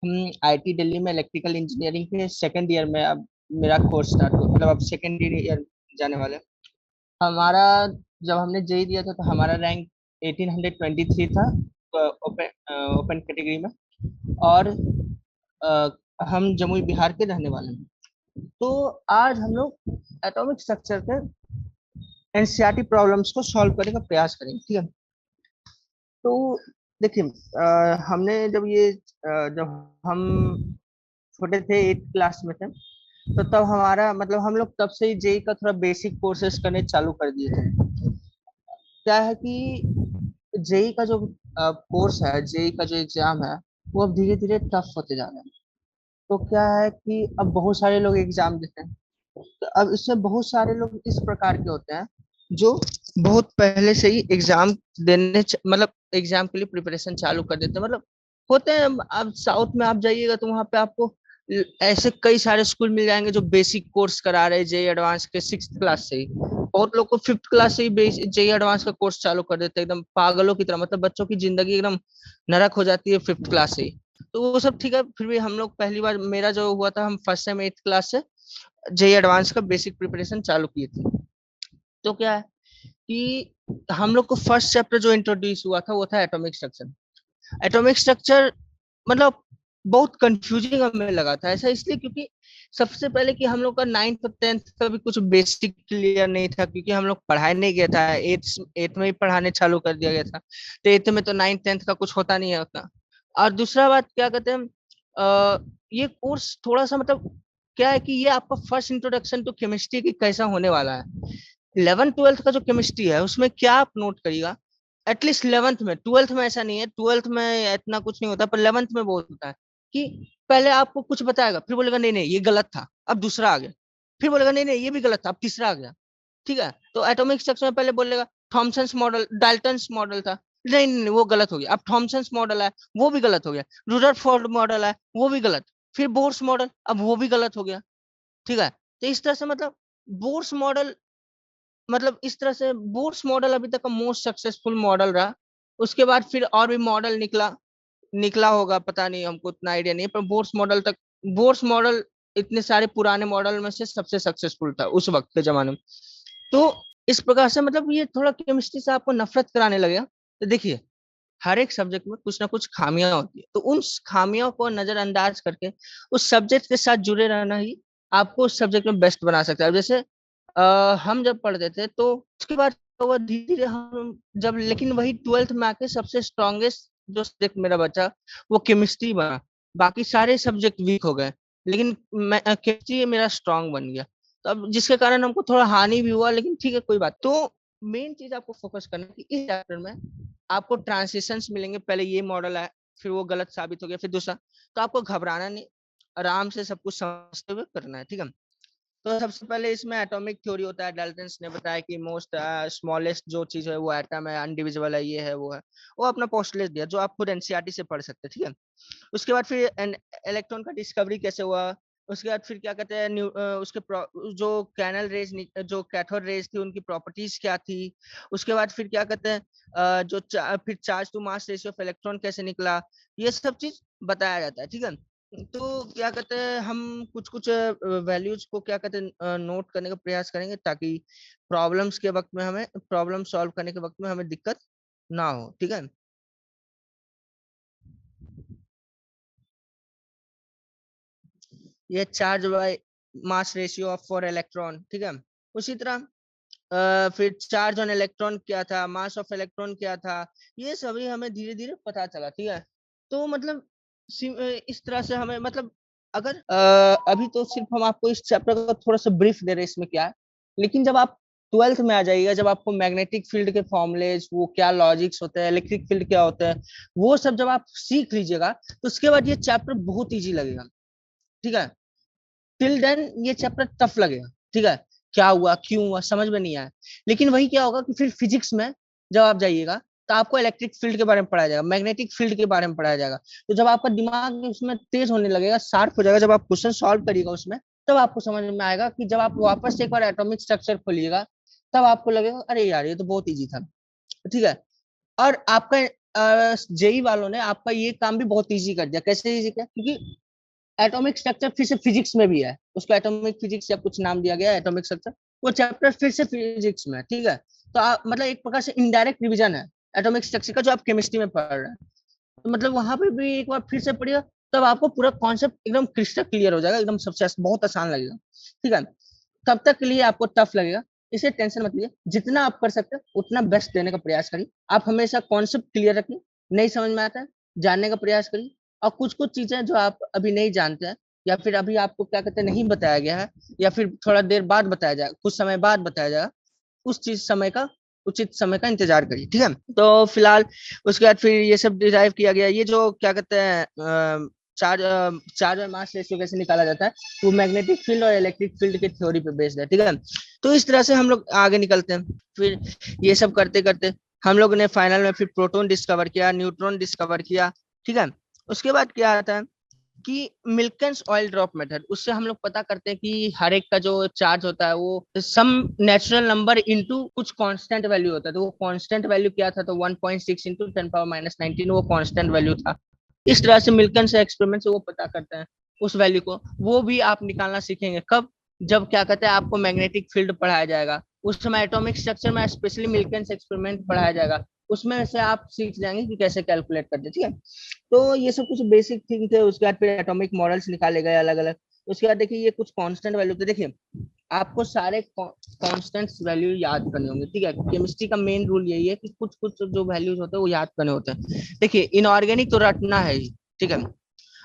हम आईटी दिल्ली में electrical engineering के सेकंड ईयर में अब मेरा कोर्स स्टार्ट हो, मतलब अब सेकंड ईयर जाने वाले हैं। हमारा जब हमने जेई दिया था तो हमारा रैंक 1823 था ओपन कैटेगरी में। और अ, हम जमुई बिहार के रहने वाले हैं। तो आज हम लोग एटॉमिक स्ट्रक्चर के एनसीईआरटी प्रॉब्लम्स को सॉल्व करने का प्रयास करेंगे, ठीक है। तो देखिए, हमने जब हम छोटे थे, 8 क्लास में थे, तो तब हमारा मतलब हम लोग तब से ही जेई का थोड़ा बेसिक कोर्सेज करने चालू कर दिए थे। क्या है कि जेई का जो कोर्स है, जेई का जो एग्जाम है, वो अब धीरे धीरे टफ होते जा रहा है। तो क्या है कि अब बहुत सारे लोग एग्जाम देते हैं। तो अब इसमें बहुत सारे लोग इस प्रकार के होते हैं जो बहुत पहले से ही एग्जाम मतलब एग्जाम के लिए प्रिपरेशन चालू कर देते हैं। मतलब होते हैं, अब साउथ में आप जाइएगा तो वहां पे आपको ऐसे कई सारे स्कूल मिल जाएंगे जो बेसिक कोर्स करा रहे हैं जेई एडवांस के 6th क्लास से ही। बहुत लोग को 5th क्लास से ही जेई एडवांस का कोर्स चालू कर देते हैं, एकदम पागलों की तरह। मतलब बच्चों की जिंदगी एकदम नरक हो जाती है 5th क्लास से ही। तो वो सब ठीक है, फिर भी हम लोग पहली बार, मेरा जो हुआ था, हम फर्स्ट टाइम 8th क्लास से जेई एडवांस का बेसिक प्रिपरेशन चालू किए थे। तो क्या है कि हम लोग को फर्स्ट चैप्टर जो इंट्रोड्यूस हुआ था वो था एटॉमिक स्ट्रक्चर। एटॉमिक स्ट्रक्चर मतलब बहुत कंफ्यूजिंग हमें लगा था। ऐसा इसलिए क्योंकि सबसे पहले कि हम लोग का 9th और 10th का भी कुछ बेसिक क्लियर नहीं था, क्योंकि हम लोग पढ़ाई नहीं गया था। एट्थ में ही पढ़ाने चालू कर दिया गया था। तो 8th में तो 9th 10th का कुछ होता नहीं है उतना। और दूसरा बात क्या कहते हैं, ये कोर्स थोड़ा सा मतलब क्या है कि ये आपका फर्स्ट इंट्रोडक्शन टू केमिस्ट्री की कैसा होने वाला है। 11th 12th का जो केमिस्ट्री है उसमें क्या आप नोट करिएगा, एटलीस्ट 11th में। 12th में ऐसा नहीं है, 12th में इतना कुछ नहीं होता, पर 11th में बहुत होता है कि पहले आपको कुछ बताएगा, फिर बोलेगा नहीं नहीं ये गलत था, अब दूसरा आ गया। फिर बोलेगा नहीं नहीं ये भी गलत था, अब तीसरा आ गया। ठीक है, तो एटॉमिक स्ट्रक्चर में पहले बोलेगा थॉमसन्स मॉडल, डाल्टन्स मॉडल था, नहीं नहीं नहीं वो गलत हो गया। अब थॉमसन्स मॉडल है, वो भी गलत हो गया। रुदरफोर्ड मॉडल है, वो भी गलत। फिर बोर्स मॉडल, अब वो भी गलत हो गया। ठीक है, तो इस तरह से मतलब बोर्स मॉडल, मतलब इस तरह से बोर्स मॉडल अभी तक का मोस्ट सक्सेसफुल मॉडल रहा। उसके बाद फिर और भी मॉडल निकला निकला होगा, पता नहीं, हमको उतना आइडिया नहीं है, पर बोर्स मॉडल इतने सारे पुराने मॉडल में से सबसे सक्सेसफुल था उस वक्त के जमाने में। तो इस प्रकार से मतलब ये थोड़ा केमिस्ट्री से आपको नफरत कराने लगेगा। तो देखिए, हर एक सब्जेक्ट में कुछ ना कुछ खामियां होती है, तो उन खामियों को नजरअंदाज करके उस सब्जेक्ट के साथ जुड़े रहना ही आपको उस सब्जेक्ट में बेस्ट बना सकता है। जैसे हम जब पढ़ते थे तो उसके बाद हुआ धीरे धीरे हम जब, लेकिन वही 12th में आके सबसे स्ट्रॉन्गेस्ट जो सब्जेक्ट मेरा बचा वो केमिस्ट्री बना। बाकी सारे सब्जेक्ट वीक हो गए, लेकिन केमिस्ट्री मेरा स्ट्रांग बन गया। तो अब जिसके कारण हमको थोड़ा हानि भी हुआ, लेकिन ठीक है कोई बात। तो मेन चीज आपको फोकस करना है कि इस चैप्टर में आपको ट्रांसिशंस मिलेंगे। पहले ये मॉडल है, फिर वो गलत साबित हो गया, फिर दूसरा। तो आपको घबराना नहीं, आराम से सब कुछ समझते हुए करना है, ठीक है। तो सबसे पहले इसमें एटॉमिक थ्योरी होता है। डाल्टन्स ने बताया कि मोस्ट स्मॉलेस्ट जो चीज है वो एटम है, अनडिविजिबल है, ये है वो है। वो अपना पोस्टुलेट दिया जो आप खुद एनसीईआरटी से पढ़ सकते हैं, ठीक है। उसके बाद फिर इलेक्ट्रॉन का डिस्कवरी कैसे हुआ। उसके बाद फिर क्या कहते हैं, जो जो कैथोड रेज थी उनकी प्रॉपर्टीज क्या थी। उसके बाद फिर क्या कहते हैं, फिर charge to mass ratio of electron कैसे निकला, ये सब चीज बताया जाता है, ठीक है। तो क्या कहते हैं, हम कुछ कुछ वैल्यूज को क्या कहते हैं नोट करने का प्रयास करेंगे, ताकि प्रॉब्लम सॉल्व करने के वक्त में हमें दिक्कत ना हो, ठीक है। ये charge by mass ratio of for electron, ठीक है। उसी तरह फिर चार्ज ऑन इलेक्ट्रॉन क्या था, मास ऑफ इलेक्ट्रॉन क्या था, ये सभी हमें धीरे धीरे पता चला, ठीक है। तो मतलब इस तरह से हमें मतलब, अगर अभी तो सिर्फ हम आपको इस चैप्टर का थोड़ा सा ब्रीफ दे रहे हैं इसमें क्या है, लेकिन जब आप 12th में आ जाइएगा, जब आपको मैग्नेटिक फील्ड के फॉर्मुलेज, वो क्या लॉजिक्स होते हैं, इलेक्ट्रिक फील्ड क्या होता है, वो सब जब आप सीख लीजिएगा, तो उसके बाद ये चैप्टर बहुत ईजी लगेगा, ठीक है। टिल देन ये चैप्टर टफ लगेगा, ठीक है। क्या हुआ, क्यों हुआ, समझ में नहीं आया। लेकिन वही क्या होगा कि फिर फिजिक्स में जब आप जाइएगा तो आपको इलेक्ट्रिक फील्ड के बारे में पढ़ाया जाएगा, मैग्नेटिक फील्ड के बारे में पढ़ाया जाएगा। तो जब आपका दिमाग उसमें तेज होने लगेगा, शार्प हो जाएगा, जब आप क्वेश्चन सॉल्व करिएगा उसमें, तब आपको समझ में आएगा कि जब आप वापस से एक बार एटॉमिक स्ट्रक्चर खोलिएगा, तब आपको लगेगा अरे यार ये तो बहुत ईजी था, ठीक है। और आपका जेई वालों ने आपका ये काम भी बहुत इजी कर दिया। कैसे इजी किया? क्योंकि एटॉमिक स्ट्रक्चर फिर से फिजिक्स में भी है, उसको एटॉमिक फिजिक्स या कुछ नाम दिया गया है एटॉमिक स्ट्रक्चर, वो चैप्टर फिर से फिजिक्स में है, ठीक है। तो आप मतलब एक प्रकार से इनडायरेक्ट रिवीजन है एटॉमिक स्ट्रक्चर का, जो आप केमिस्ट्री में पढ़ रहे हैं। तो मतलब वहां पे भी एक बार फिर से पढ़िएगा, तब आपको पूरा कॉन्सेप्ट एकदम क्रिस्टल क्लियर हो जाएगा, एकदम सबसे बहुत आसान लगेगा, ठीक है। तब तक के लिए आपको टफ लगेगा, इसे टेंशन मत लीजिए, जितना आप कर सकते हो उतना बेस्ट देने का प्रयास करिए। आप हमेशा कॉन्सेप्ट क्लियर रखिए, नहीं समझ में आता है जानने का प्रयास करिए, और कुछ कुछ चीजें जो आप अभी नहीं जानते हैं, या फिर अभी आपको क्या कहते हैं नहीं बताया गया है, या फिर थोड़ा देर बाद बताया जाएगा, कुछ समय बाद बताया जाएगा, उस चीज समय का उचित समय का इंतजार करिए, ठीक है। तो फिलहाल उसके बाद फिर ये सब डिराइव किया गया, ये जो क्या कहते हैं चार्ज चार्ज और मास रेशियो कैसे निकाला जाता है, वो मैग्नेटिक फील्ड और इलेक्ट्रिक फील्ड की थ्योरी पे बेस्ड है, ठीक है। तो इस तरह से हम लोग आगे निकलते हैं। फिर ये सब करते करते हम लोग ने फाइनल में फिर प्रोटॉन डिस्कवर किया, न्यूट्रॉन डिस्कवर किया, ठीक है। उसके बाद क्या आता है कि मिल्किंस ऑयल ड्रॉप मेथड, उससे हम लोग पता करते हैं कि हर एक का जो चार्ज होता है वो सम नेचुरल नंबर इनटू कुछ कांस्टेंट वैल्यू होता है। तो वो कांस्टेंट वैल्यू क्या था? तो 1.6 इंटू 10⁻⁻19 वो कांस्टेंट वैल्यू था। इस तरह से मिल्किंस एक्सपेरिमेंट से वो पता करते हैं उस वैल्यू को। वो भी आप निकालना सीखेंगे कब? जब क्या कहते हैं आपको मैग्नेटिक फील्ड पढ़ाया जाएगा, उस समय एटॉमिक स्ट्रक्चर में स्पेशली मिल्किंस एक्सपेरिमेंट पढ़ाया जाएगा, उसमें से आप सीख जाएंगे कि कैसे कैलकुलेट करते हैं, ठीक है। तो ये सब कुछ बेसिक थिंग थे। उसके बाद फिर एटॉमिक मॉडल्स निकाले गए अलग अलग। उसके बाद देखिए ये कुछ कांस्टेंट वैल्यू थे। देखिए आपको सारे कांस्टेंट वैल्यू याद करने होंगे, ठीक है। केमिस्ट्री का मेन रूल यही है कि कुछ कुछ जो वैल्यूज होते हैं वो याद करने होते हैं। देखिए इनऑर्गेनिक तो रटना है ही, ठीक है।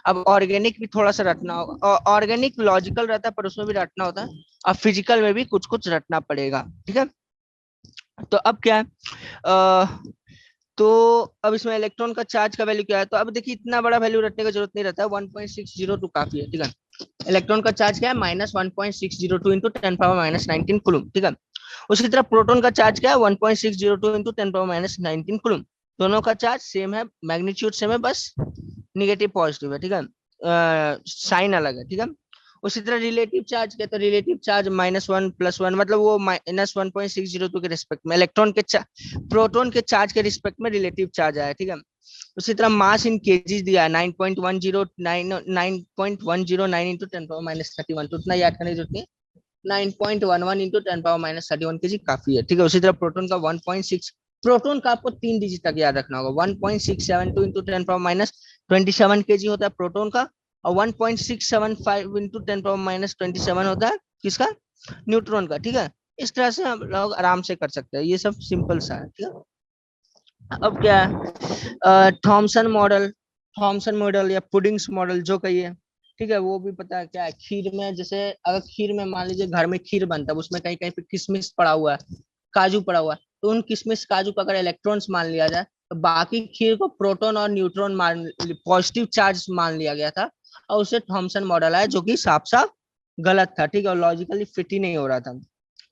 अब ऑर्गेनिक भी थोड़ा सा रटना होगा, ऑर्गेनिक लॉजिकल रहता है पर उसमें भी रटना होता है, और फिजिकल में भी कुछ कुछ रटना पड़ेगा, ठीक है। तो अब क्या है तो अब इसमें इलेक्ट्रॉन का चार्ज का वैल्यू क्या है? तो अब देखिए इतना बड़ा वैल्यू रखने की जरूरत नहीं रहता है, 1.602 काफी है, ठीक है। इलेक्ट्रॉन का चार्ज क्या है? -1.602 इंटू 10⁻⁻19 कुलम, ठीक है। उसी तरह प्रोटॉन का चार्ज क्या है? 1.602 इंटू 10⁻⁻19 कुलम। दोनों का चार्ज सेम है, मैग्नीट्यूड सेम है, बस निगेटिव पॉजिटिव है, ठीक है। साइन अलग है, ठीक है। उसी तरह रिलेटिव चार्ज क्या? तो रिलेटिव चार्ज -1 + 1, मतलब वो -1.602 के रिस्पेक्ट में इलेक्ट्रॉन के प्रोटॉन के चार्ज के रिस्पेक्ट में रिलेटिव चार्ज आया, ठीक है। उसी तरह मास इन केजीज दिया है 9.109 इंटू 10⁻31, तो उतना याद करने की जरूरत नहीं। 9.11 इंटू 10⁻31 केजी काफी है, ठीक है। उसी तरह प्रोटॉन का 1.6, प्रोटॉन का आपको 3 डिजिट तक याद रखना होगा। 1.672 इंटू 10⁻27 केजी होता है प्रोटॉन का, और 1.675 इंटू 10⁻27 होता है किसका? न्यूट्रॉन का, ठीक है। इस तरह से हम लोग आराम से कर सकते हैं, ये सब सिंपल सा है, ठीक है। अब क्या है थॉमसन मॉडल या पुडिंग्स मॉडल जो कहिए, ठीक है। वो भी पता है क्या है, खीर में जैसे अगर खीर में मान लीजिए घर में खीर बनता है, उसमें कहीं कहीं पे किशमिश पड़ा हुआ है, काजू पड़ा हुआ है, तो उन किशमिश काजू का अगर इलेक्ट्रॉन्स मान लिया जाए, तो बाकी खीर को प्रोटॉन और न्यूट्रॉन मान पॉजिटिव चार्ज मान लिया गया था, और उसे थॉमसन मॉडल आया, जो कि साफ साफ गलत था, ठीक है, और लॉजिकली फिट ही नहीं हो रहा था,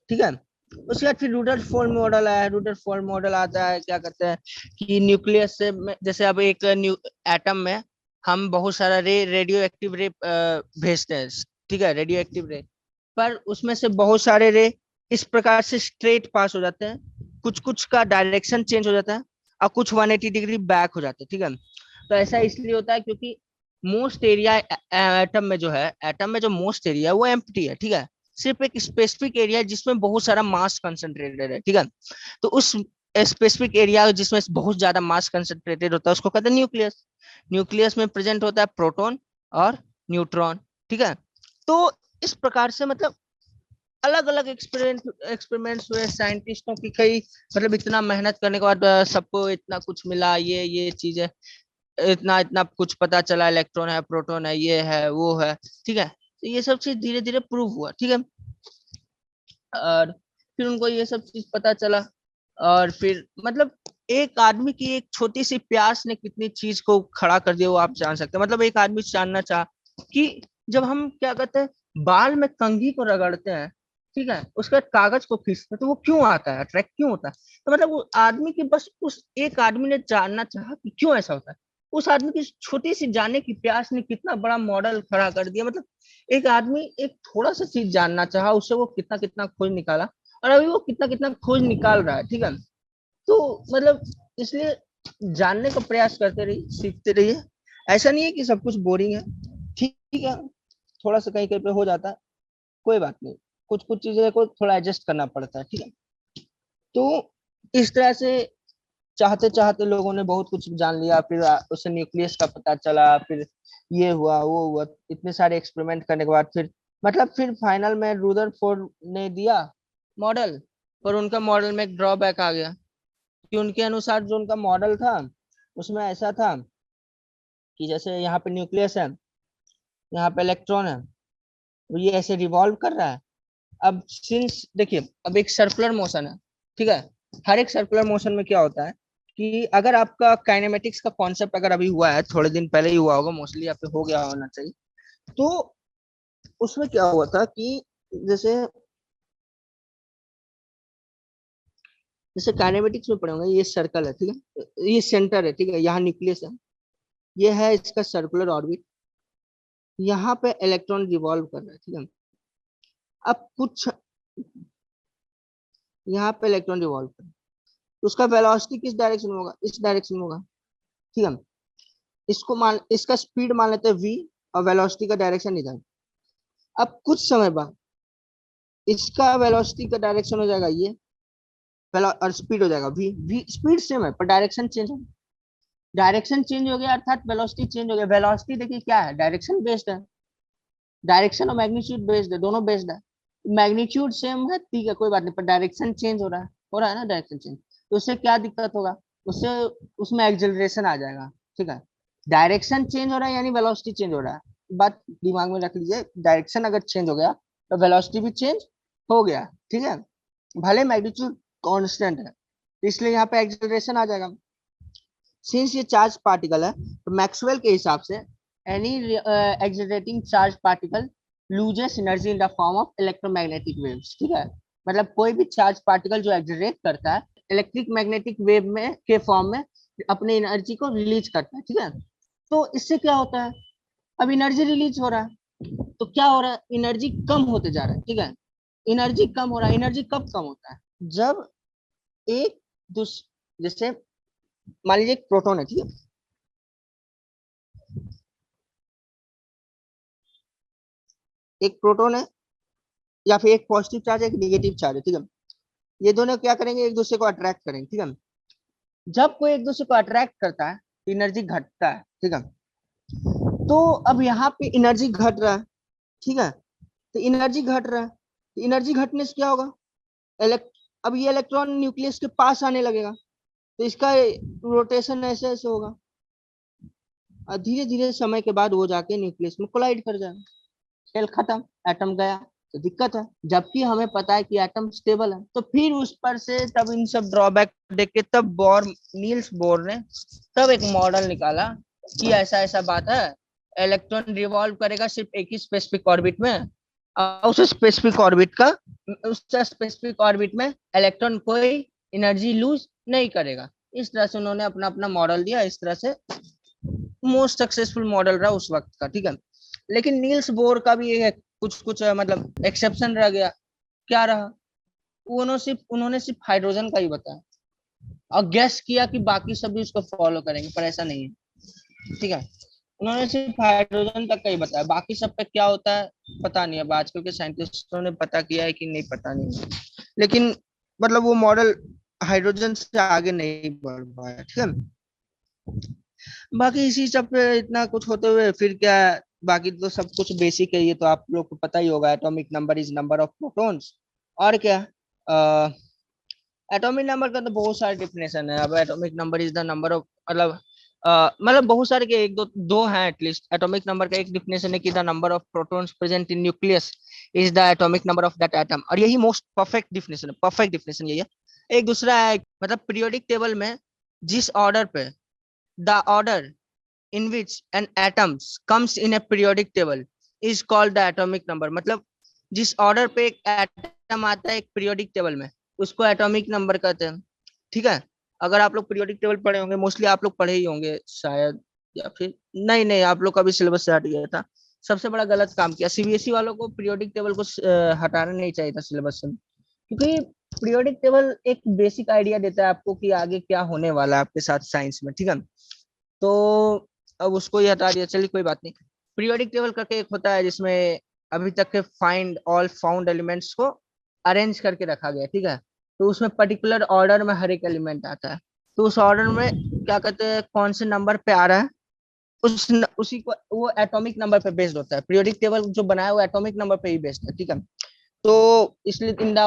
ठीक है। उसके बाद फिर रूदरफोर्ड मॉडल आया। रूदरफोर्ड मॉडल आता है क्या कहते हैं कि न्यूक्लियस से जैसे अब एक एटम में हम बहुत सारा रेडियो एक्टिव रे भेजते हैं, ठीक है, रेडियो एक्टिव रे, पर उसमें से बहुत सारे रे इस प्रकार से स्ट्रेट पास हो जाते हैं, कुछ कुछ का डायरेक्शन चेंज हो जाता है, और कुछ 180 डिग्री बैक हो जाते हैं, ठीक है। तो ऐसा इसलिए होता है क्योंकि मोस्ट एरिया एटम में जो है, एटम में जो मोस्ट एरिया है वो एम्प्टी है, ठीक है। सिर्फ एक स्पेसिफिक एरिया जिसमें बहुत सारा मास कंसंट्रेटेड है, ठीक है। तो उस स्पेसिफिक एरिया जिसमें बहुत ज्यादा मास कंसंट्रेटेड होता है उसको कहते हैं न्यूक्लियस। न्यूक्लियस में प्रेजेंट होता है प्रोटॉन और न्यूट्रॉन, ठीक है। तो इस प्रकार से मतलब अलग अलग एक्सपेरिमेंट्स हुए साइंटिस्टों की, कई मतलब इतना मेहनत करने के बाद सबको इतना कुछ मिला, ये चीजें इतना इतना कुछ पता चला, इलेक्ट्रॉन है, प्रोटॉन है, ये है, वो है, ठीक है। तो ये सब चीज धीरे धीरे प्रूव हुआ, ठीक है। और फिर उनको ये सब चीज पता चला, और फिर मतलब एक आदमी की एक छोटी सी प्यास ने कितनी चीज को खड़ा कर दिया वो आप जान सकते हैं। मतलब एक आदमी जानना चाह कि जब हम क्या कहते हैं बाल में कंघी को रगड़ते हैं, ठीक है, उसके बाद कागज को खींचते हैं, तो वो क्यों आता है, अट्रैक्ट क्यों होता है? तो मतलब वो आदमी की बस उस एक आदमी ने जानना चाहा कि क्यों ऐसा होता है। उस आदमी की छोटी सी जानने की प्यास ने कितना बड़ा मॉडल खड़ा कर दिया। मतलब एक आदमी एक थोड़ा सा चीज जानना चाहा, उससे वो कितना कितना खोज निकाला, और अभी वो कितना कितना खोज निकाल रहा है, ठीक है। तो मतलब इसलिए जानने का प्रयास करते रहिए, सीखते रहिए। ऐसा नहीं है कि सब कुछ बोरिंग है, ठीक है, थोड़ा सा कहीं कहीं पे हो जाता है, कोई बात नहीं, कुछ कुछ चीजें को थोड़ा एडजस्ट करना पड़ता है, ठीक है। तो इस तरह से चाहते चाहते लोगों ने बहुत कुछ जान लिया, फिर उसे न्यूक्लियस का पता चला, फिर ये हुआ वो हुआ, इतने सारे एक्सपेरिमेंट करने के बाद फिर मतलब फिर फाइनल में रुदरफोर्ड ने दिया मॉडल, पर उनका मॉडल में एक ड्रॉबैक आ गया कि उनके अनुसार जो उनका मॉडल था उसमें ऐसा था कि जैसे यहाँ पे न्यूक्लियस है, यहाँ पे इलेक्ट्रॉन है, तो ये ऐसे रिवॉल्व कर रहा है। अब सिंस देखिए, अब एक सर्कुलर मोशन है, ठीक है, हर एक सर्कुलर मोशन में क्या होता है कि अगर आपका काइनेमेटिक्स का कॉन्सेप्ट अगर अभी हुआ है, थोड़े दिन पहले ही हुआ होगा मोस्टली, या फिर हो गया होना चाहिए, तो उसमें क्या हुआ था कि जैसे जैसे काइनेमेटिक्स में पढ़े होंगे, ये सर्कल है, ठीक है, ये सेंटर है, ठीक है, यहाँ न्यूक्लियस है, ये है इसका सर्कुलर ऑर्बिट, यहाँ पे इलेक्ट्रॉन रिवॉल्व कर रहा है, ठीक है। अब कुछ यहाँ पे इलेक्ट्रॉन रिवॉल्व कर रहा है, तो उसका वेलोसिटी किस डायरेक्शन में होगा, इस डायरेक्शन में होगा, ठीक है। इसको मान, इसका स्पीड मान लेते हैं v, और वेलोसिटी का डायरेक्शन इधर। अब कुछ समय बाद इसका वेलोसिटी का डायरेक्शन हो जाएगा ये, और स्पीड हो जाएगा v, v स्पीड सेम है पर डायरेक्शन चेंज है। डायरेक्शन चेंज हो गया अर्थात वेलोसिटी चेंज हो गया। वेलोसिटी देखिए क्या है, डायरेक्शन बेस्ड है, डायरेक्शन और मैग्नीट्यूड बेस्ड है, दोनों बेस्ड है। मैग्नीट्यूड सेम है, ठीक है, कोई बात नहीं, पर डायरेक्शन चेंज हो रहा है ना, डायरेक्शन चेंज, तो उससे क्या दिक्कत होगा, उससे उसमें एक्सेलरेशन आ जाएगा, ठीक है। डायरेक्शन चेंज हो रहा है यानी वेलोसिटी चेंज हो रहा है, बात दिमाग में रख लीजिए, डायरेक्शन अगर चेंज हो गया तो वेलोसिटी भी चेंज हो गया, ठीक है, भले मैग्नीट्यूड कांस्टेंट है, इसलिए यहाँ पे एक्सेलरेशन आ जाएगा। सिंस ये चार्ज पार्टिकल है, तो मैक्सवेल के हिसाब से any accelerating charge particle loses energy in the form of electromagnetic waves, ठीक है। मतलब कोई भी चार्ज पार्टिकल जो एक्सिलरेट करता है इलेक्ट्रिक मैग्नेटिक वेव में के फॉर्म में अपनी एनर्जी को रिलीज करता है, ठीक है। तो इससे क्या होता है, अब एनर्जी रिलीज हो रहा है, तो क्या हो रहा है, एनर्जी कम होते जा रहा है, ठीक है, एनर्जी कम हो रहा है। एनर्जी कब कम होता है, जब एक दूस जैसे मान लीजिए एक प्रोटॉन है, ठीक है, एक प्रोटॉन है, या फिर एक पॉजिटिव चार्ज है, एक नेगेटिव चार्ज है, ठीक है, ये दोनों क्या करेंगे, एक दूसरे को अट्रैक्ट करेंगे, ठीक है। जब कोई एक दूसरे को अट्रैक्ट करता है एनर्जी घटता है, ठीक है। तो अब यहाँ पे एनर्जी घट रहा है, ठीक है, तो एनर्जी घट रहा है, तो एनर्जी घटने से क्या होगा, इलेक्ट अब ये इलेक्ट्रॉन न्यूक्लियस के पास आने लगेगा, तो इसका रोटेशन ऐसे ऐसे होगा, और धीरे धीरे समय के बाद वो जाके न्यूक्लियस में कोलाइड कर जाएगा, सेल खत्म, एटम गया, तो दिक्कत है। जबकि हमें पता है कि एटम स्टेबल है, तो फिर उस पर से तब इन सब ड्रॉबैक देख के तब नील्स बोर ने तब एक मॉडल निकाला कि ऐसा ऐसा बात है, इलेक्ट्रॉन रिवॉल्व करेगा सिर्फ एक ही स्पेसिफिक ऑर्बिट में, और उस स्पेसिफिक ऑर्बिट में इलेक्ट्रॉन कोई एनर्जी लूज नहीं करेगा। इस तरह से उन्होंने अपना अपना मॉडल दिया, इस तरह से मोस्ट सक्सेसफुल मॉडल रहा उस वक्त का, ठीक है। लेकिन नील्स बोर का भी एक कुछ कुछ मतलब एक्सेप्शन रह गया, क्या रहा, उन्होंने सिर्फ हाइड्रोजन का ही बताया, और गेस किया कि बाकी सब भी उसको फॉलो करेंगे, पर ऐसा नहीं है, ठीक है। उन्होंने सिर्फ हाइड्रोजन तक का ही बताया, बाकी सब पे क्या होता है पता नहीं। अब आजकल के साइंटिस्टों ने पता किया है कि नहीं, पता नहीं, लेकिन मतलब वो मॉडल हाइड्रोजन से आगे नहीं बढ़ पाया, ठीक है। बाकी इसी सब पे इतना कुछ होते हुए फिर क्या, बाकी तो सब कुछ बेसिक है, ये तो आप लोग को पता ही होगा, atomic number is number of protons, और क्या, एटॉमिक नंबर का तो बहुत सारे डिफिनेशन है। अब atomic number is the number of मतलब बहुत सारे के, एक दो दो हैं एटलीस्ट। एटॉमिक नंबर का एक डिफिनेशन है कि the number of protons present in nucleus is the atomic number of that atom, और यही मोस्ट परफेक्ट डिफिनेशन है, परफेक्ट डिफिनेशन यही है। एक दूसरा है, मतलब पीरियोडिक टेबल में जिस ऑर्डर पे the order in which an atoms comes in a periodic table is called the atomic number। मतलब जिस ऑर्डर पे एक एटम आता है एक पीरियोडिक टेबल में, उसको एटॉमिक नंबर कहते हैं, ठीक है। अगर आप लोग पीरियोडिक टेबल पढ़े होंगे, मोस्टली आप लोग पढ़े ही होंगे शायद, या फिर नहीं नहीं, आप लोग का भी सिलेबस से हट गया था। सबसे बड़ा गलत काम किया सीबीएसई वालों को, पीरियोडिक टेबल को हटाना नहीं चाहिए था सिलेबस से, क्योंकि पीरियोडिक टेबल एक बेसिक आइडिया देता है आपको कि आगे क्या होने वाला है आपके साथ साइंस में, ठीक है। तो अब उसको ये हटा दिया, चलिए कोई बात नहीं। पीरियोडिक टेबल करके एक होता है जिसमें अभी तक के फाइंड ऑल फाउंड एलिमेंट्स को अरेंज करके रखा गया, ठीक है। तो उसमें पर्टिकुलर ऑर्डर में हर एक एलिमेंट आता है। तो उस ऑर्डर में क्या कहते हैं, कौन से नंबर पे आ रहा है, उसी को वो एटॉमिक नंबर पे बेस्ड होता है। पीरियोडिक टेबल जो बनाया है वो एटॉमिक नंबर पे ही बेस्ड है, ठीक है। तो इसलिए in the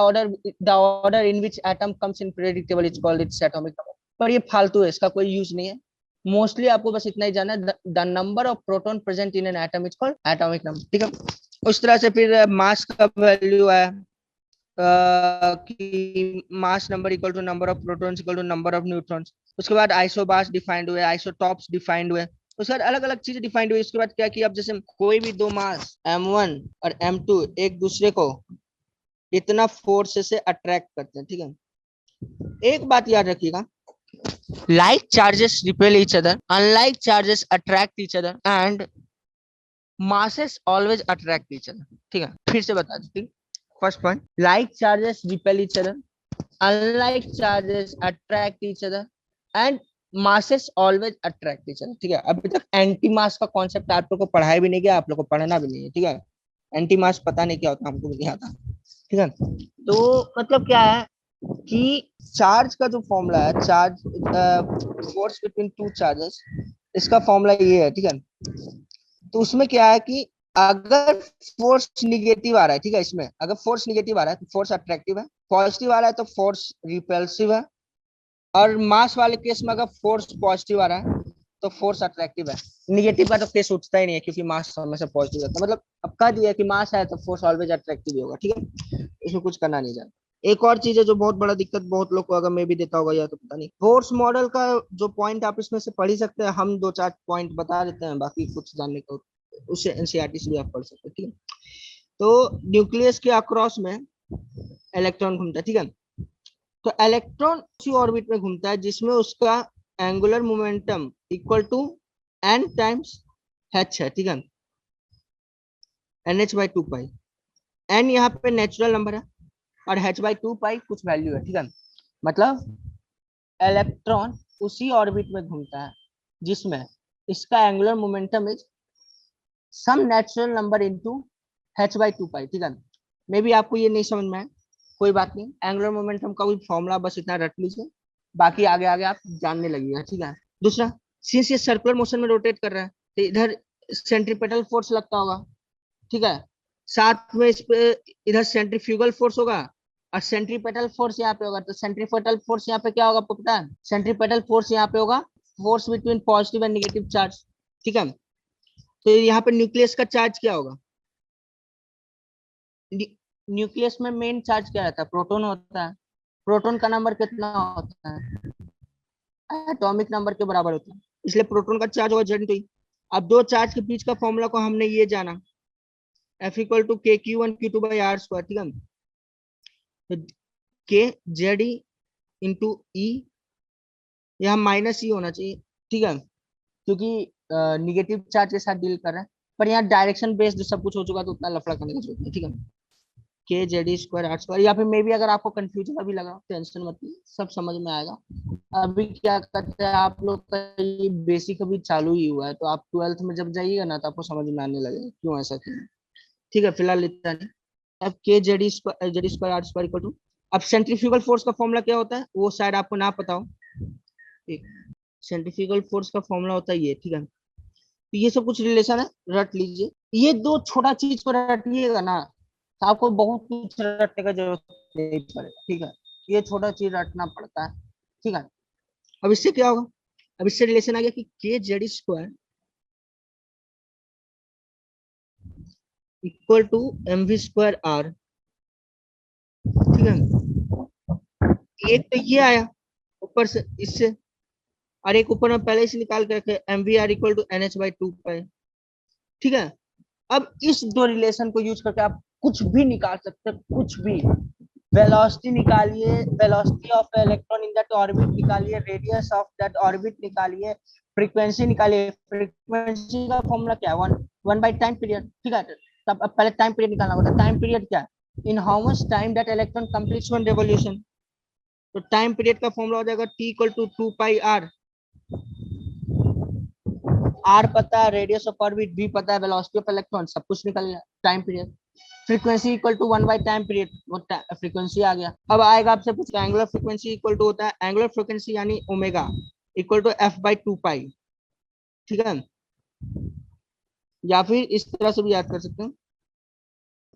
order in which atom comes in periodic table is called its atomic number. पर ये फालतू है, इसका कोई यूज नहीं है। मोस्टली आपको बस इतना ही जानना है, the number of proton present in an atom is called atomic number, ठीक है। उस तरह से फिर मास का वैल्यू है कि mass number equal to number of protons equal to number of neutrons. उसके बाद आइसोबार्स डिफाइंड हुए, आइसोटॉप्स डिफाइंड हुए, उसके बाद अलग अलग चीजें डिफाइंड हुई। उसके बाद क्या किया, अब जैसे कोई भी दो मास M1 और M2 एक दूसरे को इतना फोर्स से अट्रैक्ट करते हैं, ठीक है। एक बात याद रखिएगा, like charges repel each other, unlike charges attract each other, and masses always attract each other, ठीक है। फिर से बता देती, first point, like charges repel each other, unlike charges attract each other, and masses always attract each other, ठीक है। अभी तक एंटी मास का कॉन्सेप्ट आप लोग को पढ़ाया भी नहीं गया, आप लोग को पढ़ना भी नहीं है, ठीक है। एंटी मास पता नहीं क्या होता, हमको भी नहीं आता, ठीक है। तो मतलब क्या है कि चार्ज का जो फॉर्मूला है, charge force between two charges, इसका फॉर्मूला ये है, ठीक है। तो उसमें क्या है कि अगर फोर्स निगेटिव आ रहा है, ठीक है, इसमें अगर फोर्स निगेटिव आ रहा है तो फोर्स अट्रैक्टिव है, पॉजिटिव आ रहा है तो फोर्स रिपल्सिव है, और मास वाले केस में अगर फोर्स पॉजिटिव आ रहा है तो फोर्स अट्रैक्टिव है। निगेटिव का तो केस उठता ही नहीं है क्योंकि मास हमेशा पॉजिटिव रहता है। मतलब अब कह दिया कि मास है तो फोर्स ऑलवेज अट्रैक्टिव होगा, ठीक है। इसमें कुछ करना नहीं जाए। एक और चीज है जो बहुत बड़ा दिक्कत बहुत लोग को, अगर मैं भी देता होगा या तो पता नहीं, फोर्स मॉडल का जो पॉइंट आप इसमें से पढ़ ही सकते हैं, हम दो चार पॉइंट बता देते हैं, बाकी कुछ जानने को उससे एनसीईआरटी से भी आप पढ़ सकते हैं, ठीक है। तो न्यूक्लियस के अक्रॉस में इलेक्ट्रॉन घूमता है, ठीक है। तो इलेक्ट्रॉन उसी ऑर्बिट में घूमता है जिसमें उसका angular momentum equal to n times h है, ठीक है, NH/2 पाई। n यहाँ पे नेचुरल नंबर है और h/2 पाई कुछ वैल्यू है, ठीक है। मतलब इलेक्ट्रॉन उसी ऑर्बिट में घूमता है जिसमें इसका angular momentum is some natural number into h/2 pi, ठीक है। मे भी आपको ये नहीं समझ में आए, कोई बात नहीं, एंगुलर मोमेंटम का कोई फॉर्मूला बस इतना रट लीजिए, बाकी आगे आगे आप जानने लगिएगा, ठीक है। दूसरा, सिंस ये सर्कुलर मोशन में रोटेट कर रहा है तो इधर सेंट्रीपेटल फोर्स लगता होगा, ठीक है। साथ में इस पे इधर सेंट्रीफ्यूगल फोर्स होगा और सेंट्रीपेटल फोर्स यहाँ पे होगा। तो सेंट्रीपेटल फोर्स यहाँ पे क्या होगा आपको पता है, सेंट्रीपेटल फोर्स यहाँ पे होगा force between positive and negative charge, ठीक है। तो यहाँ पे न्यूक्लियस का चार्ज क्या होगा, न्यूक्लियस में मेन चार्ज क्या रहता है, प्रोटॉन होता है। प्रोटॉन का नंबर कितना होता है, एटॉमिक नंबर के बराबर होता है, इसलिए प्रोटॉन का चार्ज होगा Z। अब दो चार्ज के बीच का फॉर्मूला को हमने ये जाना, F इक्वल टू KQ1Q2/R², ठीक है। तो के जेड इंटू ई, यहाँ माइनस ई होना चाहिए, ठीक है, क्योंकि निगेटिव चार्ज के साथ डील कर रहे हैं। पर यहाँ डायरेक्शन बेस्ड सब कुछ हो चुका तो उतना लफड़ा करने की जरूरत नहीं, ठीक है। KZ²R², या फिर मे भी अगर आपको कंफ्यूजन अभी लगा टेंशन मत लीजिए, सब समझ में आएगा। अभी क्या करते हैं आप लोग का, ये बेसिक अभी चालू ही हुआ है, तो आप 12th में जब जाइएगा ना तो आपको समझ में आने लगेगा क्यों ऐसा किया, ठीक है। फिलहाल इतना नहीं। अब KZ²R² इक्वल टू, अब सेंट्रीफ्यूगल फोर्स का फॉर्मूला क्या होता है वो शायद आपको ना पता हो, ठीक। सेंट्रीफ्यूगल फोर्स का फॉर्मूला होता है ये, ठीक है। तो ये सब कुछ रिलेशन है, रट लीजिए। ये दो छोटा चीज को रटिएगा ना तो आपको बहुत कुछ रटने का जरूरत नहीं पड़ेगा, ठीक है। ये छोटा चीज रटना पड़ता है, ठीक है। अब इससे क्या होगा, अब इससे रिलेशन आ गया कि KZ² इक्वल टू mv²r, ठीक है। एक तो ये आया ऊपर से इससे, और एक ऊपर में पहले से निकाल के रखे mvr इक्वल टू NH/2 पाई, ठीक है। अब इस दो रिलेशन को यूज करके आप कुछ भी निकाल सकते हैं, कुछ भी। वेलोसिटी निकालिए, velocity of electron in that orbit निकालिए, रेडियस ऑफ दैट ऑर्बिट निकालिए, फ्रीक्वेंसी निकालिए। फ्रीक्वेंसी का फॉर्मूला क्या है, वन बाई टाइम पीरियड, ठीक है। तब अब पहले टाइम पीरियड निकालना होगा, टाइम पीरियड क्या है, in how much time that electron completes one revolution. तो टाइम पीरियड का फॉर्मूला हो जाएगा T equal to 2 pi R. R पता है, रेडियस ऑफ ऑर्बिट भी पता है, वेलोसिटी ऑफ इलेक्ट्रॉन, सब कुछ निकल गया। Time period, frequency equal to 1/टाइम पीरियड, वो फ्रीक्वेंसी आ गया। अब आएगा आपसे कुछ, एंगुलर फ्रीक्वेंसी इक्वल टू होता है, एंगुलर फ्रीक्वेंसी यानी ओमेगा इक्वल टू f/2 पाई। ठीक है, या फिर इस तरह से भी याद कर सकते हैं,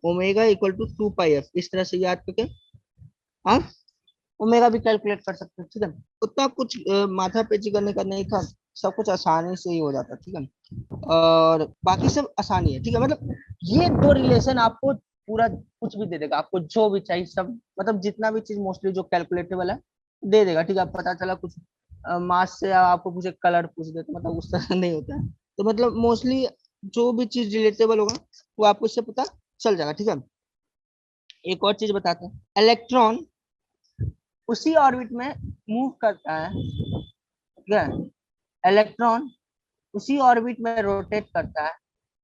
omega equal to 2 pi f, इस तरह से याद करके आप ओमेगा भी कैलकुलेट कर सकते हैं। ठीक है, उतना कुछ माथा पेची करने का नहीं था, सब कुछ आसानी से ही हो जाता। ठीक है, और बाकी सब आसानी है। ठीक है, मतलब ये दो रिलेशन आपको पूरा कुछ भी दे देगा, आपको जो भी चाहिए सब, मतलब जितना भी चीज मोस्टली जो कैलकुलेटेबल है दे देगा। ठीक है, पता चला कुछ मास से आपको पूछे कलर पूछ दे तो मतलब उस तरह नहीं होता है। तो मतलब मोस्टली जो भी चीज रिलेटेबल होगा वो आपको इससे पता चल जाएगा। ठीक है, एक और चीज बताते हैं, इलेक्ट्रॉन उसी ऑर्बिट में मूव करता है। ठीक है, इलेक्ट्रॉन उसी ऑर्बिट में रोटेट करता है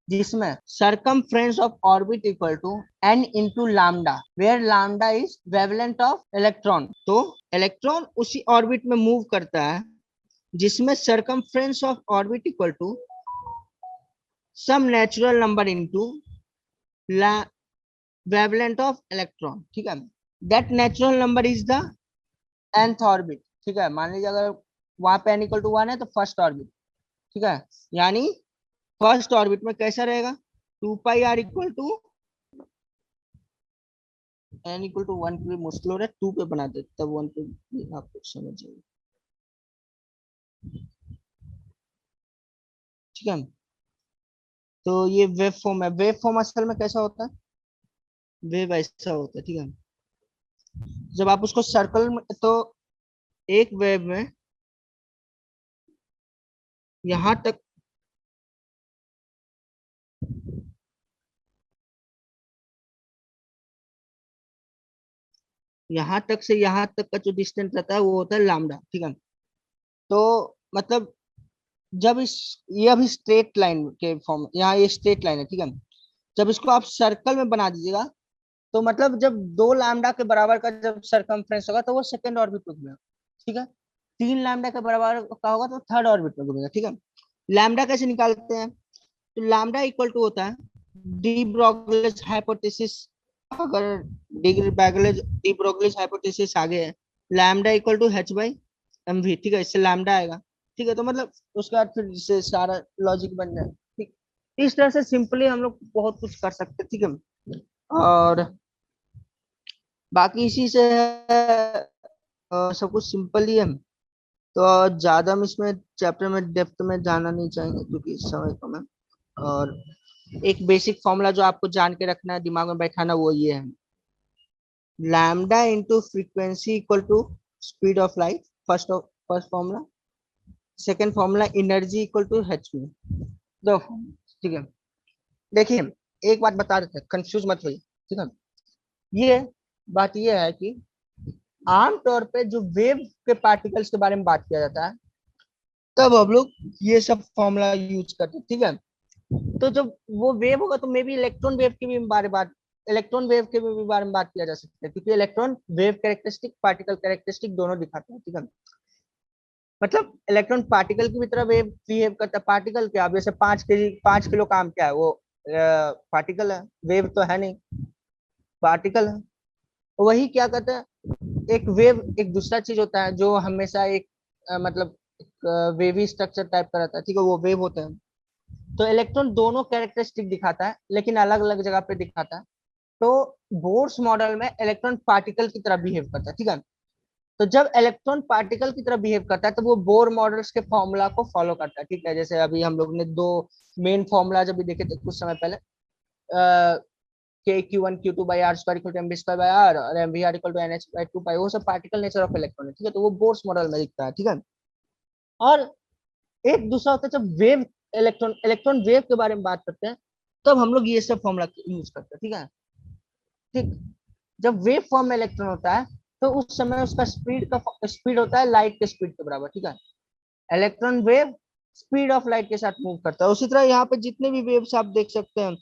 जिसमें circumference of orbit equal to n into lambda, where lambda is wavelength of electron। तो इलेक्ट्रॉन उसी ऑर्बिट में मूव करता है जिसमें circumference of orbit equal to some natural number into la wavelength of electron। ठीक है, that natural number is the nth orbit। ठीक है, मान लीजिए अगर वहां पे n इक्वल टू 1 है तो फर्स्ट ऑर्बिट। ठीक है, यानी फर्स्ट ऑर्बिट में कैसा रहेगा, 2 pi R equal to n equal to 1 पे मुश्किल हो रहा है, 2 पे बना दे तब 1 पे आप कुछ समझ जाइए। ठीक है, तो ये वेव फॉर्म है। वेव फॉर्म असल में कैसा होता है, वेव ऐसा होता है। ठीक है, जब आप उसको सर्कल में, तो एक वेव में यहां तक, यहां तक से यहां तक का जो डिस्टेंस रहता है वो होता है लैम्डा। ठीक है, तो मतलब जब इस, ये अभी स्ट्रेट लाइन के फॉर्म, यहाँ ये स्ट्रेट लाइन है। ठीक है, जब इसको आप सर्कल में बना दीजिएगा तो मतलब जब 2 लैम्डा के बराबर का जब सरकमफ्रेंस होगा तो वो सेकंड ऑर्बिट में घूमेगा। ठीक है, 3 लैम्डा के बराबर का होगा तो थर्ड ऑर्बिट में घूमेगा। ठीक है, लैम्डा कैसे निकालते हैं, तो लैम्डा इक्वल टू होता है डी ब्रोगलीज हाइपोथेसिस। अगर डी ब्रोगलीज, हाइपोथेसिस आगे है, लैम्डा इक्वल टू h/mv। ठीक है, इससे लैम्डा आएगा। ठीक है, तो मतलब उसके बाद फिर इससे सारा लॉजिक बन जाए। ठीक, इस तरह से सिंपली हम लोग बहुत कुछ कर सकते हैं। ठीक है, और बाकी इसी से सब कुछ सिंपल ही है। तो ज्यादा हम इसमें चैप्टर में डेप्थ में जाना नहीं चाहेंगे क्योंकि समय कम है। और एक बेसिक फॉर्मूला जो आपको जान के रखना है, दिमाग में बैठाना, वो ये है, lambda into frequency equal to speed of light. First formula. Second formula energy equal to h में। दो फॉर्मूला। ठीक है, देखिए एक बात बता देते हैं, कंफ्यूज मत होइए। ठीक है, ये बात ये है कि आमतौर पे जो वेव के पार्टिकल्स के बारे में बात किया जाता है तब हम लोग ये सब फॉर्मूला यूज करते हैं। ठीक है, तो जब वो वेव होगा तो मे बी इलेक्ट्रॉन वेव के भी बारे बात, इलेक्ट्रॉन वेव के भी बारे में बात किया जा सकता है, क्योंकि electron wave characteristic, particle characteristic दोनों दिखाते हैं। ठीक है, मतलब इलेक्ट्रॉन पार्टिकल की भी तरह वेव बिहेव करता है। पार्टिकल क्या, अब जैसे 5 केजी 5 किलो काम क्या है, वो पार्टिकल है, वेव तो है नहीं, पार्टिकल है। वही क्या कहते हैं, एक वेव एक दूसरा चीज होता है जो हमेशा एक मतलब वेवी स्ट्रक्चर टाइप का रहता है। ठीक है, वो वेव होता है। तो इलेक्ट्रॉन दोनों कैरेक्टरिस्टिक दिखाता है लेकिन अलग अलग जगह पे दिखाता है। तो बोर्स मॉडल में इलेक्ट्रॉन पार्टिकल की तरह बिहेव करता है। ठीक है, तो जब इलेक्ट्रॉन पार्टिकल की तरह बिहेव करता है तो वो बोर मॉडल्स के फॉर्मूला को फॉलो करता है। ठीक है, जैसे अभी हम लोग ने दो मेन फॉर्मूला जब भी देखे थे कुछ समय पहले, के Q1 Q2/r² equal to mv²/r और mvr इक्वल टू nh/2 पाई, वो सब पार्टिकल नेचर ऑफ इलेक्ट्रॉन है। ठीक है, तो वो बोर्स मॉडल में दिखता है। ठीक है, और एक दूसरा होता है जब वेव, इलेक्ट्रॉन वेव के बारे में बात करते हैं तब हम लोग ये सब फॉर्मूला यूज करते हैं। ठीक है, ठीक, जब वेव फॉर्म में इलेक्ट्रॉन होता है तो उस समय उसका स्पीड होता है लाइट के स्पीड के बराबर। ठीक है, electron wave speed of light के साथ मूव करता है। उसी तरह यहाँ पे जितने भी वेव्स आप देख सकते हैं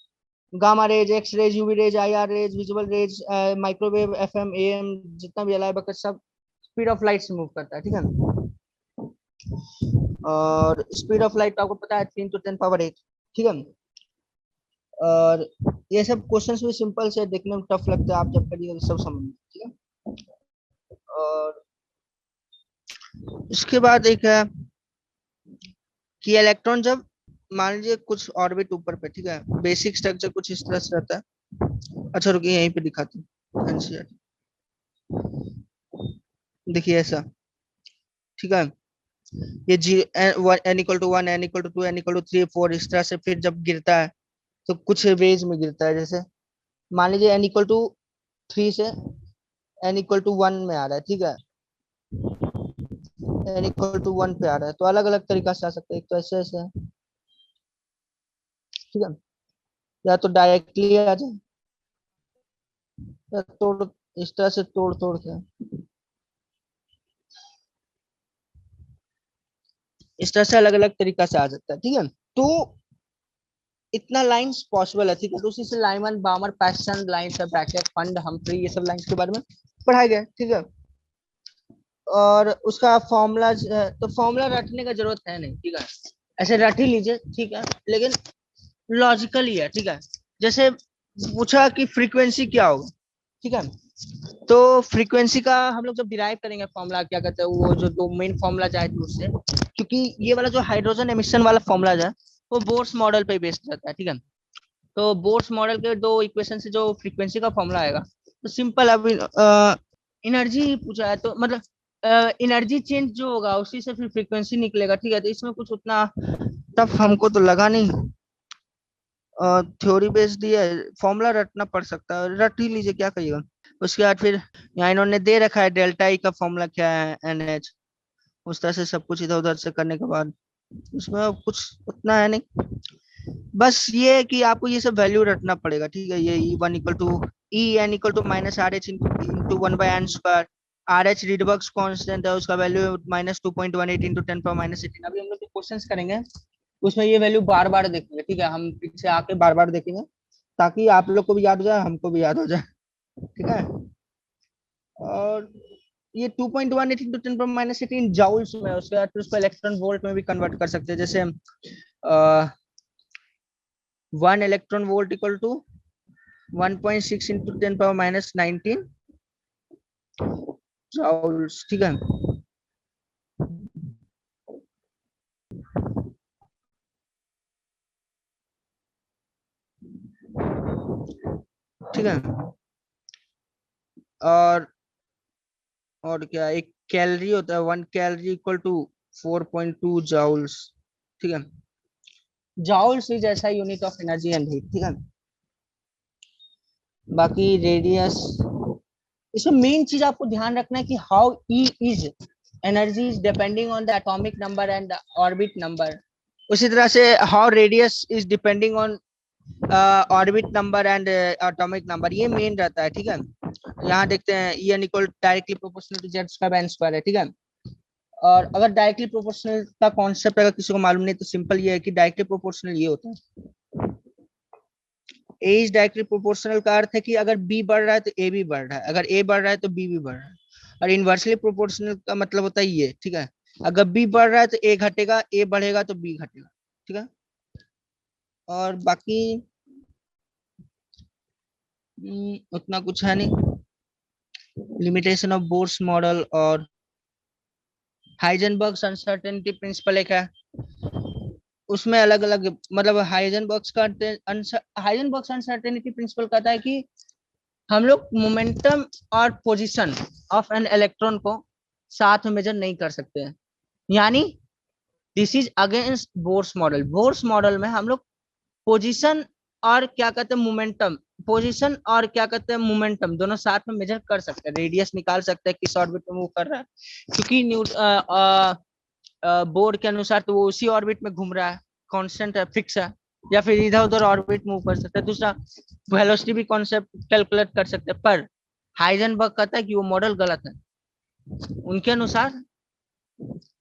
gamma rays, X rays, UV rays, IR rays, visual rays, microwave, FM, AM, जितना भी अलाइ बकेट सब स्पीड ऑफ लाइट से मूव करता है, ठीक है ना। और स्पीड ऑफ लाइट आपको पता है 3 × 10⁸ ठीक है। और ये सब क्वेश्चंस भी सिंपल से देखने में टफ लगता है, आप जब करिए तो सब समझ, ठीक है। और इसके बाद एक है कि इलेक्ट्रॉन जब मान लीजिए कुछ ऑर्बिट ऊपर पे, ठीक है, बेसिक स्ट्रक्चर कुछ इस तरह से रहता है। अच्छा रुकिए यहीं पे दिखाते हैं एनसीईआरटी, देखिए ऐसा, ठीक है। ये जी n = 1, n = 2, n = 3, 4 इस तरह से फिर जब गिरता है तो कुछ रेंज में गिरता है। जैसे मान लीजिए n = 3 से n = 1 में आ रहा है, ठीक है, n = 1 पे आ रहा है, तो अलग अलग तरीका से आ सकता है। एक तो ऐसे ऐसे है, ठीक है, या तो डायरेक्टली आ जाए, या तोड़, इस तरह से तोड़ तोड़ के, इस तरह से अलग अलग तरीका से आ सकता है, ठीक है। तो इतना लाइंस पॉसिबल है, ठीक है। तो उसी से Lyman, Balmer, Paschen, lines, Brackett, Pfund, Humphrey, ये सब लाइंस के बारे में पढ़ाया गया, ठीक है। और उसका फॉर्मूला, तो फॉर्मूला रटने का जरूरत है नहीं, ठीक है, ऐसे रट ही लीजिए, ठीक है, लेकिन लॉजिकली है, ठीक है। जैसे पूछा कि फ्रीक्वेंसी क्या होगा, ठीक है, तो फ्रीक्वेंसी का हम लोग जब डिराइव करेंगे फॉर्मूला, क्या कहते हैं, वो जो दो मेन फॉर्मूला जाए तो उससे, क्योंकि ये वाला जो हाइड्रोजन एमिशन वाला फॉर्मूला है वो बोर्स मॉडल पे बेस्ड रहता है, ठीक है। तो बोर्स मॉडल के दो इक्वेशन से जो फ्रीक्वेंसी का फॉर्मूला आएगा, तो सिंपल, अभी एनर्जी पूछा है तो मतलब एनर्जी चेंज जो होगा उसी से फिर फ्रीक्वेंसी निकलेगा, ठीक है। तो इसमें कुछ उतना टफ हमको तो लगा नहीं, थ्योरी बेस्ड ही है, फॉर्मूला रटना पड़ सकता है, रट ही लीजिए, क्या कहिएगा। उसके बाद फिर यहाँ इन्होंने दे रखा है डेल्टा ई का फॉर्मूला क्या है, NH, उस तरह से सब कुछ इधर उधर से करने के बाद उसमें अब कुछ उतना है नहीं। बस ये है कि आपको ये सब वैल्यू रटना पड़ेगा, ठीक है। ये E1 = n/1/n²। RH रिडबक्स कांस्टेंट है, उसका वैल्यू -2.18 × 10⁻18। अभी हम लोग जो क्वेश्चंस करेंगे उसमें ये वैल्यू बार बार देखेंगे, ठीक है, हम पीछे आके बार बार देखेंगे, ताकि आप लोग को भी याद हो जाए, हमको भी याद हो जाए, ठीक है। और ये 2.18 × 10⁻18 जाउल्स में, उसके बाद फिर उसको इलेक्ट्रॉन वोल्ट में भी कन्वर्ट कर सकते हैं। जैसे 1 इलेक्ट्रॉन वोल्ट = 1.6 × 10⁻19 जाउल्स, ठीक है। ठीक है। और और क्या, एक कैलोरी होता है, 1 कैलोरी = 4.2 जाउल्स, ठीक है। जाउल्स इज ऐसा unit of energy and heat, ठीक है। बाकी रेडियस, इसमें मेन चीज आपको ध्यान रखना है कि how E is energy is depending on the atomic number and orbit number. उसी तरह से how radius is depending on orbit number and atomic number, ये मेन रहता है, ठीक है। यहाँ देखते हैं E n = directly proportional to Z²/n², है, ठीक है। और अगर डायरेक्टली प्रोपोर्शनल का कॉन्सेप्ट अगर किसी को मालूम नहीं तो सिंपल ये है कि डायरेक्टली प्रोपोर्शनल ये होता है, ए इज डायरेक्टली प्रोपोर्शनल का अर्थ है कि अगर बी बढ़ रहा है तो ए भी बढ़ रहा है, अगर ए बढ़ रहा है तो बी भी बढ़ रहा है। और इनवर्सली प्रोपोर्शनल का मतलब होता है ये, ठीक है, अगर बी बढ़ रहा है तो ए घटेगा, ए बढ़ेगा तो बी घटेगा, ठीक है। और बाकी उतना कुछ है नहीं। लिमिटेशन ऑफ बोर्स मॉडल और हाइजेनबर्ग अनसर्टेनिटी प्रिंसिपल एक है, उसमें अलग अलग मतलब हाइजेनबर्ग अनसर्टेनिटी प्रिंसिपल कहता है कि हम लोग मोमेंटम और पोजीशन ऑफ एन इलेक्ट्रॉन को साथ में मेजर नहीं कर सकते हैं, यानी this is against Bohr's model. Bohr's model में हम लोग पोजीशन और क्या कहते हैं मोमेंटम, पोजीशन और क्या कहते हैं मोमेंटम दोनों साथ में मेजर कर सकते हैं, रेडियस निकाल सकते हैं किस ऑर्बिट में मूव कर रहा है, क्योंकि बोर्ड के अनुसार तो वो उसी ऑर्बिट में घूम रहा है, कांस्टेंट है, फिक्स है, या फिर इधर उधर ऑर्बिट मूव कर सकता है। दूसरा वेलोसिटी भी कॉन्सेप्ट कैलकुलेट कर सकते हैं, पर हाइजेनबर्ग कहता है कि वो मॉडल गलत है, उनके अनुसार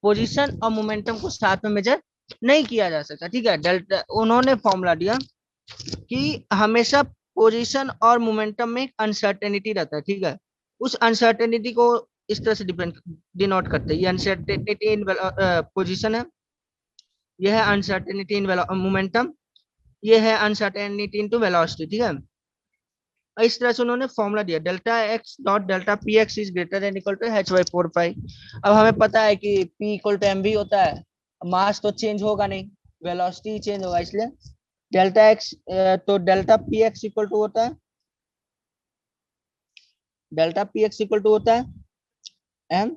पोजीशन और मोमेंटम को साथ में मेजर नहीं किया जा सकता, ठीक है। डेल्टा उन्होंने फॉर्मूला दिया कि हमेशा पोजीशन और मोमेंटम में अनसर्टेनिटी रहता है, ठीक है। उस अनसर्टेनिटी को इस तरह से डिनोट करते हैं, ये अनसर्टेनिटी इन पोजीशन है, ये है अनसर्टेनिटी इन मोमेंटम, ये है अनसर्टेनिटी इनटू वेलोसिटी, ठीक है। इस तरह से उन्होंने फॉर्मूला दिया, delta X dot delta P X is greater than equal to H by 4 pi. अब हमें पता है कि P equal to M V होता है, मास तो चेंज होगा नहीं, वेलोसिटी चेंज होगा, इसलिए डेल्टा एक्स, तो delta P X equal to होता है, delta P X equal to होता है एम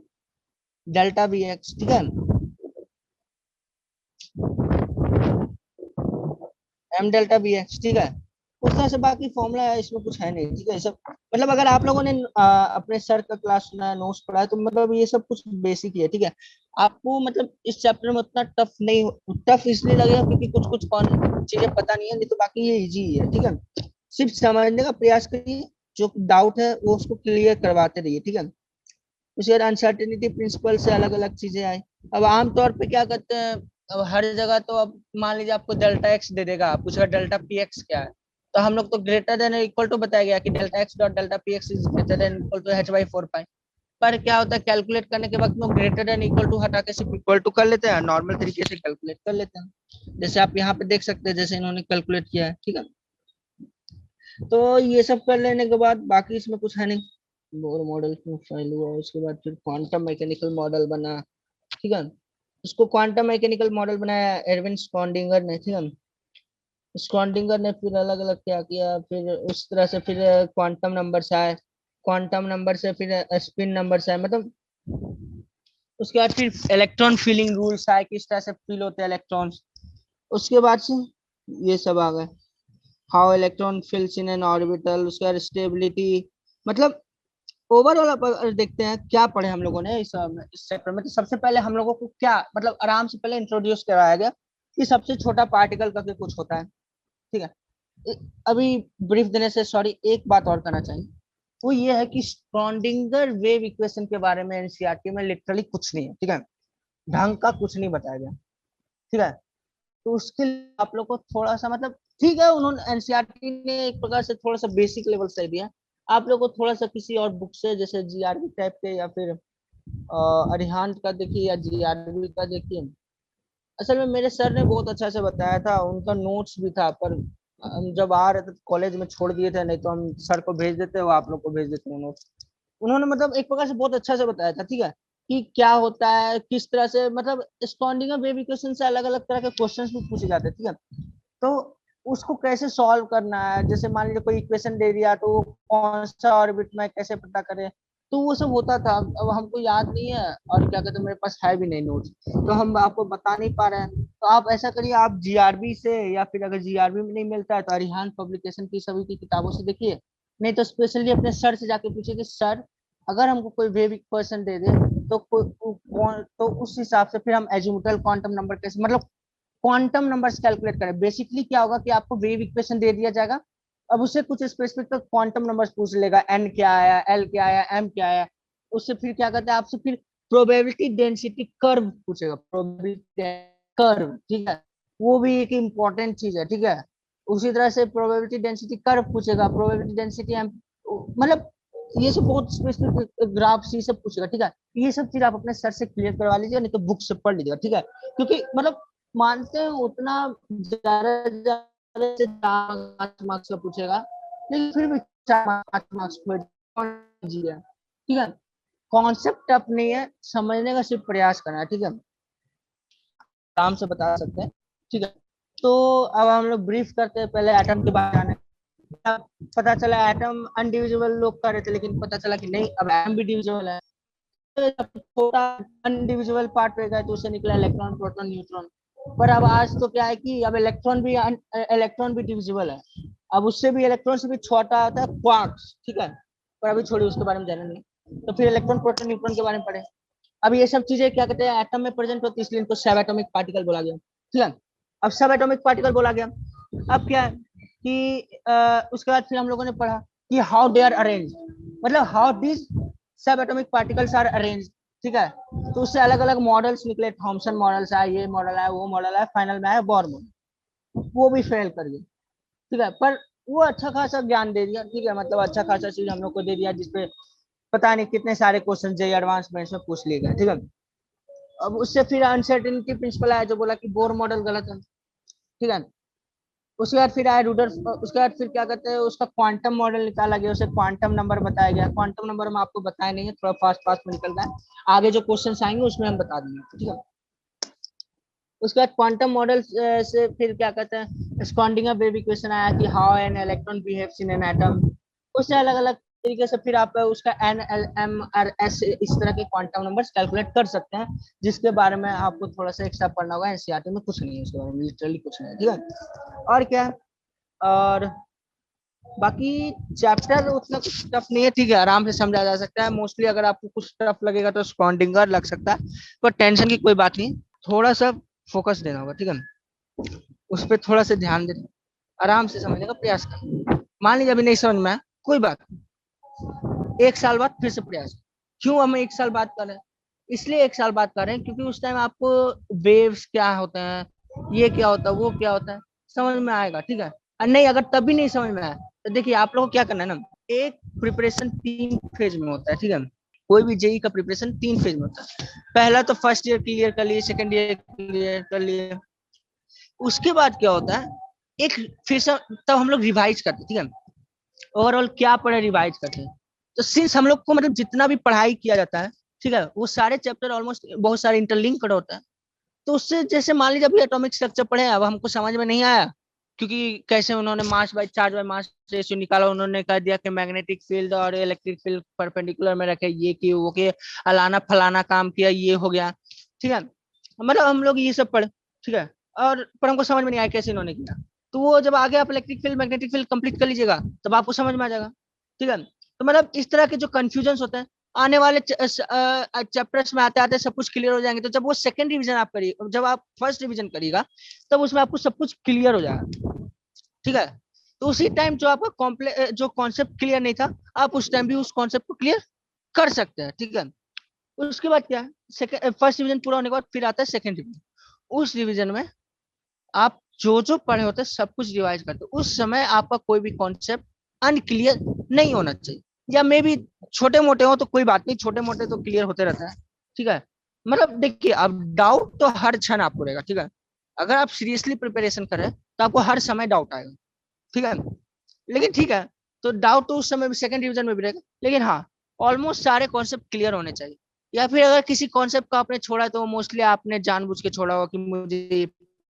डेल्टा वी एक्स, ठीक है, एम डेल्टा बी एक्स, ठीक है। उस तरह से बाकी फॉर्मूला है, इसमें कुछ है नहीं, ठीक है। सब मतलब अगर आप लोगों ने अपने सर का क्लास सुना है, नोट्स पढ़ा है, तो मतलब ये सब कुछ बेसिक ही है, ठीक है। आपको मतलब इस चैप्टर में उतना टफ नहीं, टफ इसलिए लगेगा क्योंकि कुछ कुछ कौन चीजें पता नहीं है, नहीं तो बाकी ये इजी है, ठीक है। सिर्फ समझने का प्रयास करिए, जो डाउट है वो उसको क्लियर करवाते रहिए, ठीक है। उसके बाद अनसर्टेनिटी प्रिंसिपल से अलग अलग चीजें आई। अब आमतौर पे क्या करते हैं, अब हर जगह तो अब मान लीजिए आपको डेल्टा एक्स दे देगा, पूछेगा डेल्टा पी एक्स क्या है, तो हम लोग तो ग्रेटर देन इक्वल टू बताया गया कि delta X dot delta P X is greater than equal to H by 4 pi. पर क्या होता है, कैलकुलेट करने के वक्त में ग्रेटर देन इक्वल टू हटा के सिर्फ इक्वल टू कर लेते हैं, नॉर्मल तरीके से कैलकुलेट कर लेते हैं, जैसे आप यहाँ पे देख सकते हैं, जैसे इन्होंने कैलकुलेट किया है, ठीक है। तो ये सब कर लेने के बाद बाकी इसमें कुछ है नहीं, बोर मॉडल क्यों फाइल हुआ, उसके बाद फिर क्वांटम मैकेनिकल मॉडल बना, ठीक है। उसको क्वांटम मैकेनिकल मॉडल बनाया एरविन स्क्रॉडिंगर ने, ठीक है। स्क्रॉडिंगर ने फिर अलग अलग क्या किया, फिर उस तरह से फिर क्वांटम नंबर से आए, क्वांटम नंबर से फिर स्पिन नंबर से आए, मतलब उसके बाद फिर इलेक्ट्रॉन फीलिंग रूल्स आए, किस तरह से फील होते हैं इलेक्ट्रॉन्स। उसके बाद से ये सब आ गए, how electron fills in an orbital, उसका स्टेबिलिटी, मतलब ओवरऑल अगर देखते हैं क्या पढ़े हम लोगों ने इस चैप्टर में, तो सबसे पहले हम लोगों को क्या मतलब आराम से पहले इंट्रोड्यूस कराया गया कि सबसे छोटा पार्टिकल करके कुछ होता है, ठीक है। अभी ब्रीफ देने से सॉरी, एक बात और करना चाहिए, वो ये है कि स्क्रॉडिंगर वेव इक्वेशन के बारे में एनसीईआरटी में लिटरली कुछ नहीं है, ठीक है, ढंग का कुछ नहीं बताया गया, ठीक है। तो उसके लिए आप लोग को थोड़ा सा मतलब, ठीक है, उन्होंने एनसीईआरटी ने एक प्रकार से थोड़ा सा बेसिक लेवल से दिया, आप लोग को थोड़ा सा किसी और बुक से जैसे जीआरबी टाइप के या फिर अरिहंत का देखिए या जीआरबी का देखिए। असल में मेरे सर ने बहुत अच्छा से बताया था, उनका नोट्स भी था, पर हम जब आ रहे थे कॉलेज में छोड़ दिए थे, नहीं तो हम सर को भेज देते, वो आप लोग को भेज देते नोट्स। उन्होंने मतलब एक प्रकार से बहुत अच्छा से बताया था, ठीक है, कि क्या होता है, किस तरह से मतलब स्टैंडिंग वेव इक्वेशन से अलग अलग तरह के क्वेश्चंस भी पूछे जाते हैं, ठीक है। तो उसको कैसे सॉल्व करना है, जैसे मान लीजिए कोई इक्वेशन दे दिया तो कौन सा ऑर्बिट में कैसे पता करें, तो वो सब होता था। अब हमको याद नहीं है, और क्या कहते हैं मेरे पास है भी नहीं नोट्स, तो हम आपको बता नहीं पा रहे हैं। तो आप ऐसा करिए, आप जीआरबी से या फिर अगर जीआरबी में नहीं मिलता है तो अरिहान पब्लिकेशन की सभी की किताबों से देखिए, नहीं तो स्पेशली अपने सर से जाके पूछिए कि सर अगर हमको कोई वेव इक्वेशन दे दे तो कौन, तो उस हिसाब से फिर हम एजीमुथल क्वांटम नंबर कैसे मतलब क्वांटम नंबर्स कैलकुलेट करें। बेसिकली क्या होगा कि आपको वेव इक्वेशन दे दिया जाएगा, अब उससे कुछ स्पेसिफिक तो क्वांटम नंबर्स पूछ लेगा, एन क्या आया, एल क्या आया, एम क्या आया। उससे फिर क्या कहते हैं आपसे, फिर प्रोबेबिलिटी डेंसिटी कर्व पूछेगा, प्रोबेबिलिटी कर्व, ठीक है, वो भी एक इम्पोर्टेंट चीज है, ठीक है। उसी तरह से प्रोबेबिलिटी डेंसिटी कर्व पूछेगा, प्रोबेबिलिटी डेंसिटी मतलब ये सब बहुत स्पेसिफिक ग्राफ ये सब पूछेगा, ठीक है। ये सब चीज आप अपने सर से क्लियर करवा लीजिएगा, नहीं तो बुक से पढ़ लीजिएगा, ठीक है। क्योंकि मतलब मानते हैं उतना ज्यादा ज्यादा से 4 5 मार्क्स का पूछेगा, लेकिन फिर भी 4 5 मार्क्स है, ठीक है। कॉन्सेप्ट टफ नहीं है, समझने का सिर्फ प्रयास करना है, ठीक है, आराम से बता सकते हैं, ठीक है। तो अब हम लोग ब्रीफ करते हैं, पहले एटम के बारे में। पता चला एटम अनडिविजिबल लोग कर रहे थे, लेकिन पता चला कि नहीं, अब एटम भी डिविजिबल है। तो छोटा अनडिविजिबल पार्ट रहेगा तो उसे निकला इलेक्ट्रॉन प्रोटॉन न्यूट्रॉन। पर अब आज तो क्या है कि अब इलेक्ट्रॉन भी डिविजिबल है, अब उससे भी इलेक्ट्रॉन से भी छोटा आता है क्वार्क्स, ठीक है। पर अभी छोड़िए, उसके बारे में जाना नहीं। तो फिर इलेक्ट्रॉन प्रोटॉन न्यूट्रॉन के बारे में पढ़े। अब ये सब चीजें क्या कहते हैं एटम में प्रेजेंट होती है, इसलिए इनको सब एटॉमिक पार्टिकल बोला गया, ठीक है। अब सब एटॉमिक पार्टिकल बोला गया। अब क्या है कि उसके बाद फिर हम लोगों ने पढ़ा कि हाउ दे आर अरेंज, मतलब हाउ दिस सब एटॉमिक पार्टिकल्स आर अरेंज, ठीक है। तो उससे अलग अलग मॉडल्स निकले, थॉमसन मॉडल्स आए, ये मॉडल आया, वो मॉडल आया, फाइनल में आया बोर मॉडल, वो भी फेल कर गए, ठीक है, पर वो अच्छा खासा ज्ञान दे दिया, ठीक है, मतलब अच्छा खासा चीज हम लोग को दे दिया जिसपे पता नहीं कितने सारे क्वेश्चन जेई एडवांस में इसमें पूछ लिए गए, ठीक है। अब उससे फिर अनसर्टेनिटी प्रिंसिपल आया जो बोला कि बोर मॉडल गलत है, ठीक है। उसके बाद फिर आया रूडर, उसके बाद फिर क्या कहते हैं उसका क्वांटम मॉडल निकाला गया, उसे क्वांटम नंबर बताया गया। क्वांटम नंबर हम आपको बताया नहीं है, थोड़ा फास्ट फास्ट में निकल रहा है, आगे जो क्वेश्चन आएंगे उसमें हम बता देंगे, ठीक है। उसके बाद क्वांटम मॉडल से फिर क्या कहते हैं स्क्रॉडिंगर वेव इक्वेशन आया कि how an electron behaves in an atom. उससे अलग अलग तरीके से फिर आप उसका N L M R S इस तरह के क्वांटम नंबर्स कैलकुलेट कर सकते हैं, जिसके बारे में आपको थोड़ा सा एक्स्ट्रा पढ़ना होगा, एनसीईआरटी में कुछ नहीं है उसके बारे में, लिटरली कुछ नहीं है, ठीक है। और क्या, और बाकी चैप्टर उतना कुछ टफ नहीं है, ठीक है, आराम से समझा जा सकता है। मोस्टली अगर आपको कुछ टफ लगेगा तो स्क्रॉडिंगर लग सकता है, पर टेंशन की कोई बात नहीं, थोड़ा सा फोकस देना होगा, ठीक है, उस पर थोड़ा सा ध्यान देना, आराम से समझने का प्रयास करना। मान लीजिए अभी नहीं समझ में आया, कोई बात नहीं, एक साल बाद फिर से प्रयास। क्यों हम एक साल बाद कर रहे हैं, इसलिए एक साल बाद कर रहे हैं क्योंकि उस टाइम आपको वेव्स क्या होते हैं, ये क्या होता है, वो क्या होता है, समझ में आएगा, ठीक है। और नहीं, अगर तभी नहीं समझ में आया तो देखिए आप लोगों को क्या करना है ना, एक प्रिपरेशन 3 फेज में होता है, ठीक है। कोई भी जेई का प्रिपरेशन 3 फेज में होता है। पहला तो फर्स्ट ईयर क्लियर कर लिए, सेकंड ईयर क्लियर कर लिए, उसके बाद क्या होता है एक फिर से तब हम लोग रिवाइज करते हैं, ठीक है, ओवरऑल क्या पढ़े रिवाइज करते हैं। तो सिंस हम लोग को मतलब जितना भी पढ़ाई किया जाता है, ठीक है, वो सारे चैप्टर ऑलमोस्ट बहुत सारे इंटरलिंक्ड होता है। तो उससे जैसे मान लीजिए अभी एटॉमिक स्ट्रक्चर पढ़े, अब हमको समझ में नहीं आया क्योंकि कैसे उन्होंने mass by charge by mass ratio निकाला, उन्होंने कह दिया कि मैग्नेटिक फील्ड और इलेक्ट्रिक फील्ड परपेंडिकुलर में रखे, ये किए वो किए, अलाना फलाना काम किया, ये हो गया, ठीक है, मतलब हम लोग ये सब पढ़े, ठीक है। और पर हमको समझ में नहीं आया कैसे इन्होंने किया। तो वो जब आगे आप electric field magnetic field complete कर लीजिएगा तब आपको समझ में आ जाएगा, ठीक है। तो मतलब इस तरह के जो कंफ्यूजन होते हैं आने वाले चैप्टर्स में आते आते सब कुछ क्लियर हो जाएंगे। तो जब वो सेकंड रिवीजन आप करिए, जब आप फर्स्ट रिवीजन करिएगा तब उसमें आपको सब कुछ क्लियर हो जाएगा, ठीक है। तो उसी टाइम जो आपका जो कॉन्सेप्ट क्लियर नहीं था, आप उस टाइम भी उस कॉन्सेप्ट को क्लियर कर सकते हैं, ठीक है। उसके बाद क्या है, फर्स्ट रिवीजन पूरा होने के बाद फिर आता है सेकंड रिवीजन। उस रिवीजन में आप जो जो पढ़े होते हैं सब कुछ रिवाइज करते हो, उस समय आपका कोई भी कॉन्सेप्ट अनक्लियर नहीं होना चाहिए, या मे भी छोटे मोटे हो तो कोई बात नहीं, छोटे मोटे तो क्लियर होते रहता है, ठीक है। मतलब देखिए अब डाउट तो हर क्षण आपको रहेगा, ठीक है। अगर आप सीरियसली प्रिपरेशन करें तो आपको हर समय डाउट आएगा, ठीक है। लेकिन ठीक है, तो डाउट तो उस समय भी सेकंड डिवीजन में भी रहेगा, लेकिन हाँ ऑलमोस्ट सारे कॉन्सेप्ट क्लियर होने चाहिए। या फिर अगर किसी कॉन्सेप्ट को आपने छोड़ा तो मोस्टली आपने जानबूझ के छोड़ा हो कि मुझे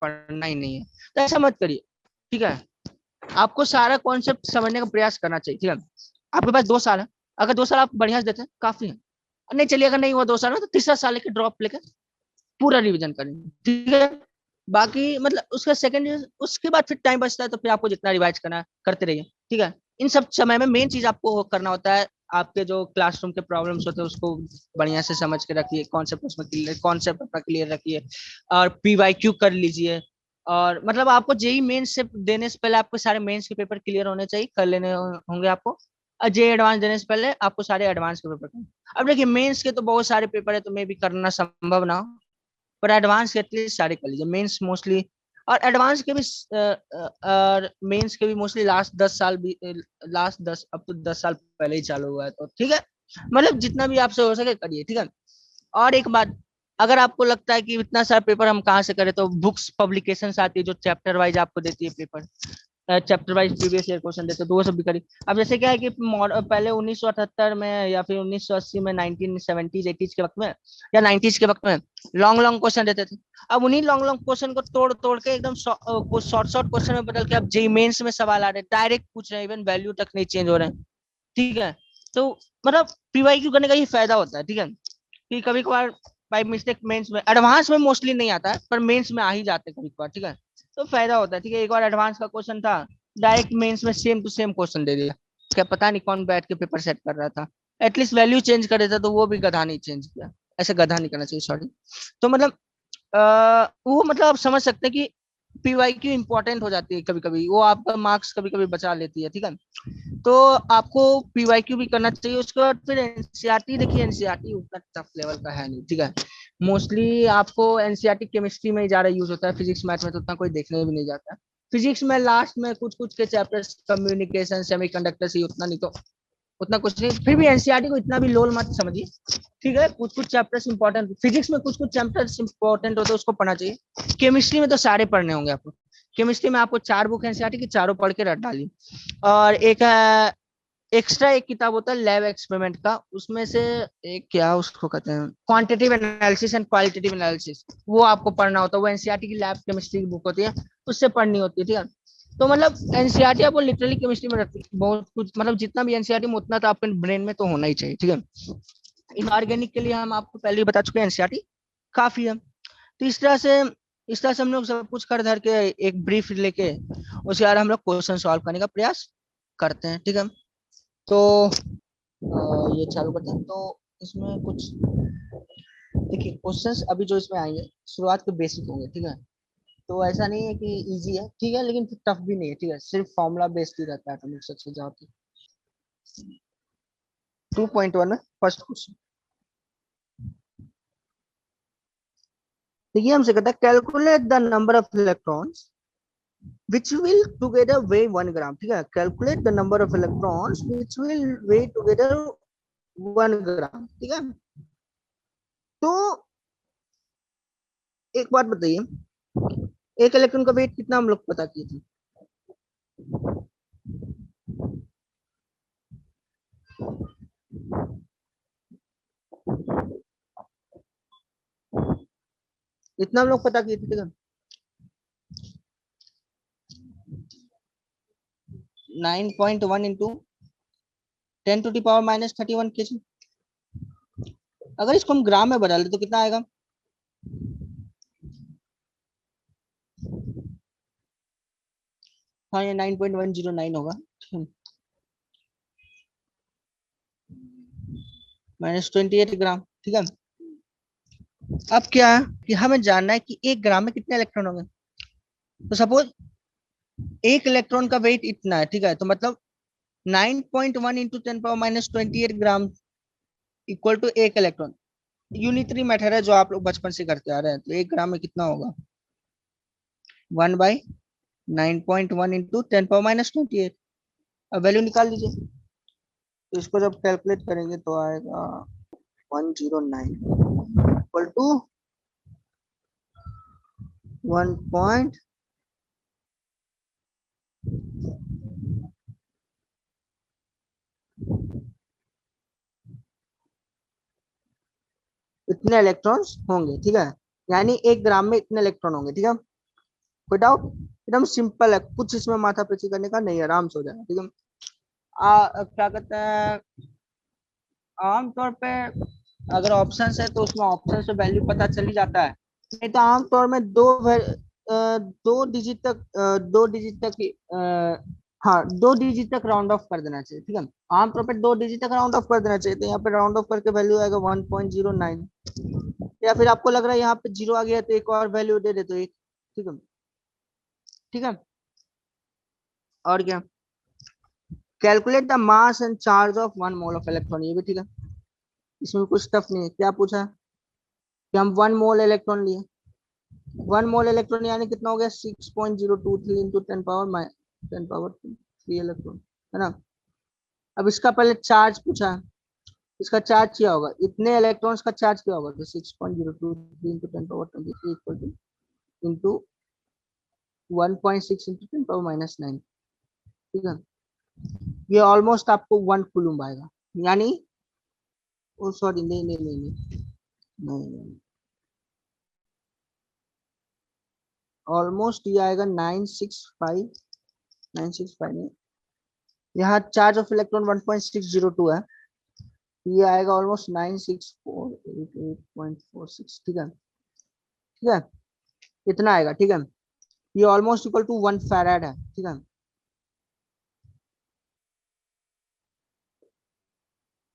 पढ़ना ही नहीं है, तो ऐसा मत करिए, ठीक है। आपको सारा कॉन्सेप्ट समझने का प्रयास करना चाहिए, ठीक है। आपके पास 2 साल है, अगर 2 साल आप बढ़िया से देते हैं काफी है। नहीं चलिए अगर नहीं हुआ 2 साल में तो तीसरा साल लेके ड्रॉप लेके पूरा रिवीजन करेंगे, ठीक है। बाकी मतलब उसका सेकंड, उसके बाद फिर टाइम बचता है तो फिर आपको जितना रिवाइज करना है करते रहिए, ठीक है। इन सब समय में मेन चीज आपको करना होता है, आपके जो क्लासरूम के प्रॉब्लम्स होते हैं उसको बढ़िया से समझ के रखिए, कॉन्सेप्ट उसमें क्लियर, कॉन्सेप्ट अपना क्लियर रखिए, और पीवाईक्यू कर लीजिए। और मतलब आपको जेई मेंस से देने से पहले आपको सारे मेंस के पेपर क्लियर होने चाहिए, कर लेने होंगे आपको। और जेई एडवांस देने से पहले आपको सारे एडवांस के पेपर करना। अब देखिए मेंस के तो बहुत सारे पेपर है तो मे भी करना संभव ना हो, पर एडवांस के एटलीस्ट सारे कर लीजिए, मेंस मोस्टली। और एडवांस के भी और मेंस के भी मोस्टली लास्ट 10 साल भी, लास्ट 10 अब तो 10 साल पहले ही चालू हुआ है, तो ठीक है, मतलब जितना भी आपसे हो सके करिए, ठीक है। और एक बात, अगर आपको लगता है कि इतना सारा पेपर हम कहाँ से करें, तो बुक्स पब्लिकेशन आती है जो चैप्टर वाइज आपको देती है paper, chapter wise previous year question देते, तो वो सब भी करिए। अब जैसे क्या है कि पहले 1978 में या फिर 1980 में, 1970s 80s के वक्त में या 90s के वक्त में लॉन्ग लॉन्ग क्वेश्चन देते थे। अब उन्हीं लॉन्ग लॉन्ग क्वेश्चन को तोड़ तोड़ के एकदम शॉर्ट शॉर्ट क्वेश्चन में बदल के अब जेई मेंस में सवाल आ रहे हैं, डायरेक्ट पूछ रहे हैं, इवन वैल्यू तक नहीं चेंज हो रहे हैं, ठीक है। तो मतलब पीवाईक्यू करने का ये फायदा होता है, ठीक है, कि कभी कभार बाई मिस्टेक मेंस में, एडवांस में मोस्टली नहीं आता है पर मेंस में आ ही जाते हैं कभी कभार, ठीक है। तो फायदा होता है, ठीक है। एक और एडवांस का क्वेश्चन था, डायरेक्ट मेंस में सेम टू सेम क्वेश्चन दे दिया, क्या पता नहीं कौन बैठ के पेपर सेट कर रहा था, एटलीस्ट वैल्यू चेंज कर देता तो वो भी गधा नहीं चेंज किया, ऐसे गधा नहीं करना चाहिए, सॉरी। तो मतलब वो मतलब आप समझ सकते हैं कि पीवाईक्यू इंपॉर्टेंट हो जाती है कभी कभी, वो आपका मार्क्स कभी कभी बचा लेती है, ठीक है। तो आपको पीवाईक्यू भी करना चाहिए। उसके बाद फिर एनसीईआरटी, देखिए एनसीईआरटी उतना टफ लेवल का है नहीं, ठीक है। मोस्टली आपको एनसीईआरटी केमिस्ट्री में ही ज्यादा यूज होता है, फिजिक्स मैथ में तो उतना कोई देखने भी नहीं जाता है। फिजिक्स में लास्ट में कुछ कुछ के चैप्टर्स, कम्युनिकेशन, सेमीकंडक्टर से उतना नहीं तो उतना कुछ नहीं, फिर भी एनसीईआरटी को इतना भी लोल मत समझिए, ठीक है। कुछ कुछ चैप्टर्स इंपॉर्टेंट, फिजिक्स में कुछ कुछ चैप्टर्स इंपॉर्टेंट होते हैं, उसको पढ़ना चाहिए। केमिस्ट्री में तो सारे पढ़ने होंगे आपको। केमिस्ट्री में आपको 4 बुक एनसीईआरटी की, चारों पढ़ के रट डालिए। और एक एक्स्ट्रा एक किताब होता है लैब एक्सपेरिमेंट का, उसमें से एक क्या उसको कहते हैं, quantitative analysis and qualitative analysis, वो आपको पढ़ना होता है। वो एनसीईआरटी की लैब केमिस्ट्री की बुक होती है, उससे पढ़नी होती है, ठीक है। तो मतलब एनसीईआरटी आपको लिटरली केमिस्ट्री में रखती है बहुत कुछ, मतलब जितना भी एनसीईआरटी में उतना तो आपके ब्रेन में तो होना ही चाहिए, ठीक है। इनऑर्गेनिक के लिए हम आपको पहले ही बता चुके हैं एनसीईआरटी काफी है। तो इस तरह से हम लोग सब कुछ कर धर के एक ब्रीफ लेके उसके बाद हम लोग क्वेश्चन सॉल्व करने का प्रयास करते हैं, ठीक है। तो ये चालू करते हैं। तो इसमें कुछ देखिए क्वेश्चंस अभी जो इसमें आएंगे शुरुआत के बेसिक होंगे, ठीक है। तो ऐसा नहीं है कि इजी है, ठीक है, लेकिन टफ भी नहीं है, ठीक है। सिर्फ फॉर्मूला बेस्ड ही रहता है, तो मुझसे अच्छे जाओ। 2.1 में फर्स्ट क्वेश्चन देखिए, हमसे कहता है calculate the number of electrons which will together weigh 1 gram, ठीक है। Calculate the number of electrons which will weigh together 1 gram, ठीक है। तो एक बात बताइए, एक इलेक्ट्रॉन का वेट कितना हम लोग पता किए थे? इतना हम लोग पता किए थे, ठीक है। 9.1 इंटू 10⁻⁻31 kg। अगर इसको हम ग्राम में बदल दे तो कितना आएगा? हाँ, ये 9.109 होगा, -28 ग्राम, ठीक है। अब क्या है कि हमें जानना है कि 1 ग्राम में कितने इलेक्ट्रॉन होंगे। तो सपोज एक इलेक्ट्रॉन का वेट इतना है, ठीक है। तो मतलब 9.1 इंटू 10⁻⁻28 ग्राम इक्वल टू एक इलेक्ट्रॉन। यूनिटरी मेथड है जो आप लोग बचपन से करते आ रहे हैं। तो 1 ग्राम में कितना होगा? 1/9.1 इंटू 10⁻⁻28। अब वैल्यू निकाल लीजिए। तो इसको जब कैलकुलेट करेंगे तो आएगा 109 इक्वल टू 1 इतने इलेक्ट्रॉन्स होंगे, ठीक है। यानी 1 ग्राम में इतने इलेक्ट्रॉन होंगे, ठीक है। कोई डाउट? एकदम सिंपल है, कुछ इसमें माथा पेची करने का नहीं है, आराम से हो जाएगा, ठीक है। क्या कहते हैं, आमतौर पे अगर ऑप्शन है तो उसमें ऑप्शन से वैल्यू पता चल ही जाता है। नहीं तो आमतौर में दो डिजिट तक हाँ, 2 डिजिट तक राउंड ऑफ कर देना चाहिए, ठीक है। आमतौर पे 2 डिजिट तक राउंड ऑफ कर देना चाहिए। तो यहाँ पे राउंड ऑफ करके वैल्यू आएगा 1.09। या फिर आपको लग रहा है यहाँ पे 0 आ गया तो एक और वैल्यू दे देते एक, ठीक है, ठीक है। और क्या, calculate the mass and charge of 1 mole of electron, ये भी ठीक है। इसमें कुछ टफ नहीं है। क्या पूछा है कि हम 1 मोल इलेक्ट्रॉन लिए। 1 मोल इलेक्ट्रॉन यानी कितना हो गया? 6.023 इंटू 10 पावर 3 इलेक्ट्रॉन, है ना। अब इसका पहले चार्ज पूछा है। इसका चार्ज क्या होगा? इतने इलेक्ट्रॉन्स का चार्ज क्या होगा? तो 6.023 into 10 power 23 equal two into 1.6 into 10 power -9, ठीक है। ये ऑलमोस्ट आपको 1 कूलम आएगा। यानी ओ सॉरी, नहीं नहीं नहीं नहीं नहीं, नहीं। ऑलमोस्ट ये आएगा 965 नहीं, यहाँ चार्ज ऑफ इलेक्ट्रॉन 1.602 है। ये आएगा ऑलमोस्ट 96488.46, ठीक है, ठीक है। इतना आएगा, ठीक है। ये ऑलमोस्ट इक्वल टू 1 फैराड है, ठीक है।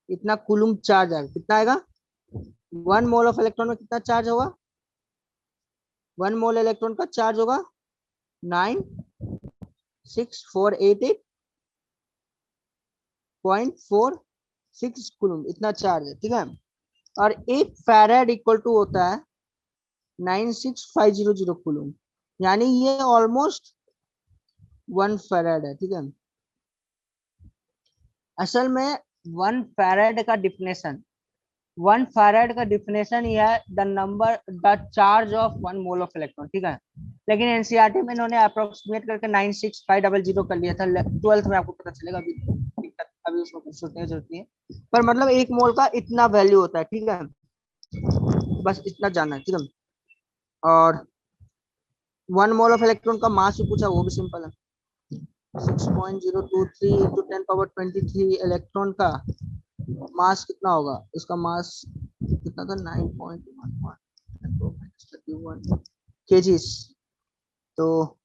इतना कूलम चार्ज आएगा। कितना आएगा? 1 मोल ऑफ इलेक्ट्रॉन में कितना चार्ज होगा? 1 मोल इलेक्ट्रॉन का चार्ज होगा 96488.46 कूलम, इतना चार्ज है, ठीक है। और 1 फैराड इक्वल टू होता है 96500 कूलम। यानी ये ऑलमोस्ट 1 फैराड है, ठीक है। असल में 1 फैराड का डिफिनेशन ये है the charge of 1 mole of electron, ठीक है। लेकिन एनसीईआरटी में इन्होंने अप्रोक्सीमेट करके 96500 कर लिया था। 12th में आपको पता चलेगा, अभी दिक्कत, अभी उसमें कुछ सोचने की जरूरत नहीं है। पर मतलब 1 मोल का इतना वैल्यू होता है, ठीक है। बस इतना जानना है, ठीक है। और 1 मोल ऑफ इलेक्ट्रॉन का मास भी पूछा, वो भी सिंपल है। 6.023 इंटू 10 पावर 23 इलेक्ट्रॉन का मास कितना होगा? इसका मास कितना था? 9.11 केजीस। तो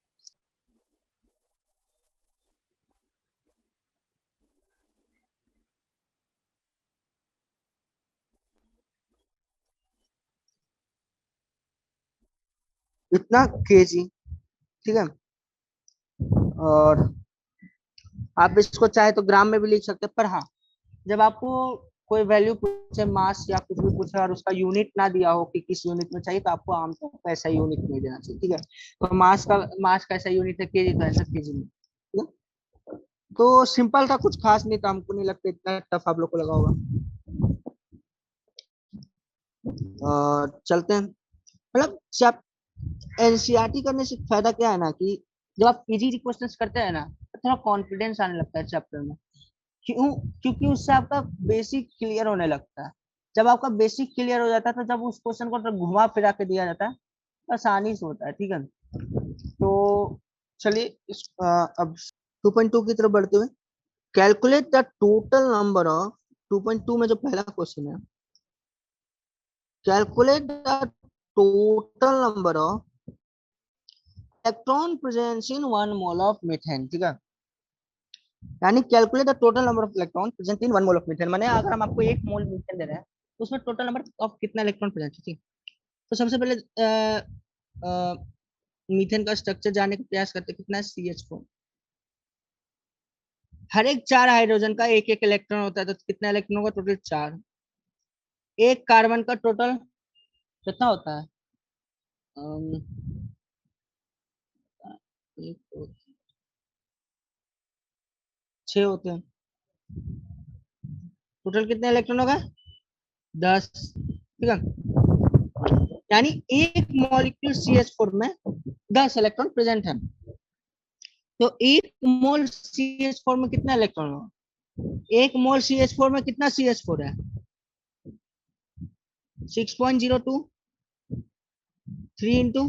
इतना केजी, ठीक है। और आप इसको चाहे तो ग्राम में भी लिख सकते हैं, पर हाँ, जब आपको कोई वैल्यू पूछे, मास या कुछ भी पूछे, और उसका यूनिट ना दिया हो कि किस यूनिट में चाहिए, तो आपको आमतौर पर ऐसा यूनिट नहीं देना चाहिए, ठीक है। तो मास का ऐसा यूनिट है केजी, तो ऐसा केजी में, ठीक है? तो सिंपल था, कुछ खास नहीं था, हमको नहीं लगता इतना टफ आप लोग को लगा होगा। चलते हैं, मतलब जब एनसीईआरटी करने से फायदा क्या है ना, कि जब आप इजी क्वेश्चंस करते हैं ना, तो थोड़ा कॉन्फिडेंस आने लगता है चैप्टर में। क्यों? क्योंकि उससे आपका बेसिक क्लियर होने लगता है। जब आपका बेसिक क्लियर हो जाता है, तो जब उस क्वेश्चन को घुमा फिरा के दिया जाता है, तो आसानी से होता है, ठीक है। तो चलिए अब 2.2 की तरफ बढ़ते हुए, calculate the total number of, 2.2 में जो पहला क्वेश्चन है, calculate the total number of electron presence in 1 mole of methane, ठीक है। यानी calculate the total number of electron present in 1 mole of methane, माने अगर हम आपको 1 मोल मीथेन दे रहे हैं, तो उसमें टोटल नंबर ऑफ कितना इलेक्ट्रॉन प्रेजेंट है, ठीक। तो सबसे पहले मीथेन का स्ट्रक्चर जानने का प्रयास करते हैं। कितना है? CH4। हर एक 4 हाइड्रोजन का एक एक इलेक्ट्रॉन होता है, तो कितना इलेक्ट्रॉन होगा? टोटल 4। एक कार्बन का टोटल कितना होता है? अम, एक, दो, 6 होते हैं। टोटल कितने इलेक्ट्रॉन होगा? 10, ठीक है। यानी एक मॉलिक्यूल CH4 में 10 इलेक्ट्रॉन प्रेजेंट है। तो एक मोल CH4 में कितना इलेक्ट्रॉन होगा? एक मोल CH4 में कितना CH4 है? 6.02, 3 into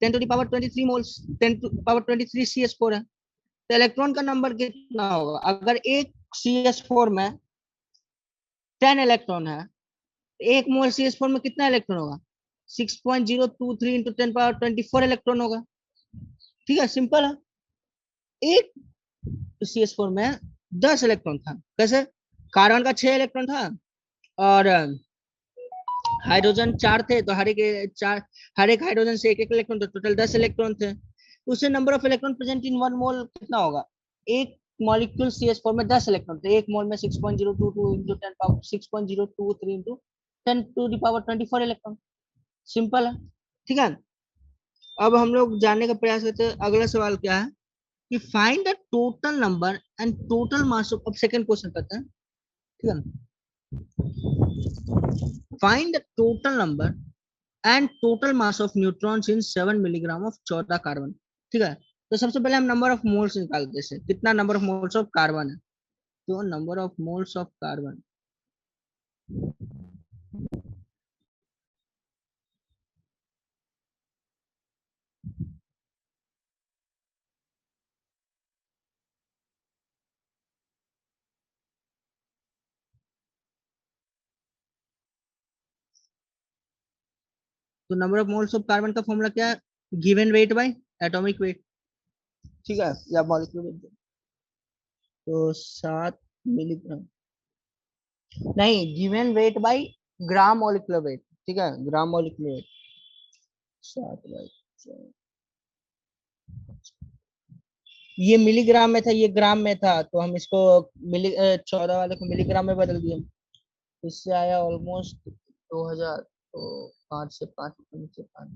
10 to the power 23 moles, 10 to the power 23 CH4 है। तो इलेक्ट्रॉन का नंबर कितना होगा? अगर एक CH4 में 10 इलेक्ट्रॉन है, एक मोल CH4 में कितना इलेक्ट्रॉन होगा? 6.023 इंटू 10 पावर 24 इलेक्ट्रॉन होगा, ठीक है। सिंपल है। एक CH4 में 10 इलेक्ट्रॉन था, कैसे? कार्बन का 6 इलेक्ट्रॉन था, और हाइड्रोजन 4 थे, तो हर एक हाइड्रोजन से एक एक इलेक्ट्रॉन, तो टोटल 10 इलेक्ट्रॉन थे। उससे number of electron present in 1 मोल कितना होगा? एक मॉलिक्यूल CH4 में 10 इलेक्ट्रॉन थे, एक मोल में 6.022 into 10 power 6.023 into 10 to the power 24 electron. Simple है, ठीक है। अब हम लोग जानने का प्रयास करते हैं, अगला सवाल क्या है कि find the total number and total mass of, अब सेकंड क्वेश्चन करते हैं, ठीक है। Find the total number and total mass of neutrons in 7 milligram of 14 carbon, ठीक है। तो सबसे पहले हम नंबर ऑफ मोल्स निकालते हैं, कितना number of moles of carbon है। तो number of moles of carbon, तो number of moles of carbon का फॉर्मूला क्या है? Given weight by atomic weight, ठीक है, या मॉलिक्यूलर वेट। तो 7 मिलीग्राम, नहीं, given weight by gram molecular weight, ठीक है, ग्राम मॉलिक्यूलर वेट। 7/4, ये मिलीग्राम में था, ये ग्राम में था, तो हम इसको 14 वाले को मिलीग्राम में बदल दिए। इससे आया ऑलमोस्ट 2000। तो 5 से 5 नीचे 5।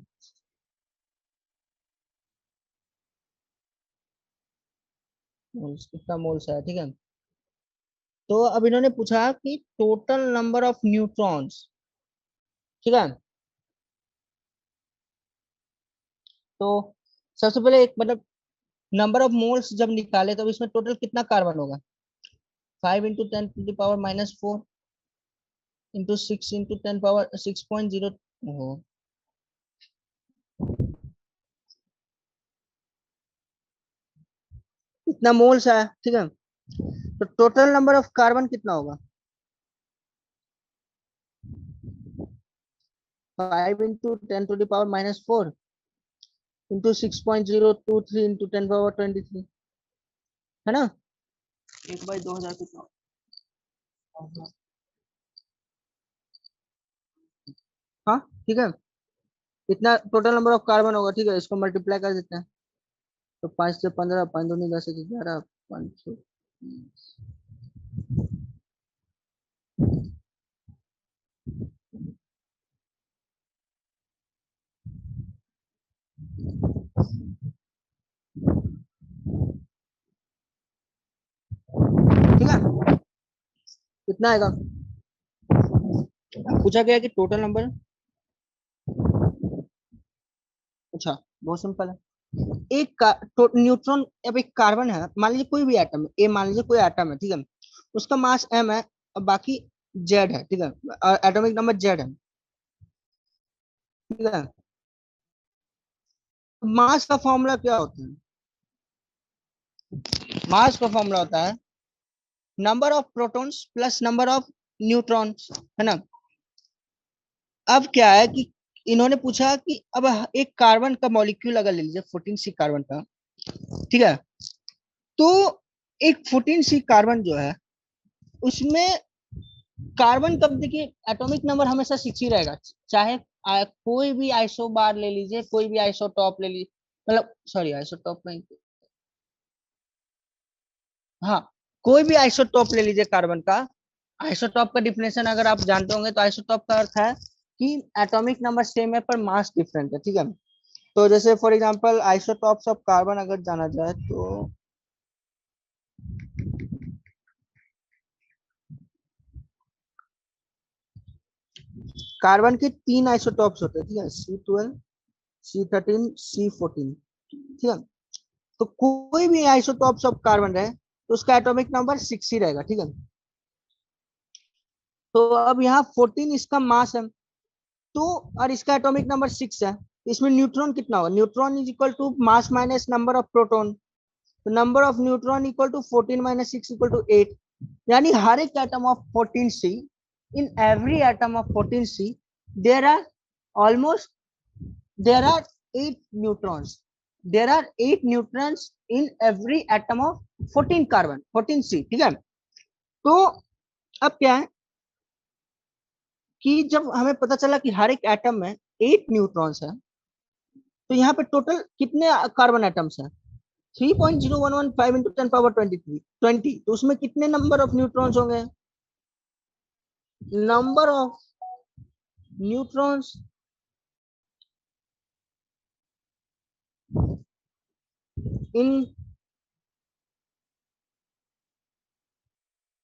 मोल्स कितना मोल्स है, ठीक है। तो अब इन्होंने पूछा कि टोटल नंबर ऑफ न्यूट्रॉन्स, ठीक है। तो सबसे पहले एक मतलब नंबर ऑफ मोल्स जब निकाले तो इसमें टोटल कितना कार्बन होगा? 5 × 10⁻⁻⁴ इंटू 6 × 10⁻6.0। इतना मोल्स है, ठीक है। तो टोटल नंबर ऑफ कार्बन कितना होगा? 5 × 10⁻⁻⁴ इंटू 6.023 इंटू 10⁻23, है ना। 1/2000 कितना? हाँ, ठीक है। इतना टोटल नंबर ऑफ कार्बन होगा, ठीक है। इसको मल्टीप्लाई कर देते हैं। तो 5 से 15, 5 दूनी 10, 11, 500। ठीक है, कितना आएगा? पूछा गया कि टोटल नंबर। अच्छा, बहुत सिंपल है। न्यूट्रॉन, अब एक कार्बन है, मान लीजिए कोई भी एटम है, ए मान लीजिए कोई एटम है, ठीक है। उसका मास m है और बाकी जेड है, ठीक है। और एटॉमिक नंबर जेड है, ठीक है। मास का फॉर्मूला क्या होता है? मास का फॉर्मूला होता है number of protons plus number of neutrons, है ना। अब क्या है कि इन्होंने पूछा कि अब एक कार्बन का मॉलिक्यूल अगर ले लीजिए 14C कार्बन का, ठीक है। तो एक 14C कार्बन जो है उसमें कार्बन कब, देखिए एटॉमिक नंबर हमेशा 6 ही रहेगा, चाहे कोई भी आइसो बार ले लीजिए, कोई भी आइसोटॉप ले लीजिए, मतलब सॉरी आइसोटॉप नहीं, हाँ, कोई भी आइसोटॉप ले लीजिए कार्बन का। आइसोटॉप का डिफिनेशन अगर आप जानते होंगे तो आइसोटॉप का अर्थ है कि एटॉमिक नंबर सेम है पर मास डिफरेंट है, ठीक है। तो जैसे for example isotopes of carbon अगर जाना जाए तो कार्बन के 3 आइसोटॉप्स होते हैं, ठीक है। C12, C13, C14, ठीक है। तो कोई भी आइसोटॉप्स ऑफ कार्बन रहे तो उसका एटॉमिक नंबर 6 ही रहेगा, ठीक है। तो अब यहाँ 14 इसका मास है, तो और इसका एटॉमिक नंबर 6 है। इसमें न्यूट्रॉन कितना होगा? Neutron is equal to mass minus number of proton. तो number of neutron equal to 14 minus 6 equal to 8। यानी हर एक atom of 14C, in every atom of 14C there are almost there are 8 neutrons. There are 8 neutrons in every atom of 14 carbon 14C, ठीक है। तो अब क्या है कि जब हमें पता चला कि हर एक एटम में 8 न्यूट्रॉन्स है, तो यहाँ पे टोटल कितने कार्बन एटम्स हैं? 3.0115 इंटू 10⁻23 20। तो उसमें कितने नंबर ऑफ न्यूट्रॉन्स होंगे? Number of neutrons in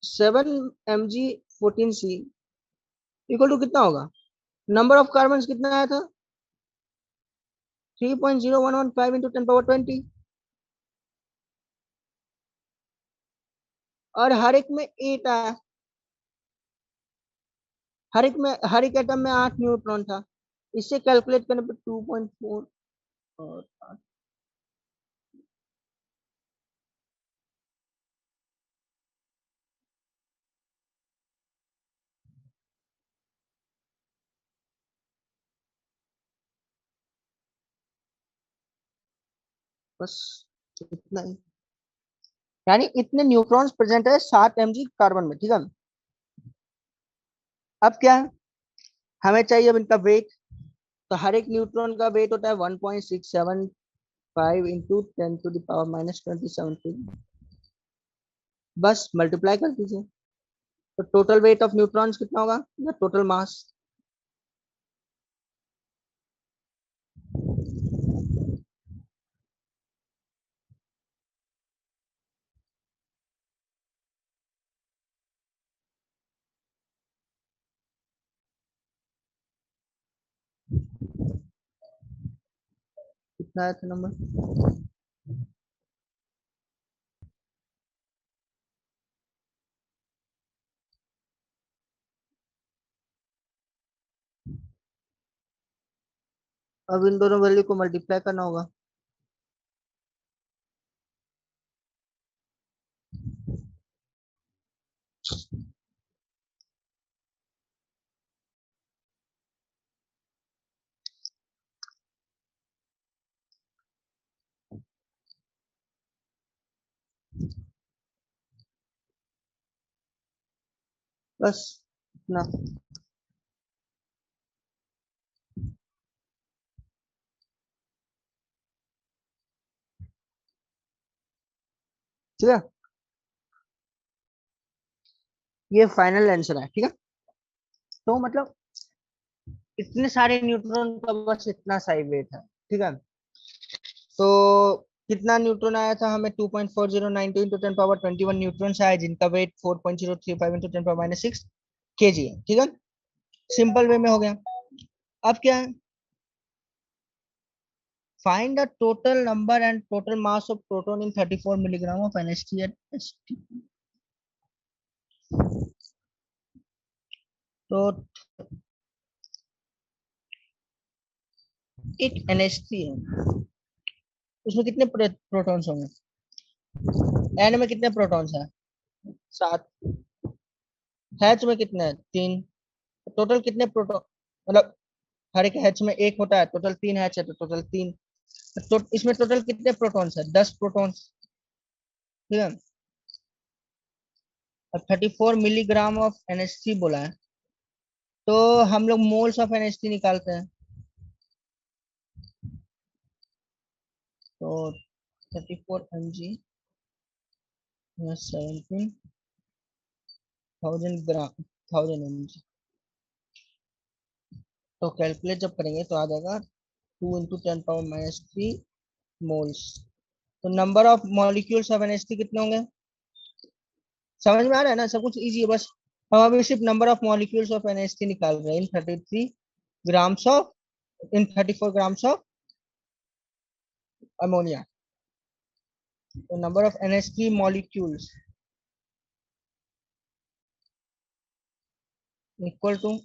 7 mg 14C equal to कितना होगा? नंबर ऑफ कार्बन कितना आया था? 3.0115 इंटू 10⁻20। और हर एक में 8 आया। हर एक एटम में 8 न्यूट्रॉन था। इससे कैलकुलेट करने पर 2.4 और 8। बस इतना ही। यानी इतने न्यूट्रॉन्स प्रेजेंट है 7 mg कार्बन में, ठीक है। अब क्या है, हमें चाहिए अब इनका वेट। तो हर एक न्यूट्रॉन का वेट होता है 1.675 इंटू 10⁻⁻27। बस मल्टीप्लाई कर दीजिए। तो टोटल वेट ऑफ न्यूट्रॉन्स कितना होगा या टोटल मास? कितना आया था नंबर? अब इन दोनों वैल्यू को मल्टीप्लाई करना होगा। बस इतना। ठीक है, ये फाइनल आंसर है। ठीक है, तो मतलब इतने सारे न्यूट्रॉन का बस इतना सा ही वेट है। ठीक है, तो कितना न्यूट्रॉन आया था हमें? 2.4092 इंटू 10 पावर 21 न्यूट्रॉन आया, जिनका वेट 4.035 इंटू 10 पावर -6 केजी है। ठीक है, सिंपल वे में हो गया। अब क्या है? Find the total number and total mass of proton in 34 milligram of NH3 at ST। तो एक NH3 है, उसमें कितने प्रोटॉन्स होंगे? N में कितने प्रोटॉन्स हैं? 7। H में कितने हैं? 3। टोटल कितने प्रोटॉन, मतलब हर एक H में एक होता है, टोटल 3 H है तो टोटल 3। तो इसमें टोटल कितने प्रोटॉन्स है? 10 प्रोटॉन्स। ठीक है, अब 34 मिलीग्राम ऑफ NH3 बोला है, तो हम लोग मोल्स ऑफ NH3 निकालते हैं। तो 34 mg/17,000 ग्राम 1000 mg। तो कैलकुलेट जब करेंगे तो आ जाएगा 2 × 10 पावर -3 मोल्स। तो number of molecules of NH3 कितने होंगे? समझ में आ रहा है ना? सब कुछ इजी है, बस हम अभी सिर्फ number of molecules of NH3 निकाल रहे हैं in 33 grams of, in 34 grams of ammonia. तो number of NH3 molecules equal to,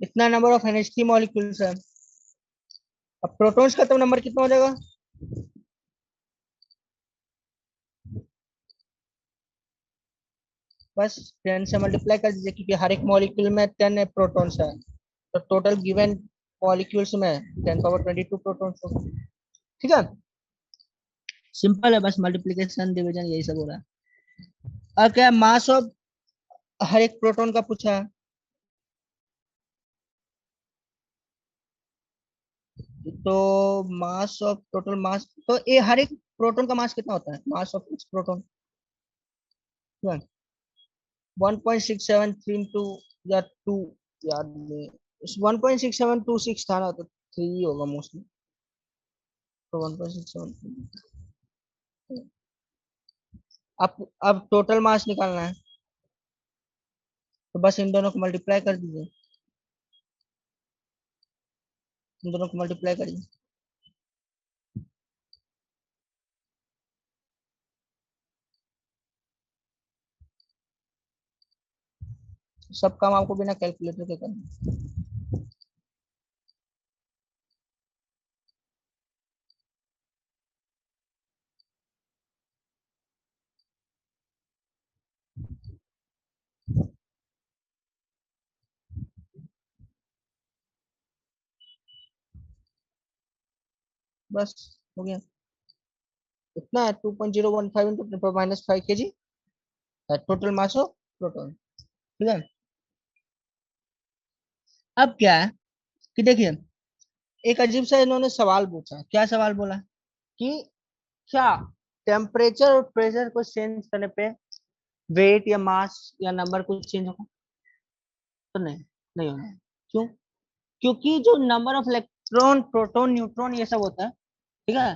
इतना नंबर ऑफ NH3 मॉलिक्यूल्स है। अब प्रोटॉन्स का तो नंबर कितना हो जाएगा? बस 10 से मल्टीप्लाई कर दीजिए, क्योंकि हर एक मॉलिक्यूल में 10 प्रोटॉन्स है, तो टोटल गिवन मॉलिक्यूल्स में 10 पावर 22 प्रोटॉन्स होगा। ठीक है, सिंपल है, बस मल्टीप्लिकेशन डिवीजन यही सब हो रहा है। अब क्या, मास ऑफ हर एक प्रोटॉन का पूछा है, तो मास ऑफ टोटल मास, तो ये हर एक प्रोटॉन का मास कितना होता है? Mass of each proton 1.67 into या 2, याद नहीं, 1.6726 था ना, तो 3 होगा मोस्टली। तो 1.67, अब टोटल मास निकालना है, तो बस इन दोनों को मल्टीप्लाई कर दीजिए, इन दोनों को मल्टीप्लाई करिए। सब काम आपको बिना कैलकुलेटर के करना है। बस हो गया। इतना है 2.015 इंटू 10 पावर -5 kg है टोटल मास ऑफ प्रोटॉन। ठीक है, अब क्या है कि देखिए, एक अजीब सा इन्होंने सवाल पूछा। क्या सवाल बोला कि क्या टेम्परेचर और प्रेशर को चेंज करने पे वेट या मास या नंबर कुछ चेंज होगा तो नहीं, नहीं होना। क्यों? क्योंकि जो number of electron proton neutron ये सब होता है, ठीक है,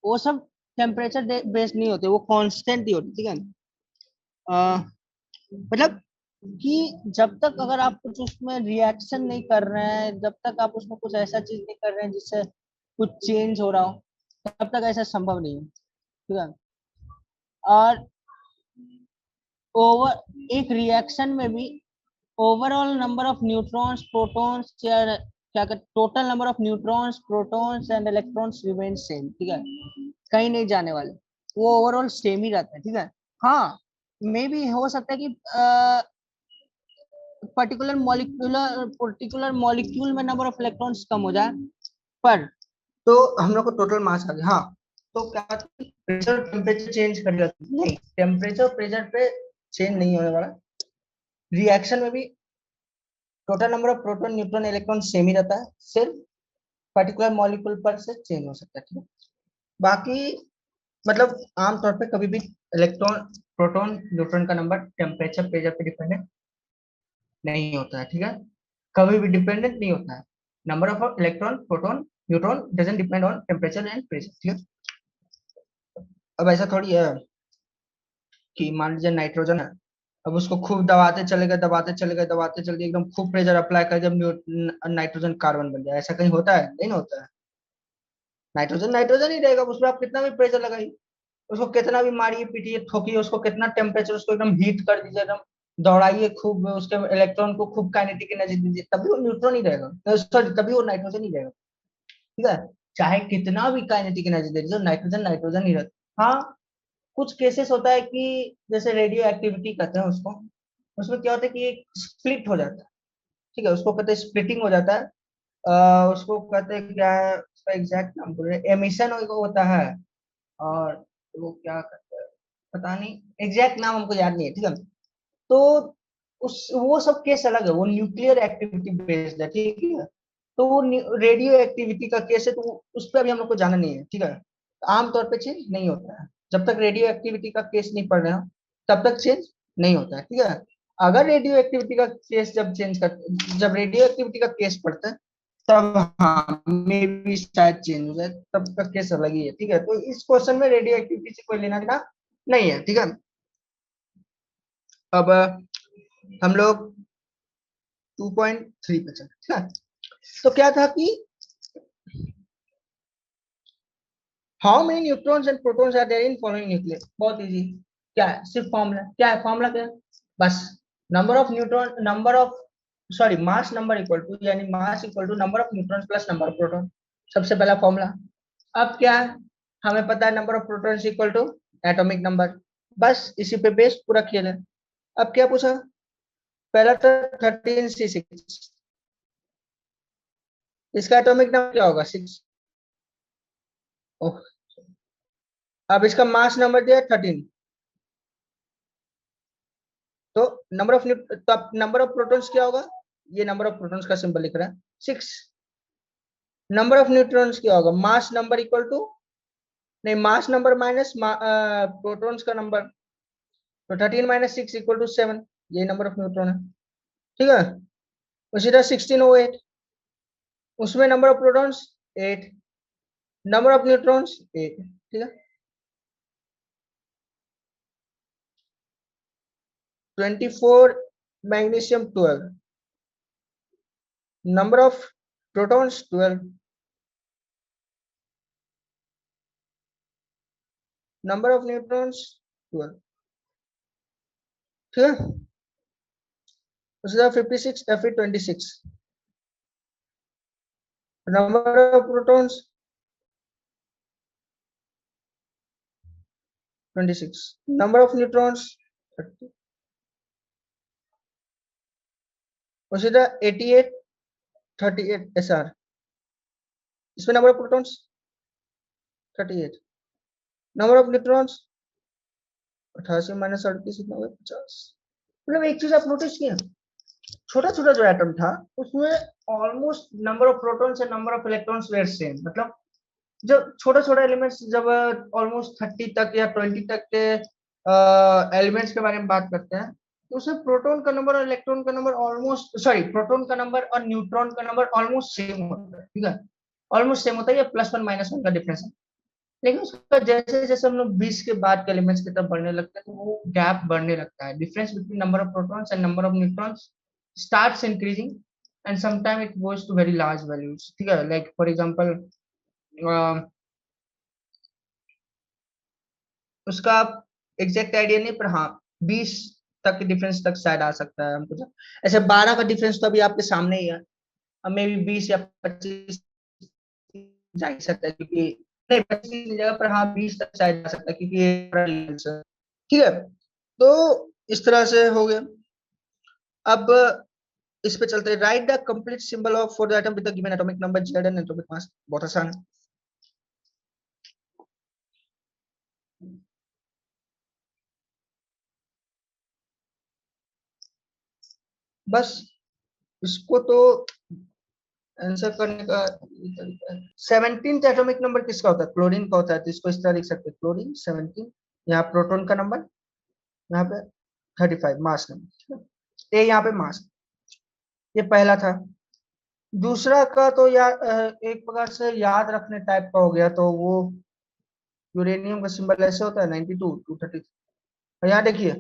वो सब टेम्परेचर बेस्ड नहीं होते, वो कांस्टेंट ही होते, ठीक है। मतलब कि जब तक अगर आप कुछ उसमें रिएक्शन नहीं कर रहे हैं, जब तक आप उसमें कुछ ऐसा चीज नहीं कर रहे हैं जिससे कुछ चेंज हो रहा हो, तब तक ऐसा संभव नहीं है, ठीक है। और ओवर एक रिएक्शन में भी overall number of neutrons protons या क्या कहते, total number of neutrons protons and electrons remain same, ठीक है, कहीं नहीं जाने वाले, वो ओवरऑल सेम ही रहता है, ठीक है। हाँ, मे भी हो सकता है कि पर्टिकुलर मॉलिक्यूल में नंबर ऑफ इलेक्ट्रॉन्स कम हो जाए, पर तो हम लोग को टोटल मास आ गया। हाँ, तो क्या प्रेशर टेम्परेचर चेंज करेगा? नहीं, टेम्परेचर प्रेशर पे चेंज नहीं होने वाला। रिएक्शन में भी total number of proton neutron electron same ही रहता है, सिर्फ पर्टिकुलर मॉलिक्यूल पर से चेंज हो सकता है, ठीक है। बाकी मतलब आमतौर पे कभी भी इलेक्ट्रॉन प्रोटॉन न्यूट्रॉन का नंबर टेम्परेचर प्रेशर पे डिपेंडेंट नहीं होता है, ठीक है, कभी भी डिपेंडेंट नहीं होता है। Number of electron proton neutron doesn't depend on temperature and pressure, ठीक है। अब ऐसा थोड़ी है कि मान लीजिए नाइट्रोजन है, अब उसको खूब दबाते चले गए दबाते चले गए दबाते चले गए, एकदम खूब प्रेशर अप्लाई कर जब नाइट्रोजन कार्बन बन जाए, ऐसा कहीं होता है? नहीं होता है। नाइट्रोजन नाइट्रोजन ही रहेगा, उसमें आप कितना भी प्रेशर लगाइए, उसको कितना भी मारिए पीटिए ठोकिए, उसको कितना टेम्परेचर, उसको एकदम हीट कर दीजिए, एकदम दौड़ाइए खूब, उसके इलेक्ट्रॉन को खूब काइनेटिक एनर्जी दीजिए, तभी वो न्यूट्रॉन ही रहेगा, सॉरी तभी वो नाइट्रोजन ही रहेगा, ठीक है। चाहे कितना भी काइनेटिक एनर्जी दे दीजिए, नाइट्रोजन नाइट्रोजन ही रहता। हाँ, कुछ केसेस होता है कि जैसे रेडियो एक्टिविटी कहते हैं उसको, उसमें क्या होता है कि स्प्लिट हो जाता है, ठीक है, उसको कहते हैं स्प्लिटिंग हो जाता है। उसको कहते हैं क्या है, उसका एग्जैक्ट नाम बोल रहे, एमिशन होता है, और वो क्या कहते हैं पता नहीं, एग्जैक्ट नाम हमको याद नहीं है, ठीक है। तो उस वो सब केस अलग है, वो न्यूक्लियर एक्टिविटी बेस्ड है, ठीक है। तो वो रेडियो एक्टिविटी का केस है, तो उस पर अभी हम लोग को जाना नहीं है, ठीक है। आमतौर पे चेंज नहीं होता है, जब तक रेडियो एक्टिविटी का केस नहीं पढ़ रहे हो तब तक चेंज नहीं होता है, ठीक है। अगर रेडियो एक्टिविटी का केस जब रेडियो एक्टिविटी का केस पढ़ते हैं तब हाँ मे भी शायद चेंज हो जाए, तब तक केस अलग ही है, ठीक है। तो इस क्वेश्चन में रेडियो एक्टिविटी से कोई लेना देना नहीं है, ठीक है। अब हम लोग 2.3 पे चलते, ठीक है। तो क्या था कि how many neutrons and protons are there in following nucleus, बहुत इजी, क्या है, सिर्फ फॉर्मूला, क्या है फॉर्मूला, क्या है, बस number of neutron number of sorry mass number equal to, यानी mass equal to number of neutrons plus number of proton, सबसे पहला फॉर्मूला। अब क्या है, हमें पता है number of protons equal to atomic number, बस इसी पे बेस पूरा किया जाए। अब क्या पूछा, पहला था 13C6, इसका एटॉमिक नंबर क्या होगा, 6। अब इसका मास नंबर दिया 13, तो नंबर ऑफ तो नंबर ऑफ प्रोटॉन्स क्या होगा, ये नंबर ऑफ प्रोटॉन्स का सिंबल लिख रहा है 6। नंबर ऑफ न्यूट्रॉन्स क्या होगा, मास नंबर इक्वल टू, नहीं मास नंबर माइनस प्रोटॉन्स का नंबर, तो 13 - 6 इक्वल टू 7, ये नंबर ऑफ न्यूट्रॉन है, ठीक है। उसी तरह 1608, उसमें number of protons 8, number of neutrons 8, ठीक है। 24 magnesium 12, number of protons 12, number of neutrons 12, ठीक है। उसी तरह 56 Fe26, number of protons 26, number of neutrons 30, उसी तरह 88 38 SR, इसमें number of protons 38, number of neutrons 88 - 38 कितना हुआ, 50। मतलब एक चीज आप नोटिस किया, छोटा छोटा जो एटम था उसमें almost number of protons and number of electrons were same, मतलब जब छोटा छोटा एलिमेंट्स, जब ऑलमोस्ट 30 तक या 20 तक के एलिमेंट्स के बारे में बात करते हैं, तो उसमें प्रोटॉन का नंबर और इलेक्ट्रॉन का नंबर ऑलमोस्ट, सॉरी, प्रोटॉन का नंबर और न्यूट्रॉन का नंबर ऑलमोस्ट सेम होता है, ठीक है, ऑलमोस्ट सेम होता है, ये +1 - 1 का डिफरेंस है। लेकिन उसका जैसे जैसे हम लोग 20 के बाद के एलिमेंट्स की तरफ बढ़ने लगते हैं, तो वो गैप बढ़ने लगता है, difference between number of protons and number of neutrons starts increasing, and sometimes it goes to very large values, ठीक है, like for example उसका एग्जैक्ट आइडिया नहीं, पर हाँ 20 तक के डिफरेंस तक शायद आ सकता है हमको, ऐसे 12 का डिफरेंस तो अभी आपके सामने ही है, अब मे बी 20 या 25 जा ही सकता है, क्योंकि नहीं 25 जगह पर, हाँ 20 तक शायद जा सकता है, क्योंकि ये बड़ा लेंस है, ठीक है। तो इस तरह से हो गया। अब इस पे चलते हैं, right the complete symbol of for the atom with the given atomic number Z and atomic mass. बहुत आसान है, बस इसको तो आंसर करने का 17th एटॉमिक नंबर किसका होता है? क्लोरीन का होता है, तो इसको इस तरह लिख सकते हैं, क्लोरीन 17। यहाँ प्रोटॉन का नंबर, यहाँ पे 35 मास नंबर, ये यहाँ पे मास, ये पहला था। दूसरा का तो यार एक प्रकार से याद रखने टाइप का हो गया, तो वो यूरेनियम का सिंबल ऐसे होता है 92 230। और यहाँ देखिए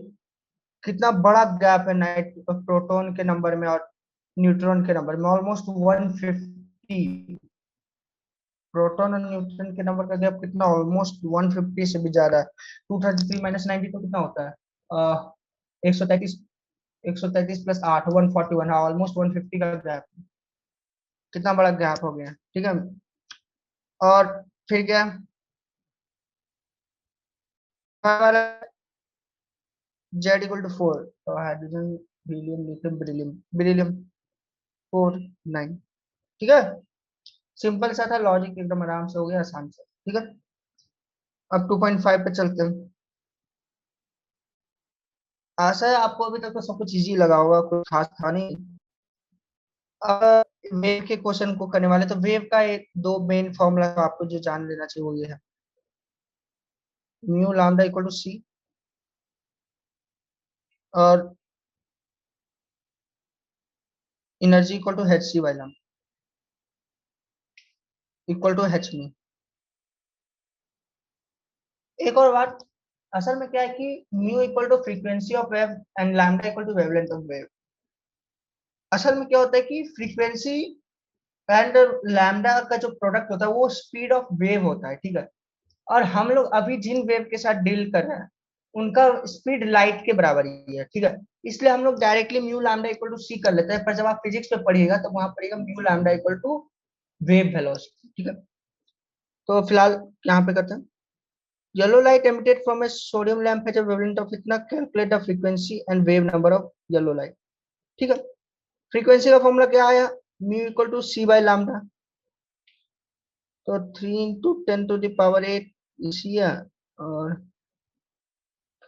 कितना बड़ा गैप है नाइट प्रोटॉन के नंबर में और न्यूट्रॉन के नंबर में, ऑलमोस्ट 150। प्रोटॉन और न्यूट्रॉन के नंबर का गैप कितना, ऑलमोस्ट 150 से भी ज्यादा है। 233 - 90 तो कितना होता है? 133, 133 + 8 141, हाँ ऑलमोस्ट 150 का गैप। कितना बड़ा गैप हो गया, ठीक है। और फिर क्या वाला, Z = 4, तो hydrogen helium lithium beryllium, beryllium 4 9, ठीक है। सिंपल सा था लॉजिक, एकदम आराम से हो गया, आसान से, ठीक है। अब 2.5 पे चलते हैं। आशा है आपको अभी तक तो सब कुछ इजी लगा होगा, कुछ खास था नहीं। वेव के क्वेश्चन को करने वाले, तो वेव का एक दो मेन फॉर्मूला आपको जो जान लेना चाहिए वो ये है, mu lambda equal to C, और energy equal to H C by lambda equal to H मी। एक और बात, असल में क्या है कि mu equal to frequency of wave and lambda equal to wavelength of wave. असल में क्या होता है कि फ्रीक्वेंसी एंड लैम्डा का जो प्रोडक्ट होता है वो स्पीड ऑफ वेव होता है, ठीक है। और हम लोग अभी जिन वेव के साथ डील कर रहे हैं उनका स्पीड लाइट के बराबर ही है, ठीक है। इसलिए हम लोग directly mu lambda equal to C कर लेते हैं, पर जब आप फिजिक्स में पढ़िएगा तो वहां पढ़ेगा mu lambda equal to wave velocity, ठीक है। तो फिलहाल यहाँ पे करते हैं, yellow light emitted from a sodium lamp has a wavelength of इतना, calculate the frequency and wave number of yellow light, ठीक है। फ्रीक्वेंसी का फॉर्मूला क्या आया? Mu equal to C by lambda, तो 3 × 10⁸ इसी है, और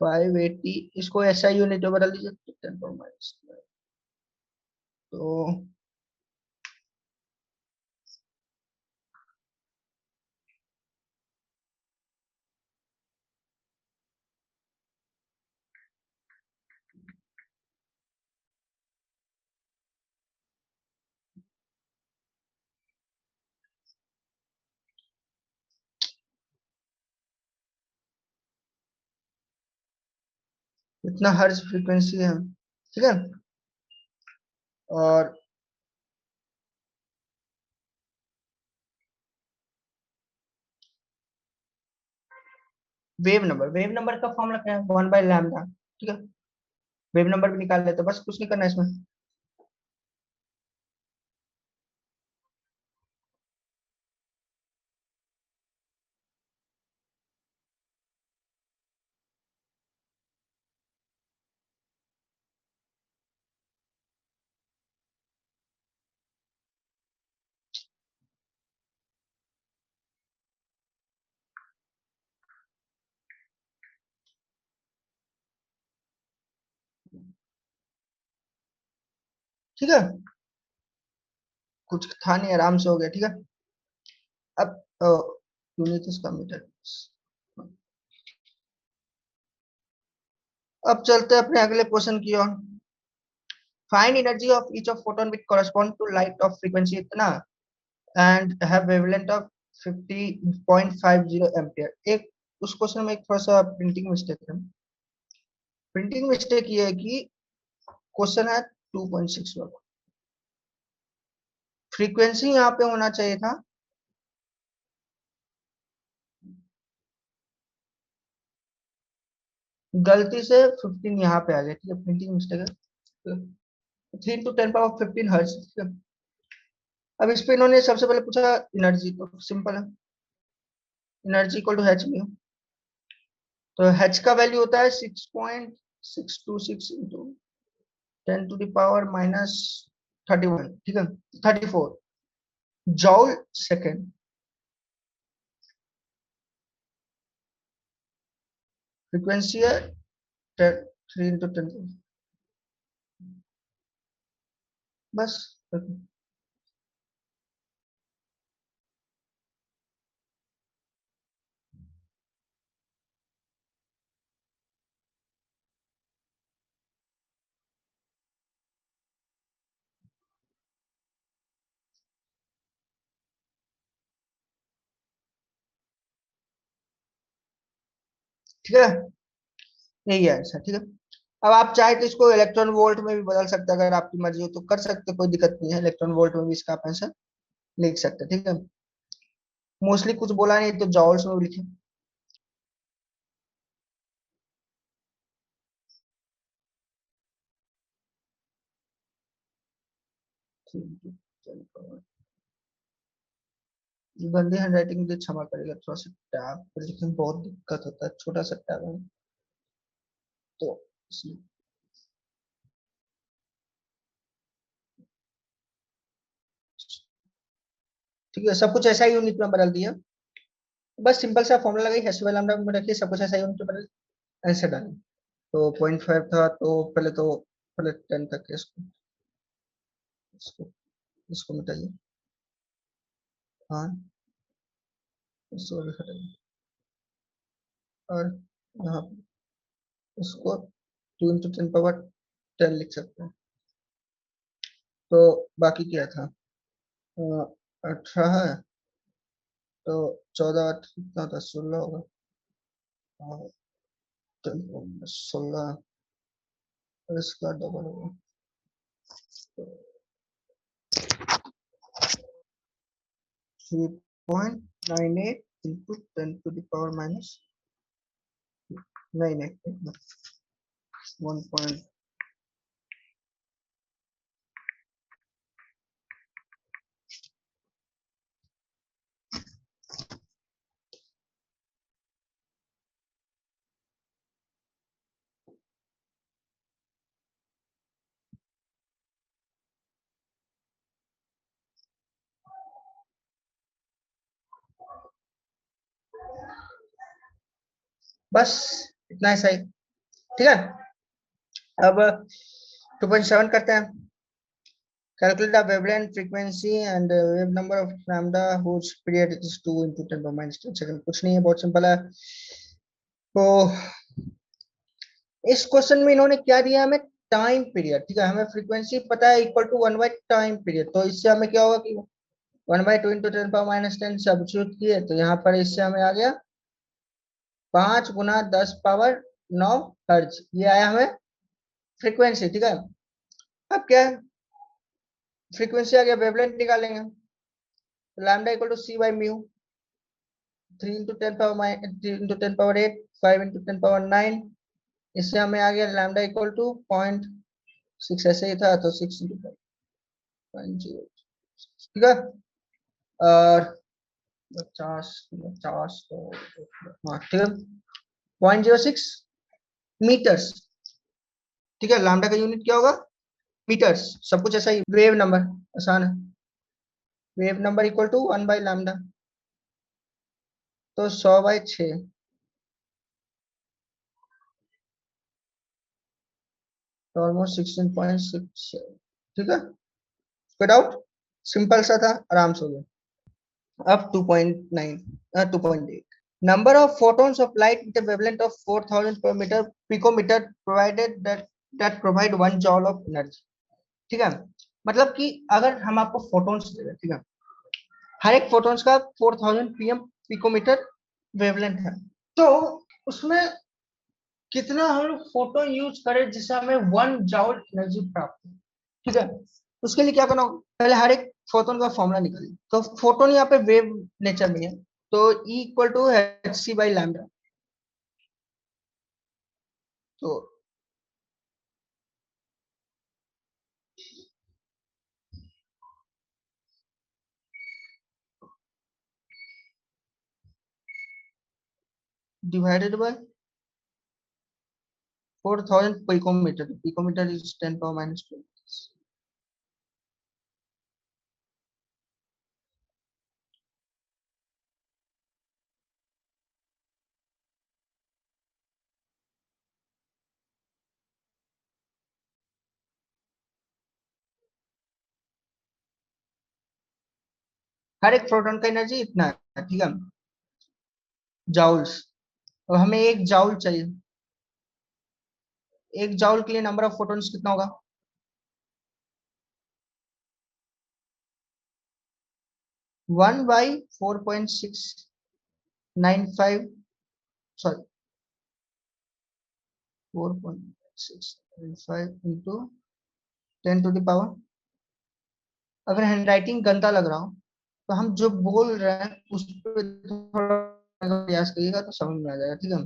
580, इसको ऐसा यूनिट में बदल दीजिए तो 10⁻⁻, तो इतना हर्ज फ्रीक्वेंसी है, ठीक है। और वेव नंबर का फॉर्मूला क्या है? 1/λ, ठीक है। वेव नंबर भी निकाल लेते, बस कुछ नहीं करना है इसमें। ठीक है, कुछ था नहीं, आराम से हो गया, ठीक है। अब यूनिट इसका मीटर। अब चलते हैं अपने अगले क्वेश्चन की ओर। Find energy of each of photon which correspond to light of frequency इतना and have wavelength of 50.50 ampere. एक उस क्वेश्चन में एक थोड़ा सा प्रिंटिंग मिस्टेक है। प्रिंटिंग मिस्टेक ये है कि क्वेश्चन है 2.61, फ्रीक्वेंसी यहाँ पे होना चाहिए था गलती से 15, यहाँ पे आ गया। ठीक है, प्रिंटिंग मिस्टेक है। 3 × 10⁻15 हर्ट्ज। अब इस पे इन्होंने सबसे पहले पूछा एनर्जी, तो सिंपल है, energy equal to H mu. तो एच का वैल्यू होता है 6.626 इंटू 10⁻−31, ठीक है, 34 जॉल सेकेंड। फ्रीक्वेंसी है 3 × 10, बस। ठीक है, यही है आंसर। ठीक है, अब आप चाहे तो इसको इलेक्ट्रॉन वोल्ट में भी बदल सकते हैं, अगर आपकी मर्जी हो तो कर सकते, कोई दिक्कत नहीं है। इलेक्ट्रॉन वोल्ट में भी इसका आप आंसर लिख सकते हैं। ठीक है, मोस्टली कुछ बोला नहीं तो जॉल्स में भी लिखे। गंदी हैंडराइटिंग मुझे क्षमा करेगा, थोड़ा सा टैब पर लिखने में बहुत दिक्कत होता है, छोटा सा टैब है तो इसलिए। ठीक है, सब कुछ ऐसा ही यूनिट में बदल दिया, बस सिंपल सा फॉर्मूला लगाई, हैश वैल्यू लैम्डा में रखिए, सब कुछ ऐसा ही यूनिट में बदल ऐसे डालें। तो 0.5 था, तो पहले 10 तक है, इसको इसको मिटाइए। हाँ, इसको भी हटाइए, और यहाँ पे इसको 2 × 10⁻10 लिख सकते हैं। तो बाकी क्या था, 18 है, तो 14 कितना था, 16 होगा, और 16, और इसका डबल होगा, तो 3.98 इंटू 10⁻−9, 1 बस इतना ही सही। ठीक है, अब 2.7 करते हैं। Calculate the wavelength frequency and wave number of lambda whose period is 2 into 10⁻10 second। कुछ नहीं है, बहुत सिंपल है। तो इस क्वेश्चन में इन्होंने क्या दिया हमें, टाइम पीरियड। ठीक है, हमें फ्रीक्वेंसी पता है इक्वल टू 1/टाइम पीरियड, तो इससे हमें क्या होगा कि 1/2 into 10⁻10 सब्स्टिट्यूट किए, तो यहाँ पर इससे हमें आ गया 5 × 10⁻9 हर्ट्ज, ये आया हमें फ्रीक्वेंसी। ठीक है, अब क्या है, फ्रीक्वेंसी आ गया, वेवलेंथ निकालेंगे, lambda equal to C by mu, 3 × 10⁻8, 5 × 10⁻9, इससे हमें आ गया लैम्डा इक्वल टू 0.6, ऐसे ही था तो 6 × 5 ठीक है, और 50 तो हाँ ठीक है, 0.06 मीटर्स। ठीक है, लैम्डा का यूनिट क्या होगा, मीटर्स, सब कुछ ऐसा ही। वेव नंबर आसान है, वेव नंबर इक्वल टू 1/λ, तो 100/6, तो ऑलमोस्ट 16.6। ठीक है, कोई डाउट, सिंपल सा था, आराम से हो गया। अब 2.9 2.8 number of photons of light with a wavelength of 4000 per meter picometer provided that provide 1 joule of energy। ठीक है, मतलब कि अगर हम आपको फोटोन्स दे रहे हैं, ठीक है, हर एक फोटोन्स का 4000 पीएम पिकोमीटर वेवलेंथ है, तो उसमें कितना हम लोग फोटोन यूज करें जिससे हमें 1 जॉल एनर्जी प्राप्त हो। ठीक है, उसके लिए क्या करना होगा, पहले हर एक फोटोन का फॉर्मूला निकालिए। तो फोटोन यहाँ पे वेव नेचर में है, तो E equal to H C by lambda. तो divided by 4000 picometre, picometre is 10 power minus 2। हर एक प्रोटॉन का एनर्जी इतना है, ठीक है, जाउल्स। और हमें 1 जाउल चाहिए, 1 जाउल के लिए नंबर ऑफ फोटॉन्स कितना होगा, 1 by 4.695, sorry 4.695 into 10 to the power. अगर हैंडराइटिंग गंदा लग रहा हो तो हम जो बोल रहे हैं उस पर थोड़ा प्रयास करिएगा तो समझ में आ जाएगा, ठीक है।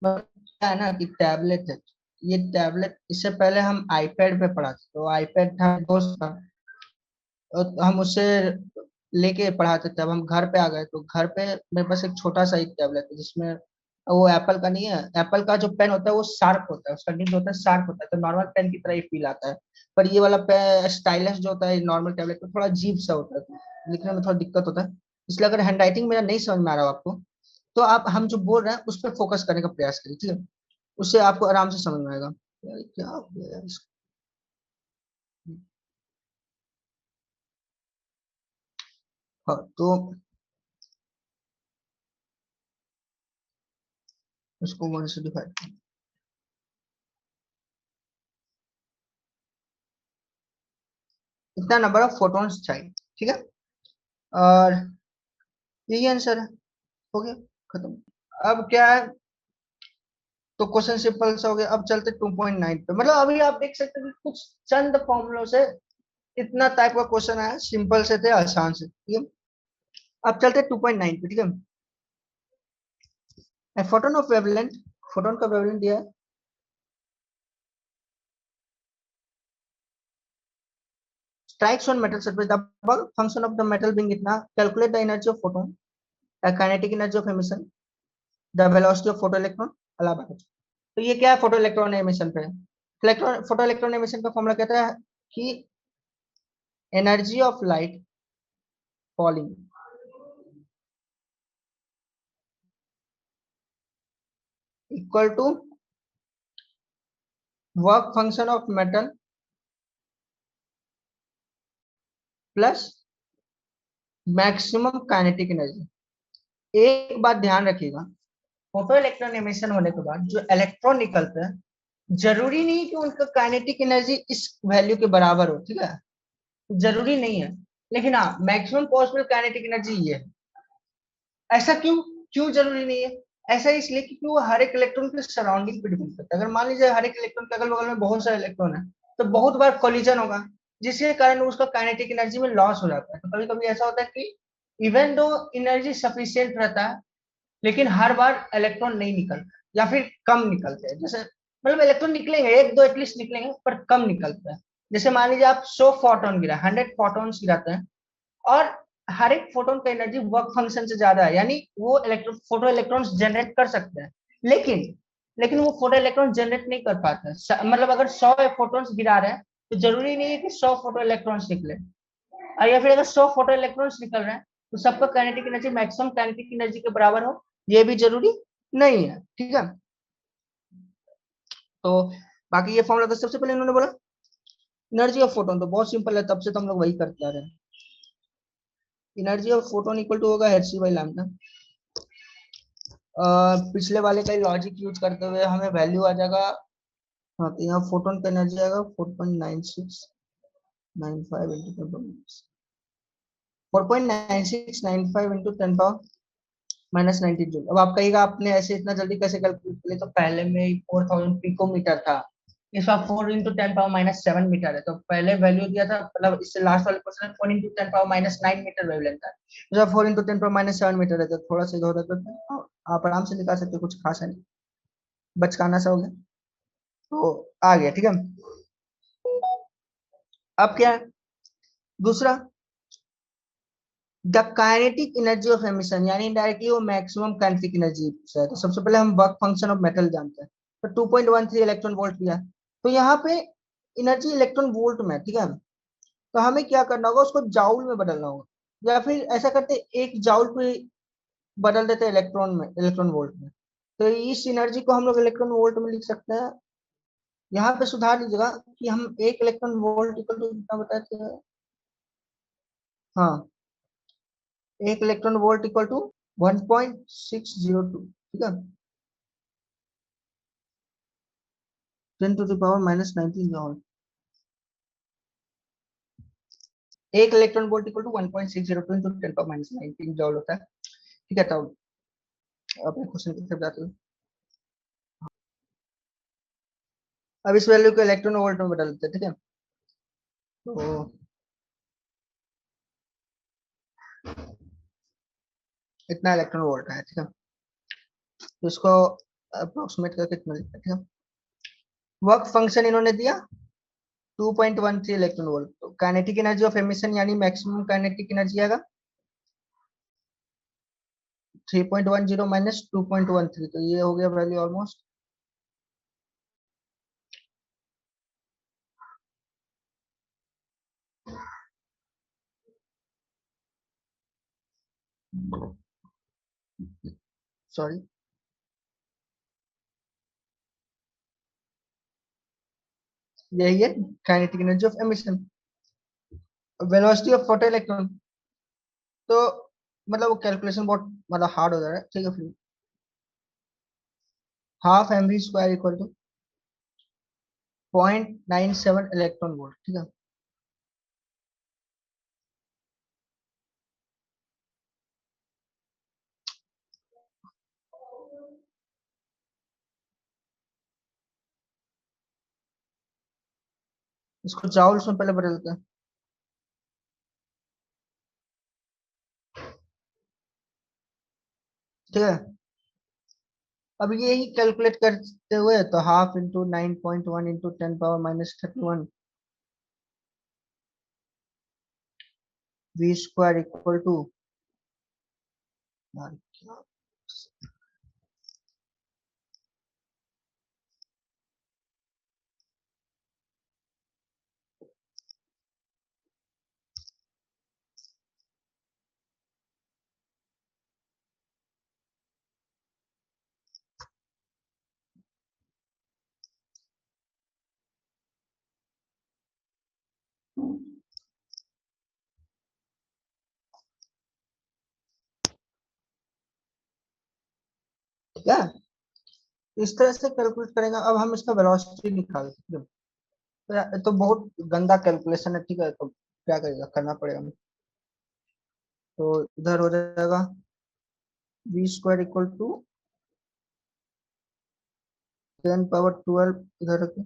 क्या है ना कि टैबलेट है, ये टैबलेट इससे पहले हम आईपैड पे पढ़ा था, तो आईपैड था दोस्त का, और हम उससे लेके पढ़ाते थे। अब हम घर पे आ गए तो घर पे मेरे पास एक छोटा सा एक टैबलेट है जिसमें, वो एप्पल का नहीं है, एप्पल का जो पेन होता है वो शार्प होता है, उसका निब होता है शार्प होता है, तो नॉर्मल पेन की तरह ही फील आता है। पर ये वाला स्टाइलस जो होता है नॉर्मल टैबलेट में थोड़ा अजीब सा होता है, तो लिखने में थोड़ा दिक्कत होता है। इसलिए अगर हैंड राइटिंग मेरा नहीं समझ में आ रहा हो आपको, तो आप हम जो बोल रहे हैं उस पर फोकस करने का प्रयास करिए, ठीक है, उससे आपको आराम से समझ में आएगा। यार क्या हो गया यार हाँ, तो इसको 1 से डिवाइड, इतना नंबर ऑफ फोटॉन्स चाहिए, ठीक है, और यही आंसर है, हो गया, खत्म। अब क्या है, तो क्वेश्चन सिंपल सा हो गया। अब चलते 2.9 पे, मतलब अभी आप देख सकते हैं कि कुछ चंद फॉर्मूलों से इतना टाइप का क्वेश्चन आया, सिंपल से थे, आसान से, ठीक है। अब चलते 2.9 पे, ठीक है। फोटोन ऑफ वेवलेंथ, फोटोन का वेवलेंथ दिया है, strikes on metal surface, the bulk function of the metal being इतना, calculate the energy of photon, the kinetic energy of emission, the velocity of photoelectron, अलावा कुछ। तो ये क्या है, फोटो इलेक्ट्रॉन एमिशन पे। इलेक्ट्रॉन फोटो इलेक्ट्रॉन एमिशन का formula कहता है कि energy of light falling equal to work function of metal plus maximum kinetic energy. एक बात ध्यान रखिएगा, फोटो इलेक्ट्रॉन एमिशन होने के बाद जो इलेक्ट्रॉन निकलते हैं, जरूरी नहीं कि उनका काइनेटिक एनर्जी इस वैल्यू के बराबर हो, ठीक है, जरूरी नहीं है, लेकिन हाँ मैक्सिमम पॉसिबल काइनेटिक एनर्जी ये है। ऐसा क्यों, क्यों जरूरी नहीं है, ऐसा इसलिए क्योंकि वो हर एक इलेक्ट्रॉन के सराउंडिंग पे डिपेंड करता है। अगर मान लीजिए हर एक इलेक्ट्रॉन के अगल बगल में बहुत सारे इलेक्ट्रॉन है, तो बहुत बार कोलिजन होगा, जिसके कारण उसका काइनेटिक एनर्जी में लॉस हो जाता है। तो कभी कभी ऐसा होता है कि इवन दो एनर्जी सफिशियंट रहता है, लेकिन हर बार इलेक्ट्रॉन नहीं निकलता या फिर कम निकलते हैं। जैसे मतलब इलेक्ट्रॉन निकलेंगे, एक दो एटलीस्ट निकलेंगे, पर कम निकलता है। जैसे मान लीजिए आप 100 फोटोन गिरा, 100 फोटोन्स गिराते हैं, और हर एक फोटोन का एनर्जी वर्क फंक्शन से ज्यादा है, यानी वो फोटो इलेक्ट्रॉन्स जनरेट कर सकते हैं, लेकिन लेकिन वो फोटो इलेक्ट्रॉन जनरेट नहीं कर पाते हैं। मतलब अगर 100 फोटोन्स गिरा रहे हैं, तो जरूरी नहीं है कि 100 फोटो इलेक्ट्रॉन्स निकले, और या फिर अगर 100 फोटो इलेक्ट्रॉन्स निकल रहे हैं तो सबका kinetic energy maximum kinetic energy के बराबर हो, ये भी जरूरी नहीं है, ठीक है। तो बाकी ये फॉर्मूला तो सबसे पहले इन्होंने बोला एनर्जी ऑफ फोटोन, तो बहुत सिंपल है, तब से तो हम लोग वही करते आ रहे हैं। Energy of photon equal to होगा hc बाई लैम्डा। पिछले वाले का लॉजिक यूज करते हुए हमें वैल्यू आ जाएगा। हाँ, तो यहाँ फोटोन का एनर्जी आएगा 4.9695 इंटू 4.9695 इंटू 10 पावर -19 जूल। अब आप कहिएगा आपने ऐसे इतना जल्दी कैसे कैलकुलेट कर लिया, तो पहले में 4000 पिकोमीटर था, इस बार 4 × 10⁻⁷ मीटर है, तो पहले वैल्यू दिया था, मतलब इससे लास्ट वाले क्वेश्चन 4 × 10⁻⁹ मीटर वेवलेंथ है, जब 4 × 10⁻⁷ मीटर है, तो थोड़ा सा इधर उधर आप आराम से निकाल सकते हो, कुछ खास है नहीं, बचकाना सा हो गया तो आ गया। ठीक है, अब क्या है दूसरा, the kinetic energy of emission, यानी डायरेक्टली वो मैक्सिमम काइनेटिक एनर्जी है। तो सबसे पहले हम वर्क फंक्शन ऑफ मेटल जानते हैं, तो 2.13 इलेक्ट्रॉन वोल्ट दिया है, तो यहाँ पे एनर्जी इलेक्ट्रॉन वोल्ट में, ठीक है, तो हमें क्या करना होगा, उसको जाउल में बदलना होगा, या फिर ऐसा करते एक जाउल पे बदल देते इलेक्ट्रॉन में, इलेक्ट्रॉन वोल्ट में, तो इस एनर्जी को हम लोग इलेक्ट्रॉन वोल्ट में लिख सकते हैं। यहाँ पे सुधार लीजिएगा कि हम एक इलेक्ट्रॉन वोल्ट इक्वल टू कितना बताते हैं, हाँ, एक इलेक्ट्रॉन वोल्ट इक्वल टू 1.602, ठीक है, 10⁻⁻19 जॉल। एक electron volt equal to 1.602 into 10⁻⁻19 joule होता है। ठीक है, तो अपने क्वेश्चन की तरफ जाते हैं। अब इस वैल्यू को इलेक्ट्रॉन वोल्ट में बदल देते हैं, ठीक है, तो इतना इलेक्ट्रॉन वोल्ट है, ठीक है, तो इसको अप्रोक्सीमेट करके कितना लिखते हैं, ठीक है। वर्क फंक्शन इन्होंने दिया 2.13 इलेक्ट्रॉन वोल्ट, तो काइनेटिक एनर्जी ऑफ एमिशन यानी मैक्सिमम काइनेटिक एनर्जी आएगा 3.10 माइनस 2.13, तो ये हो गया वैल्यू ऑलमोस्ट। सॉरी, यही है kinetic energy of emission. Velocity of photo electron, तो मतलब वो कैलकुलेशन बहुत मतलब हार्ड हो जा रहा है, ठीक है, फिर half M V square equal to 0.97 electron volt, ठीक है। इसको जाउल्स में पहले बदलते हैं, ठीक है। अब ये ही कैलकुलेट करते हुए, तो half into 9.1 into 10⁻⁻31 V square equal to, ठीक है, इस तरह से कैलकुलेट करेंगे। अब हम इसका वेलोसिटी निकाल सकते हैं, तो बहुत गंदा कैलकुलेशन है, ठीक है, तो क्या करेगा, करना पड़ेगा हमें। तो इधर हो जाएगा वी स्क्वायर इक्वल टू 10⁻12 इधर रखें,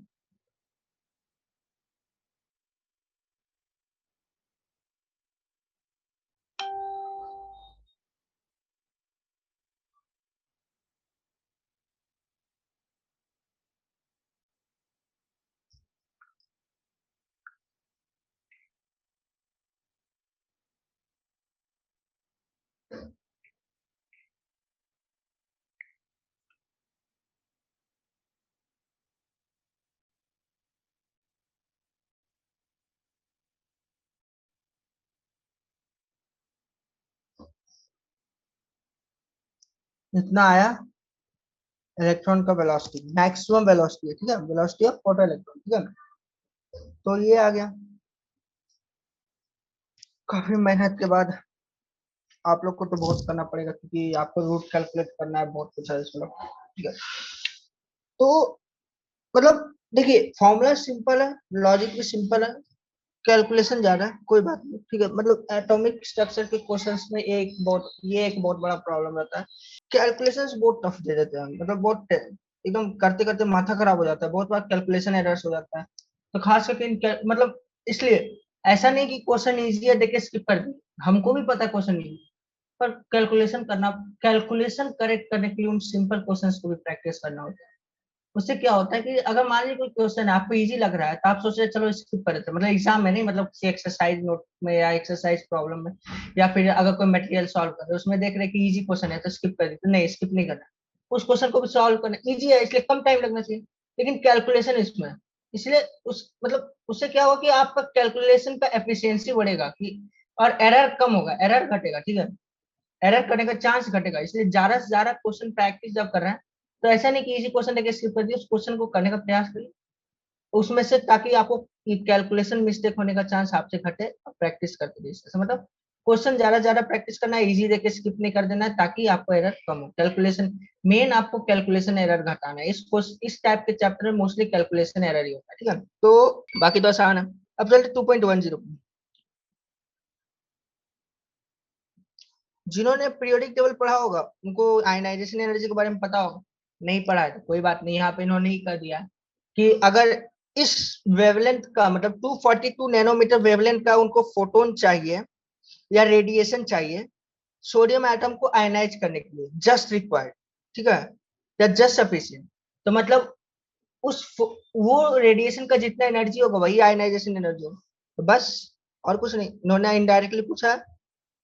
इतना आया इलेक्ट्रॉन का वेलोसिटी, मैक्सिमम वेलोसिटी है, ठीक है, वेलोसिटी ऑफ फोटो इलेक्ट्रॉन, ठीक है, तो ये आ गया काफी मेहनत के बाद। आप लोग को तो बहुत करना पड़ेगा क्योंकि आपको रूट कैलकुलेट करना है, बहुत कुछ है इसमें। ठीक है, तो मतलब देखिए फॉर्मूला सिंपल है, लॉजिक भी सिंपल है, कैलकुलेशन ज्यादा है, कोई बात नहीं। ठीक है, मतलब एटॉमिक स्ट्रक्चर के क्वेश्चंस में एक बहुत बड़ा प्रॉब्लम रहता है, कैलकुलेशंस बहुत टफ दे देते हैं, मतलब बहुत एकदम करते करते माथा खराब हो जाता है, बहुत बार कैलकुलेशन एरर्स हो जाता है। तो खास करके मतलब इसलिए ऐसा नहीं कि क्वेश्चन इजी है देख के स्किप कर दी, हमको भी पता है क्वेश्चन इजी, पर कैलकुलेशन करेक्ट करने के लिए उन सिंपल क्वेश्चंस को भी प्रैक्टिस करना होता है। उससे क्या होता है कि अगर मान लीजिए कोई क्वेश्चन आपको इजी लग रहा है तो आप सोच रहे हैं चलो स्किप कर देते हैं, मतलब एग्जाम में नहीं, मतलब किसी एक्सरसाइज नोट में या एक्सरसाइज प्रॉब्लम में, या फिर अगर कोई मटेरियल सॉल्व कर रहे हैं उसमें देख रहे हैं कि इजी क्वेश्चन है तो स्किप कर देते, नहीं स्किप नहीं करना, उस क्वेश्चन को भी सॉल्व करना इजी है इसलिए कम टाइम लगना चाहिए, लेकिन कैलकुलेशन इसमें है। इसलिए उस मतलब उससे क्या होगा कि आपका कैलकुलेशन का एफिशिएंसी बढ़ेगा कि, और एरर कम होगा, एरर घटेगा। ठीक है, एरर करने का चांस घटेगा, इसलिए ज्यादा से ज्यादा क्वेश्चन प्रैक्टिस जब कर रहे हैं तो ऐसा नहीं कि इजी क्वेश्चन देके स्किप कर दिए, उस क्वेश्चन को करने का प्रयास करिए उसमें से, ताकि आपको कैलकुलेशन मिस्टेक होने का चांस आपसे घटे, प्रैक्टिस करते रहिए। इससे मतलब क्वेश्चन ज्यादा ज्यादा प्रैक्टिस करना है, इजी देके स्किप नहीं कर देना है, ताकि आपको एरर कम हो। कैलकुलेशन मेन आपको कैलकुलेशन एरर घटाना है, इस टाइप के चैप्टर में मोस्टली कैलकुलेशन एरर ही होता है। ठीक है, तो बाकी तो आसान है। अब चलते 2.10, जिन्होंने पीरियोडिक टेबल पढ़ा होगा उनको आयनाइजेशन एनर्जी के बारे में पता होगा, नहीं पढ़ा है तो कोई बात नहीं, यहाँ पे इन्होंने ही कर दिया कि अगर इस वेवलेंथ का मतलब 242 नैनोमीटर वेवलेंथ का उनको फोटोन चाहिए या रेडिएशन चाहिए सोडियम एटम को आयनाइज करने के लिए, जस्ट रिक्वायर्ड, ठीक है, या जस्ट सफिशिएंट, तो मतलब वो रेडिएशन का जितना एनर्जी होगा वही आयनाइजेशन एनर्जी होगा, तो बस, और कुछ नहीं। इन्होंने इनडायरेक्टली पूछा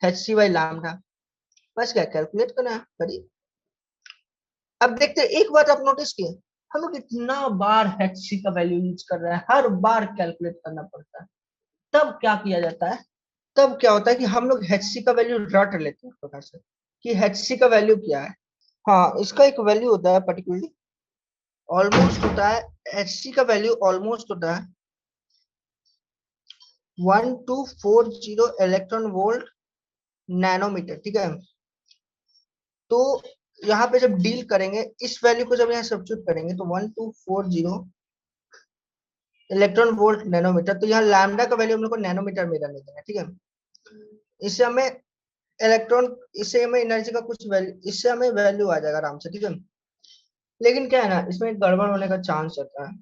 HC/, बस क्या कैलकुलेट करना है, करिए। अब देखते हैं, एक बात आप नोटिस किए, हम लोग इतना बार HC का वैल्यू यूज कर रहे हैं, हर बार कैलकुलेट करना पड़ता है, तब क्या किया जाता है, तब क्या होता है कि हम लोग HC का वैल्यू रट लेते हैं प्रकार से कि HC का वैल्यू क्या है। हाँ, इसका एक वैल्यू होता है पर्टिकुलरली, ऑलमोस्ट होता है, HC का वैल्यू ऑलमोस्ट होता है 1240 इलेक्ट्रॉन वोल्ट नैनोमीटर। ठीक है, तो यहाँ पे जब डील करेंगे इस वैल्यू को, जब यहाँ सब्स्टिट्यूट करेंगे तो 1240 इलेक्ट्रॉन वोल्ट नैनोमीटर, तो यहाँ लैम्डा का वैल्यू हम लोग को नैनोमीटर में रहने देना है। ठीक है, इससे हमें इलेक्ट्रॉन, इससे हमें एनर्जी का कुछ वैल्यू, इससे हमें वैल्यू आ जाएगा आराम से। ठीक है, लेकिन क्या है ना, इसमें गड़बड़ होने का चांस रहता है।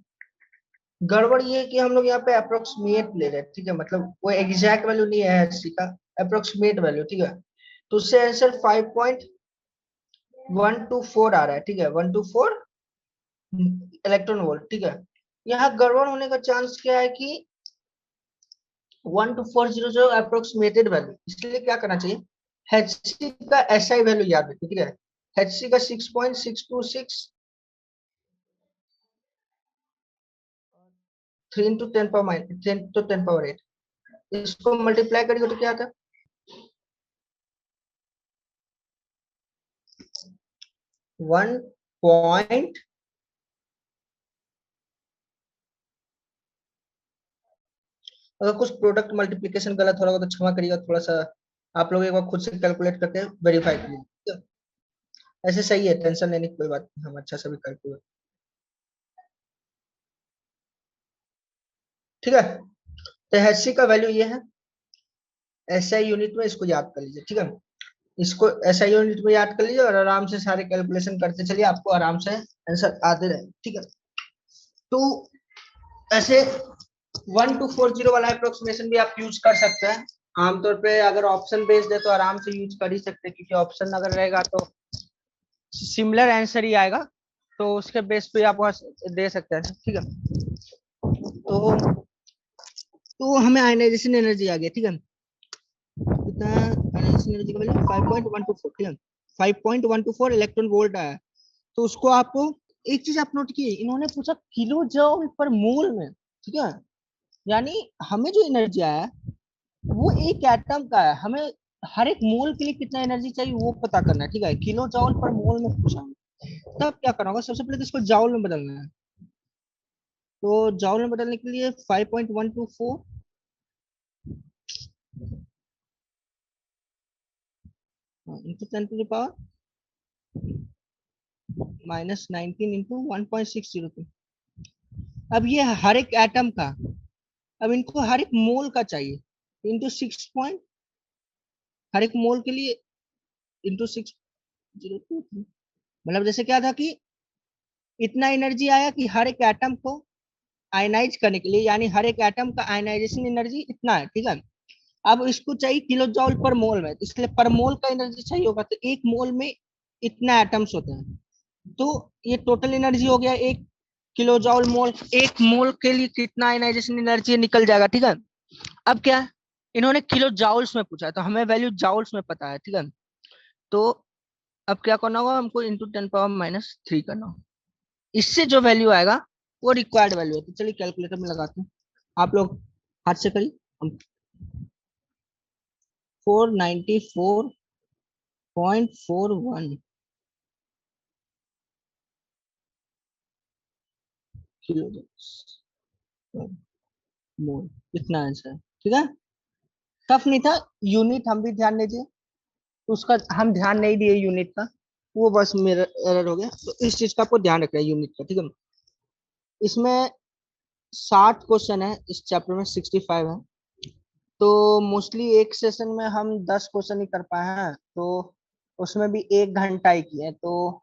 गड़बड़ ये है कि हम लोग यहाँ पे अप्रोक्सीमेट ले रहे हैं। ठीक है, मतलब वो एग्जैक्ट वैल्यू नहीं है HC का, अप्रोक्सीमेट वैल्यू। ठीक है, तो उससे आंसर 5.124 आ रहा है। ठीक है, 124 इलेक्ट्रॉन वोल्ट। ठीक है, यहाँ गड़बड़ होने का चांस क्या है कि 1240 जो अप्रोक्सीमेटेड वैल्यू, इसलिए क्या करना चाहिए, HC का SI वैल्यू याद रखिए। ठीक है, HC का 6.626 3 इंटू 10 पावर 8, इसको मल्टीप्लाई करिए तो क्या आता है, 1 अगर कुछ प्रोडक्ट मल्टीप्लिकेशन गलत हो रहा होगा तो क्षमा करिएगा, थोड़ा सा आप लोग एक बार खुद से कैलकुलेट करके वेरीफाई करिए। ऐसे सही है, टेंशन लेने की कोई बात नहीं, हम अच्छा से भी कैलकुलेट। ठीक है, तो HC का वैल्यू ये है, SI यूनिट में इसको याद कर लीजिए। ठीक है, इसको SI यूनिट में याद कर लीजिए और आराम से सारे कैलकुलेशन करते चलिए, आपको आराम से आंसर आते रहे। ठीक है, तो ऐसे 1240 वाला अप्रोक्सीमेशन भी आप यूज कर सकते हैं। आमतौर पे अगर ऑप्शन बेस्ड है तो आराम से यूज कर ही सकते हैं, क्योंकि ऑप्शन अगर रहेगा तो सिमिलर आंसर ही आएगा, तो उसके बेस पे आप दे सकते हैं। ठीक है, तो हमें आयनाइजेशन एनर्जी आ गया। ठीक है, कितना आयनाइजेशन एनर्जी का वैल्यू 5.124। ठीक है, 5.124 इलेक्ट्रॉन वोल्ट आया, तो उसको आपको एक चीज आप नोट की, इन्होंने पूछा किलो जूल पर मोल में। ठीक है, यानी हमें जो एनर्जी आया वो एक एटम का है, हमें हर एक मोल के लिए कितना एनर्जी चाहिए वो पता करना है। ठीक है, किलो जूल पर मोल में पूछा, तब क्या करना होगा, सबसे पहले तो इसको जॉल में बदलना है, तो जॉल में बदलने के लिए 5.124 इंटू 10⁻⁻⁻19 इंटू 1.602। अब ये हर एक एटम का, अब इनको हर एक मोल का चाहिए इंटू 6 हर एक मोल के लिए इंटू 6.023। मतलब जैसे क्या था कि इतना एनर्जी आया कि हर एक एटम को आयनाइज करने के लिए, यानी हर एक एटम का आयनाइजेशन एनर्जी इतना है, ठीक है। अब इसको चाहिए किलो जॉल पर मोल में, इसलिए पर मोल का एनर्जी चाहिए होगा, तो एक मोल में इतना एटम्स होते हैं, तो ये टोटल एनर्जी हो गया 1 किलो मोल। एक मोल के लिए कितना आयनाइजेशन एनर्जी निकल जाएगा, ठीक है। अब क्या है, इन्होंने किलो जाउल्स में पूछा है, तो हमें वैल्यू जाउल्स में पता है, ठीक है। तो अब क्या करना होगा, हमको इंटू 10⁻³ करना होगा। इससे जो वैल्यू आएगा वो रिक्वायर्ड वैल्यू है। तो चलिए कैलकुलेटर में लगाते हैं, आप लोग हाथ से करिए। 494.41 किलो मोल, इतना आंसर है, ठीक है। टफ नहीं था। यूनिट हम भी ध्यान दीजिए, उसका हम ध्यान नहीं दिए यूनिट का, वो बस मेरा एरर हो गया। तो इस चीज का आपको ध्यान रखना है यूनिट का, ठीक है। इसमें 60 क्वेश्चन है, इस चैप्टर में 65 है, तो मोस्टली एक सेशन में हम 10 क्वेश्चन ही कर पाए हैं, तो उसमें भी 1 घंटा ही किए, तो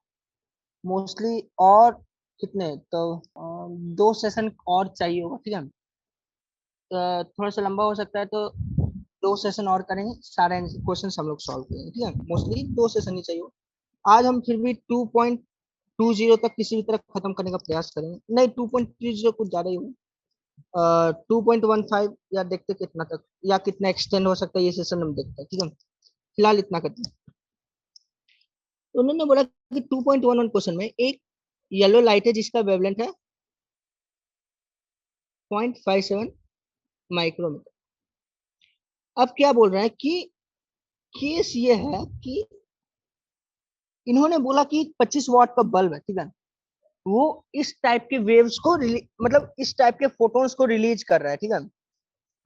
मोस्टली और कितने तो 2 सेशन और चाहिए होगा, ठीक है। तो थोड़ा सा लंबा हो सकता है, तो 2 सेशन और करेंगे, सारे क्वेश्चन हम लोग सॉल्व करेंगे, ठीक है। मोस्टली 2 सेशन ही चाहिए। आज हम फिर भी 2.20 तक किसी भी तरह खत्म करने का प्रयास करेंगे। नहीं, 2.30 कुछ ज्यादा ही हो, 2.15 या देखते कितना तक, या कितना एक्सटेंड हो सकता है ये सेशन हम देखते हैं, ठीक है। फिलहाल इतना करते हैं। तो उन्होंने बोला कि 2.11 क्वेश्चन में एक येलो लाइट है जिसका वेवलेंथ है 0.57 माइक्रोमीटर। अब क्या बोल रहे हैं कि केस ये है कि इन्होंने बोला कि 25 वाट का बल्ब है, ठीक है, वो इस टाइप के वेव्स को मतलब इस टाइप के फोटोन्स को रिलीज कर रहा है, ठीक है।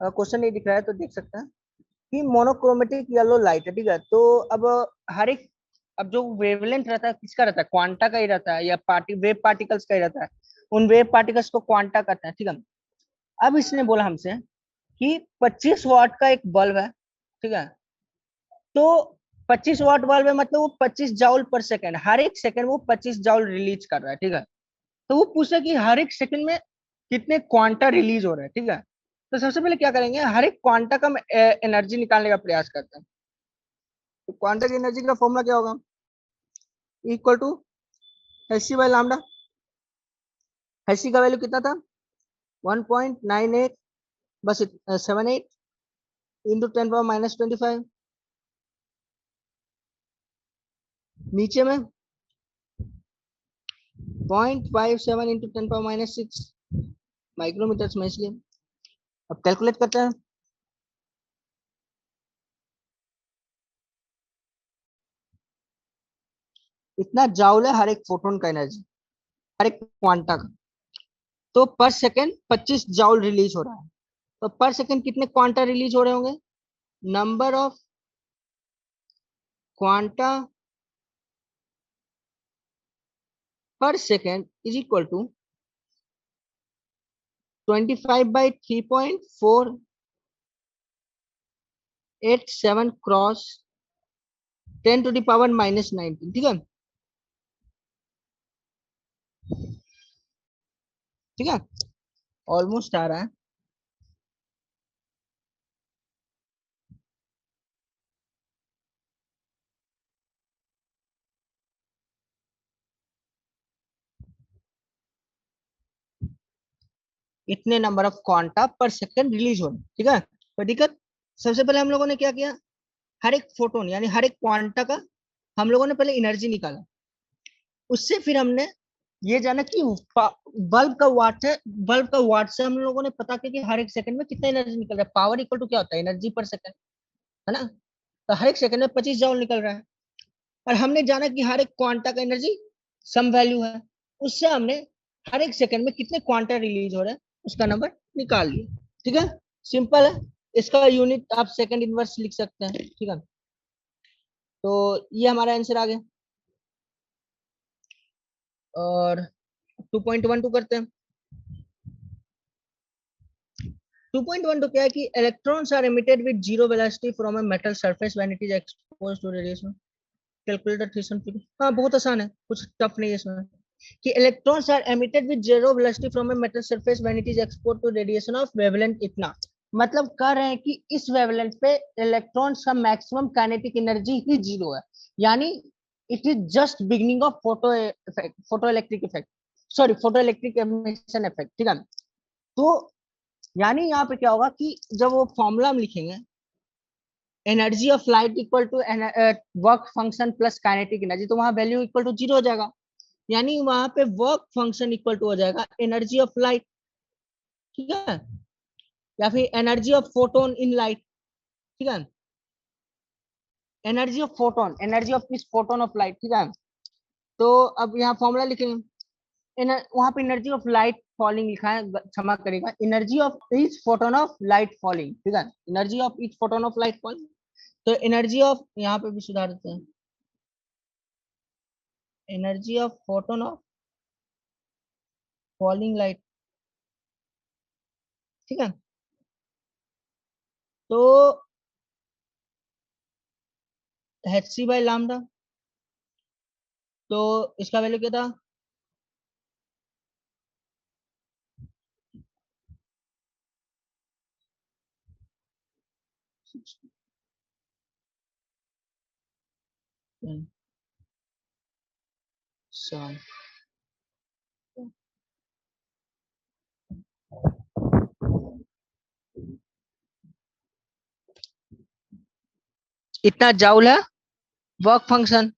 क्वेश्चन नहीं दिख रहा है तो देख सकते हैं कि मोनोक्रोमेटिक येलो लाइट है, ठीक है। तो अब हर एक, अब जो वेवलेंथ रहता है किसका रहता है, क्वांटा का ही रहता है, या वेव पार्टिकल्स का ही रहता है। उन वेव पार्टिकल्स को क्वांटा कहते हैं, ठीक है। अब इसने बोला हमसे कि 25 वाट का एक बल्ब है, ठीक है। तो 25 वाट बल्ब है, मतलब वो 25 जाउल पर सेकेंड, हर एक सेकेंड वो 25 जाउल रिलीज कर रहा है, ठीक है। तो वो पूछा कि हर एक सेकंड में कितने क्वांटा रिलीज हो रहे हैं, ठीक है। तो सबसे पहले क्या करेंगे, हर एक क्वांटा का एनर्जी निकालने का प्रयास करते हैं। तो क्वांटा की एनर्जी का फॉर्मूला क्या होगा, इक्वल टू hc/λ। hc का वैल्यू कितना था, 1.98, बस 78 इंटू 10⁻⁻25। नीचे में 0.57 इंटू 10⁻⁻6 माइक्रोमीटर में, इसलिए अब कैलकुलेट करते हैं। इतना जाउल है हर एक फोटोन का एनर्जी, हर एक क्वांटा का। तो पर सेकेंड 25 जाउल रिलीज हो रहा है, तो पर सेकेंड कितने क्वांटा रिलीज हो रहे होंगे, number of quanta per second is equal to 25/3.487 cross 10⁻⁻19, ठीक है। ठीक है, ऑलमोस्ट आ रहा है। इतने number of quanta per second release हो रहे, ठीक है, कोई दिक्कत। सबसे पहले हम लोगों ने क्या किया, हर एक फोटोन यानी हर एक क्वांटा का हम लोगों ने पहले एनर्जी निकाला। उससे फिर हमने ये जाना कि बल्ब का वाट है, बल्ब का वाट से हम लोगों ने पता किया कि हर एक सेकंड में कितना एनर्जी निकल रहा है। पावर इक्वल टू क्या होता है, एनर्जी पर सेकंड, है ना। तो हर एक सेकंड में 25 जॉल निकल रहा है, और हमने जाना कि हर एक क्वांटा का एनर्जी सम वैल्यू है। उससे हमने हर एक सेकंड में कितने क्वांटा रिलीज हो रहे हैं उसका नंबर निकाल लिया, ठीक है। सिंपल है, इसका यूनिट आप सेकंड इनवर्स लिख सकते हैं, ठीक है। तो ये हमारा आंसर आ गया। और 2.12 करते हैं। 2.12 क्या है कि electrons are emitted with zero velocity from a metal surface when it is exposed to radiation। Calculator थ्रीसन। हाँ बहुत आसान है, कुछ टफ नहीं है इसमें। कि electrons are emitted with zero velocity from a metal surface when it is exposed to radiation of wavelength इतना। मतलब कह रहे हैं कि इस वेवलेंथ पे इलेक्ट्रॉन्स का मैक्सिमम काइनेटिक एनर्जी ही जीरो है, यानी it is just beginning of photo effect, photo electric effect, sorry photo electric emission effect, ठीक है। तो यानी यहाँ पे क्या होगा कि जब वो फॉर्मूला हम लिखेंगे, energy of light equal to work function plus kinetic energy, तो वहां वैल्यू इक्वल टू जीरो हो जाएगा। यानी वहां पे वर्क फंक्शन इक्वल टू हो जाएगा एनर्जी ऑफ लाइट, ठीक है, या फिर energy of photon in light, ठीक है, energy of photon, energy of this photon of light, ठीक है। तो अब यहाँ फॉर्मूला लिखेंगे, वहां पे एनर्जी ऑफ लाइट फॉलिंग लिखा है, क्षमा करेगा, energy of each photon of light falling, ठीक है, energy of each photon of light falling. तो एनर्जी ऑफ, यहाँ पे भी सुधार देते हैं, energy of photon of falling light, ठीक है। तो एच सी बाई लैम्डा, तो इसका वैल्यू क्या था, इतना जाउल है वर्क फंक्शन,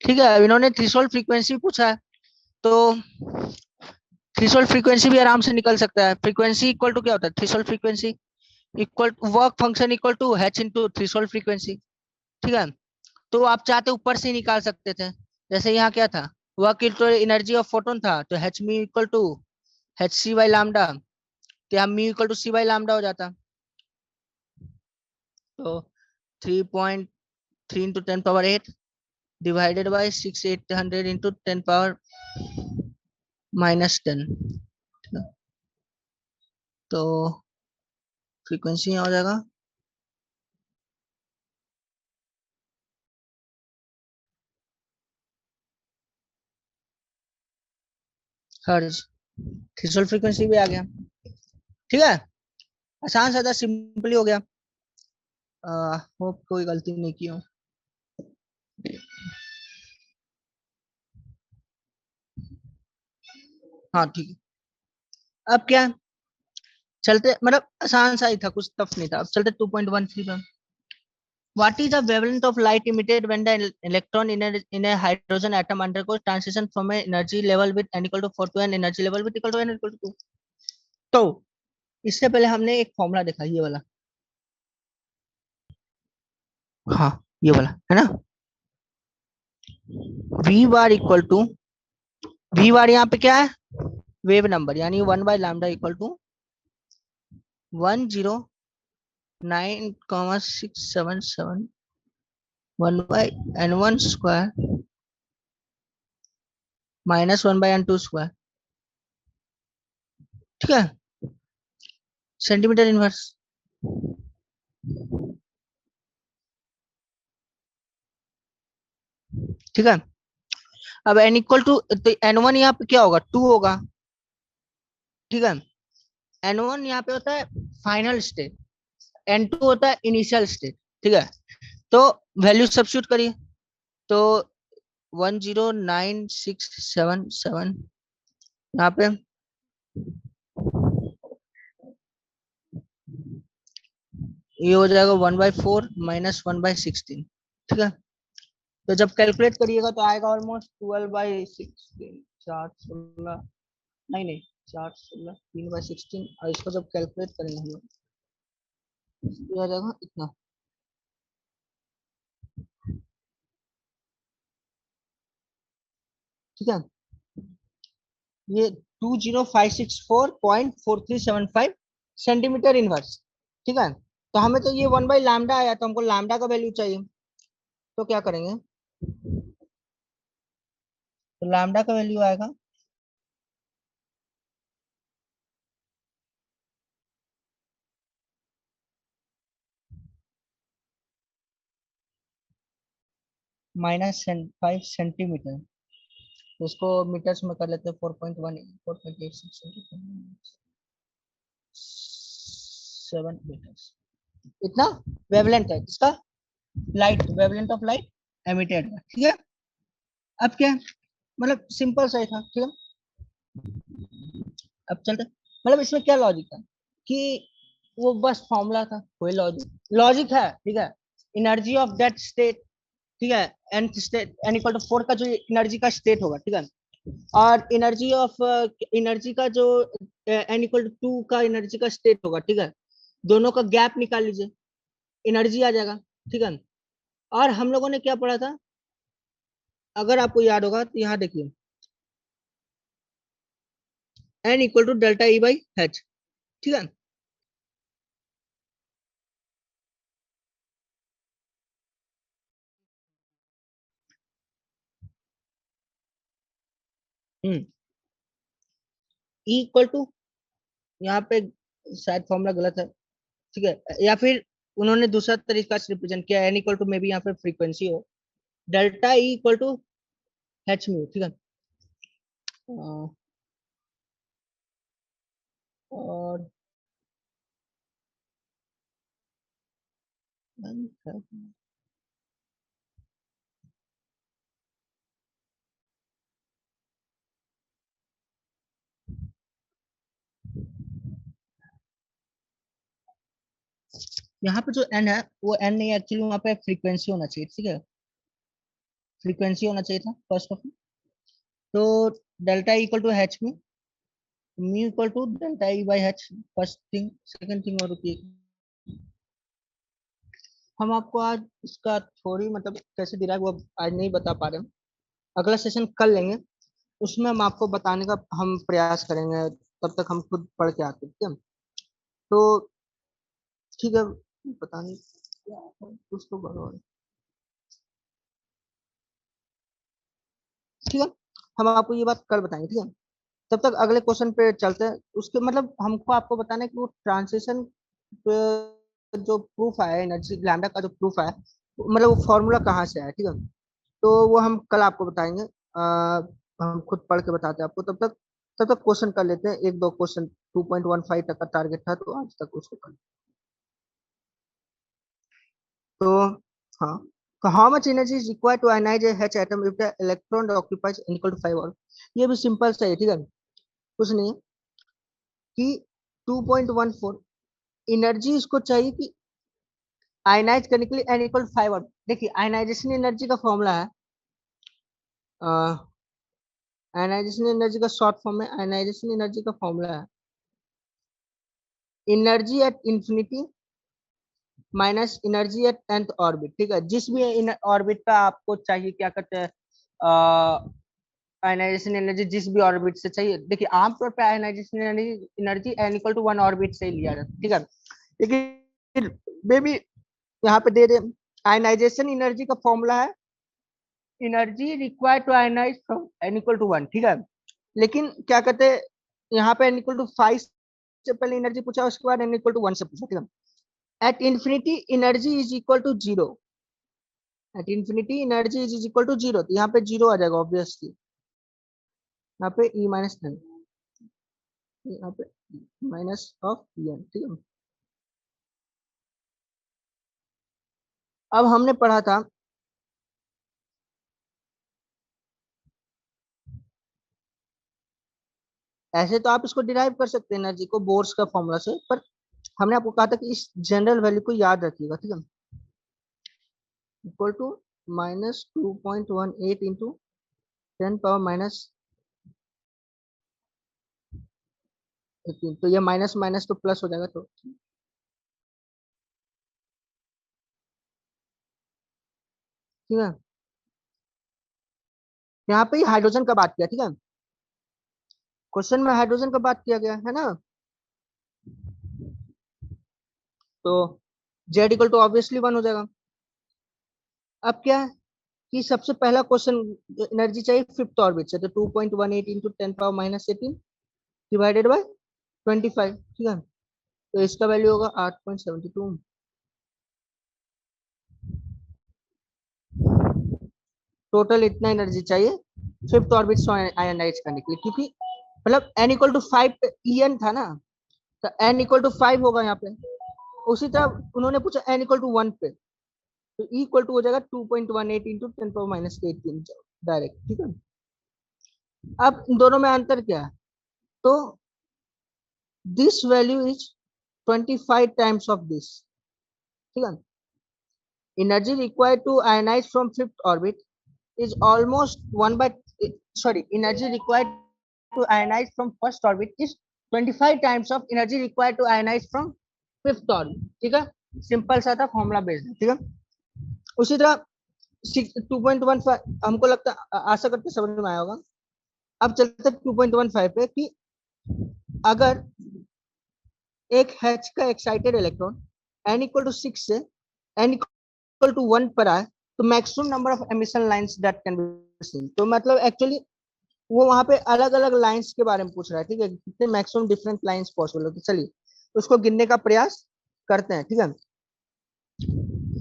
ठीक है। अब इन्होंने थ्रेशोल्ड फ्रीक्वेंसी पूछा है, तो थ्रेशोल्ड फ्रीक्वेंसी भी आराम से निकल सकता है। फ्रीक्वेंसी इक्वल टू क्या होता है, threshold frequency equal work function equal to h into threshold frequency, ठीक है। तो आप चाहते ऊपर से ही निकाल सकते थे, जैसे यहाँ क्या था, work equal energy of photon था, तो h मी equal to H C by lambda, तो यहाँ मी equal to C by lambda हो जाता। तो 3.3 into 10 power 8 divided by 6 800 into 10 power -10, तो फ्रीक्वेंसी यहाँ हो जाएगा हर्ज, थ्रेशोल्ड फ्रीक्वेंसी भी आ गया, ठीक है। आसान सा था, सिंपली हो गया। होप कोई गलती नहीं की हो। हाँ ठीक है। अब क्या चलते, मतलब आसान सा ही था, कुछ टफ नहीं था। अब चलते 2.13 पे। What is the wavelength of light emitted when the electron in a hydrogen atom undergoes transition from a energy level with n equal to 4 to an energy level with equal to n equal to 2? तो इससे पहले हमने एक formula देखा, ये वाला, हाँ ये वाला है ना, v bar equal to, v bar यहाँ पे क्या है, वेव नंबर, यानी 1/λ equal to 109,677 1/n1 square minus 1/n2 square, ठीक है, सेंटीमीटर इनवर्स, ठीक है। अब n इक्वल टू, तो n1 यहाँ पे क्या होगा, 2 होगा, ठीक है। n1 यहाँ पे होता है फाइनल स्टेट, n2 होता है इनिशियल स्टेट, ठीक है। तो वैल्यू सब्स्टिट्यूट करिए, तो 109,677 यहाँ पे ये हो जाएगा 1/4 माइनस 1/16, ठीक है। तो जब कैलकुलेट करिएगा तो आएगा ऑलमोस्ट 12/16, 4 16, नहीं नहीं 4 16 3/16, और इसको जब कैलकुलेट करेंगे हम लोग आ जाएगा इतना, ठीक है। ये 20,564.4375 सेंटीमीटर इनवर्स, ठीक है। तो हमें तो ये 1/λ आया, तो हमको लैम्डा का वैल्यू चाहिए, तो क्या करेंगे, तो लैम्डा का वैल्यू आएगा -5 सेंटीमीटर। तो उसको मीटर्स में कर लेते हैं, 4.1 4.86 7 मीटर्स, इतना वेवलेंथ है इसका, light wavelength of light emitted, ठीक है। अब क्या है? मतलब सिंपल सा ही था, ठीक है। अब चलते, मतलब इसमें क्या लॉजिक था कि वो बस फॉर्मूला था, कोई लॉजिक लॉजिक है, ठीक है। एनर्जी ऑफ दैट स्टेट, ठीक है, N state N equal to 4 का जो एनर्जी का स्टेट होगा, ठीक है, और एनर्जी ऑफ एनर्जी का जो एन इक्वल टू 2 का एनर्जी का स्टेट होगा, ठीक है, दोनों का गैप निकाल लीजिए, एनर्जी आ जाएगा, ठीक है। और हम लोगों ने क्या पढ़ा था, अगर आपको याद होगा तो यहाँ देखिए, N equal to delta E by H, ठीक है। ई इक्वल टू, यहाँ पे शायद फॉर्मूला गलत है, ठीक है, या फिर उन्होंने दूसरा तरीका से रिप्रेजेंट किया, एन इक्वल टू में भी यहाँ पे फ्रीक्वेंसी हो, delta E equal to H mu, ठीक है। और यहाँ पे जो एन है वो एन नहीं, एक्चुअली वहाँ पे फ्रीक्वेंसी होना चाहिए, ठीक है, फ्रीक्वेंसी होना चाहिए था फर्स्ट ऑफ। तो डेल्टा इक्वल टू एच में mu equal to delta E by H, first thing. Second thing, और की हम आपको आज इसका थ्योरी मतलब कैसे दिया है वो आज नहीं बता पा रहे हैं, अगला सेशन कर लेंगे, उसमें हम आपको बताने का हम प्रयास करेंगे, तब तक हम खुद पढ़ के आते हैं, ठीक है। तो ठीक है, पता नहीं कुछ तो करो, ठीक है, हम आपको ये बात कल बताएंगे, ठीक है। तब तक अगले क्वेश्चन पे चलते हैं, उसके मतलब हमको आपको बताना है कि वो ट्रांजिशन जो प्रूफ आया है, एनर्जी लैम्डा का जो प्रूफ आया है, मतलब वो फॉर्मूला कहाँ से आया, ठीक है। तो वो हम कल आपको बताएंगे, हम खुद पढ़ के बताते हैं आपको, तब तक क्वेश्चन कर लेते हैं, एक दो क्वेश्चन, 2.15 तक का टारगेट था तो आज तक उसको कर। तो हाँ, तो how much energy is required to ionize a H atom if the electron occupies n equal to 5 और ये भी सिंपल सा है, ठीक है, कुछ नहीं है कि 2.14 एनर्जी इसको चाहिए कि आयनाइज करने के लिए n इक्वल 5 और देखिए आयनाइजेशन एनर्जी का फॉर्मूला है, आयनाइजेशन एनर्जी का शॉर्ट फॉर्म है, आयनाइजेशन एनर्जी का फॉर्मूला है energy at infinity minus energy at nth orbit, ठीक है। जिस भी ऑर्बिट का आपको चाहिए, क्या कहते हैं, आयनाइजेशन एनर्जी जिस भी ऑर्बिट से चाहिए, देखिए आमतौर पे ionization energy n equal to 1 orbit से ही लिया जाता है, ठीक है। लेकिन मे भी यहाँ पे दे दे, आयनाइजेशन एनर्जी का फॉर्मूला है energy required to ionize from n equal to 1, ठीक है। लेकिन क्या कहते हैं, यहाँ पे n इक्वल टू 5 से पहले एनर्जी पूछा, उसके बाद n इक्वल टू 1 से पूछा, ठीक है। At infinity energy is equal to zero, at infinity energy is equal to zero, तो यहाँ पे जीरो आ जाएगा ऑब्वियसली, यहाँ पे ई माइनस एन, यहाँ पे माइनस ऑफ एन, ठीक है। अब हमने पढ़ा था, ऐसे तो आप इसको डिराइव कर सकते हैं एनर्जी को बोर्स का फॉर्मूला से, पर हमने आपको कहा था कि इस जनरल वैल्यू को याद रखिएगा, ठीक है। इक्वल टू -2.18 इंटू 10⁻−18, तो ये माइनस माइनस तो प्लस हो जाएगा, तो ठीक है। यहाँ पे हाइड्रोजन का बात किया, ठीक है, क्वेश्चन में हाइड्रोजन का बात किया गया है ना, तो जेड इक्वल टू ऑब्वियसली 1 हो जाएगा, अब क्या है कि सबसे पहला क्वेश्चन एनर्जी चाहिए फिफ्थ ऑर्बिट से, तो 2.18 इंटू 10⁻−18 डिवाइडेड बाय 25, ठीक है। तो इसका वैल्यू होगा 8.72। टोटल इतना एनर्जी चाहिए फिफ्थ ऑर्बिट से आयनाइज करने के लिए, क्योंकि मतलब n इक्वल टू 5 पे En था ना, तो n इक्वल टू 5 होगा यहाँ पे। उसी तरह उन्होंने पूछा n इक्वल टू 1 पे, तो E इक्वल टू हो जाएगा 2.18 इंटू 10⁻−18 डायरेक्ट, ठीक है। अब इन दोनों में अंतर क्या है, तो this value is 25 times of this, ठीक है। Energy required to ionize from fifth orbit is almost 1 by energy required to ionize from first orbit is 25 times of energy required to ionize from fifth orbit, ठीक है। Simple सा था, formula based, ठीक है। उसी तरह 2.15 हमको लगता आशा करते समझ में आया होगा। अब चलते 2.15 पे कि अगर एक H का excited electron n equal to 6 से n इक्वल टू 1 पर आए, तो maximum number of emission lines that can be seen, तो मतलब एक्चुअली वो वहां पे अलग अलग लाइंस के बारे में पूछ रहा है, ठीक है, कितने मैक्सिमम डिफरेंट लाइंस पॉसिबल होते। चलिए उसको गिनने का प्रयास करते हैं, ठीक है।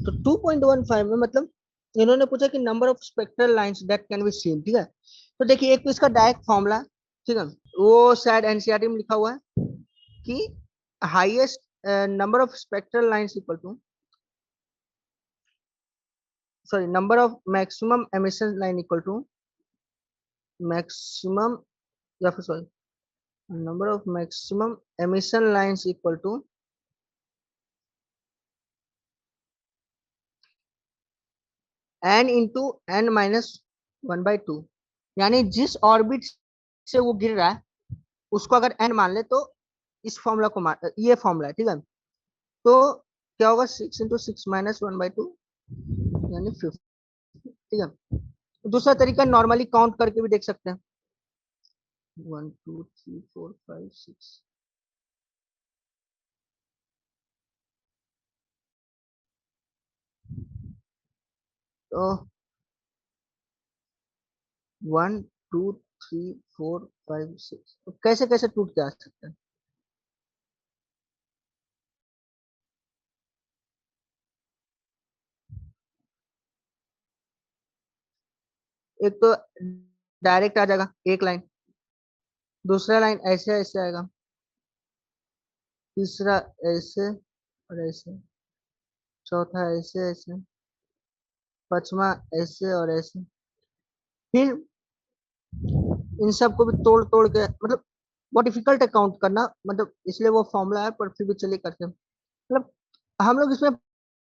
तो 2.15 में मतलब इन्होंने पूछा कि number of spectral lines that can be scene, ठीक है। तो देखिए एक तो इसका डायरेक्ट फॉर्मूला, ठीक है, वो शायद एनसीईआरटी में लिखा हुआ है कि highest number of spectral lines equal to number of maximum emission line equal to maximum, या फिर number of maximum emission lines equal to n into n-1/2, यानी जिस ऑर्बिट से वो गिर रहा है उसको अगर n मान ले तो इस फॉर्मूला को मान, ये फॉर्मूला है, ठीक है। तो क्या होगा 6 into 6-1/2 यानी 50, ठीक है। दूसरा तरीका नॉर्मली काउंट करके भी देख सकते हैं, 1 2 3 4 5 6, तो 1 2 3 4 5 6, तो कैसे कैसे टूट के आ सकते हैं। एक तो डायरेक्ट आ जाएगा एक लाइन, दूसरा लाइन ऐसे ऐसे आएगा, तीसरा ऐसे और ऐसे, चौथा ऐसे ऐसे, पांचवा ऐसे और ऐसे, फिर इन सबको भी तोड़ तोड़ के, मतलब बहुत डिफिकल्ट है काउंट करना, मतलब इसलिए वो फॉर्मूला है, पर फिर भी चलिए करते हैं। मतलब हम लोग इसमें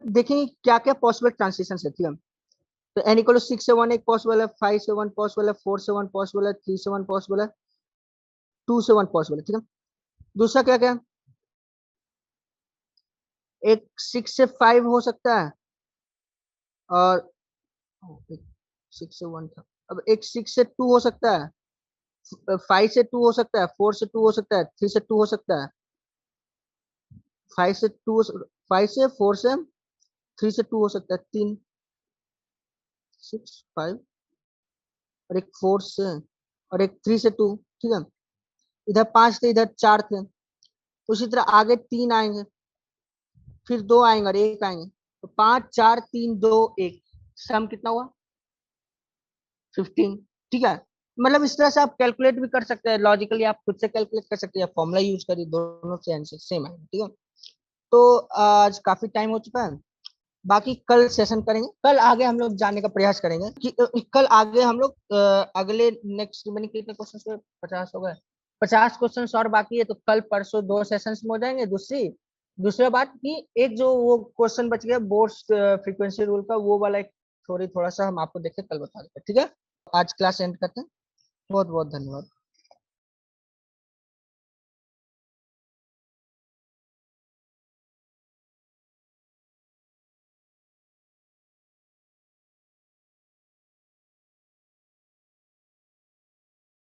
देखेंगे क्या क्या पॉसिबल ट्रांसिशन है, ठीक है। तो n इक्वल 6 से 1 एक पॉसिबल है, 5 से 1 पॉसिबल है, 4 से 1 पॉसिबल है, 3 से 1 पॉसिबल है, 2 से 1 पॉसिबल है, ठीक है। दूसरा क्या क्या, एक 6 से 5 हो सकता है, और 6 से 1 था, अब एक 6 से 2 हो सकता है, 5 से 2 हो सकता है, 4 से 2 हो सकता है, 3 से 2 हो सकता है, 5 से 2, 5 से 4 से 3 से 2 हो सकता है, 3 6 5, और एक 4 से और एक 3 से 2, ठीक है। इधर 5 थे, इधर 4 थे, उसी तरह आगे 3 आएंगे, फिर 2 आएंगे और 1 आएंगे, तो 5 4 3 2 1, सम कितना हुआ 15, ठीक है। मतलब इस तरह से आप कैलकुलेट भी कर सकते हैं, लॉजिकली आप खुद से कैलकुलेट कर सकते हैं, फॉर्मूला यूज करिए, दोनों से आंसर सेम है, ठीक है। तो आज काफी टाइम हो चुका है, बाकी कल सेशन करेंगे, कल आगे हम लोग जाने का प्रयास करेंगे कि कल आगे हम लोग अगले नेक्स्ट रिमेनिंग कितने क्वेश्चन, 50 हो गए, 50 क्वेश्चन और बाकी है, तो कल परसों 2 सेशंस में हो जाएंगे। दूसरी बात कि एक जो वो क्वेश्चन बच गया बोर्स फ्रीक्वेंसी रूल का, वो वाला एक थोड़ा सा हम आपको देख के कल बता देंगे, ठीक है। आज क्लास एंड करते हैं, बहुत बहुत धन्यवाद।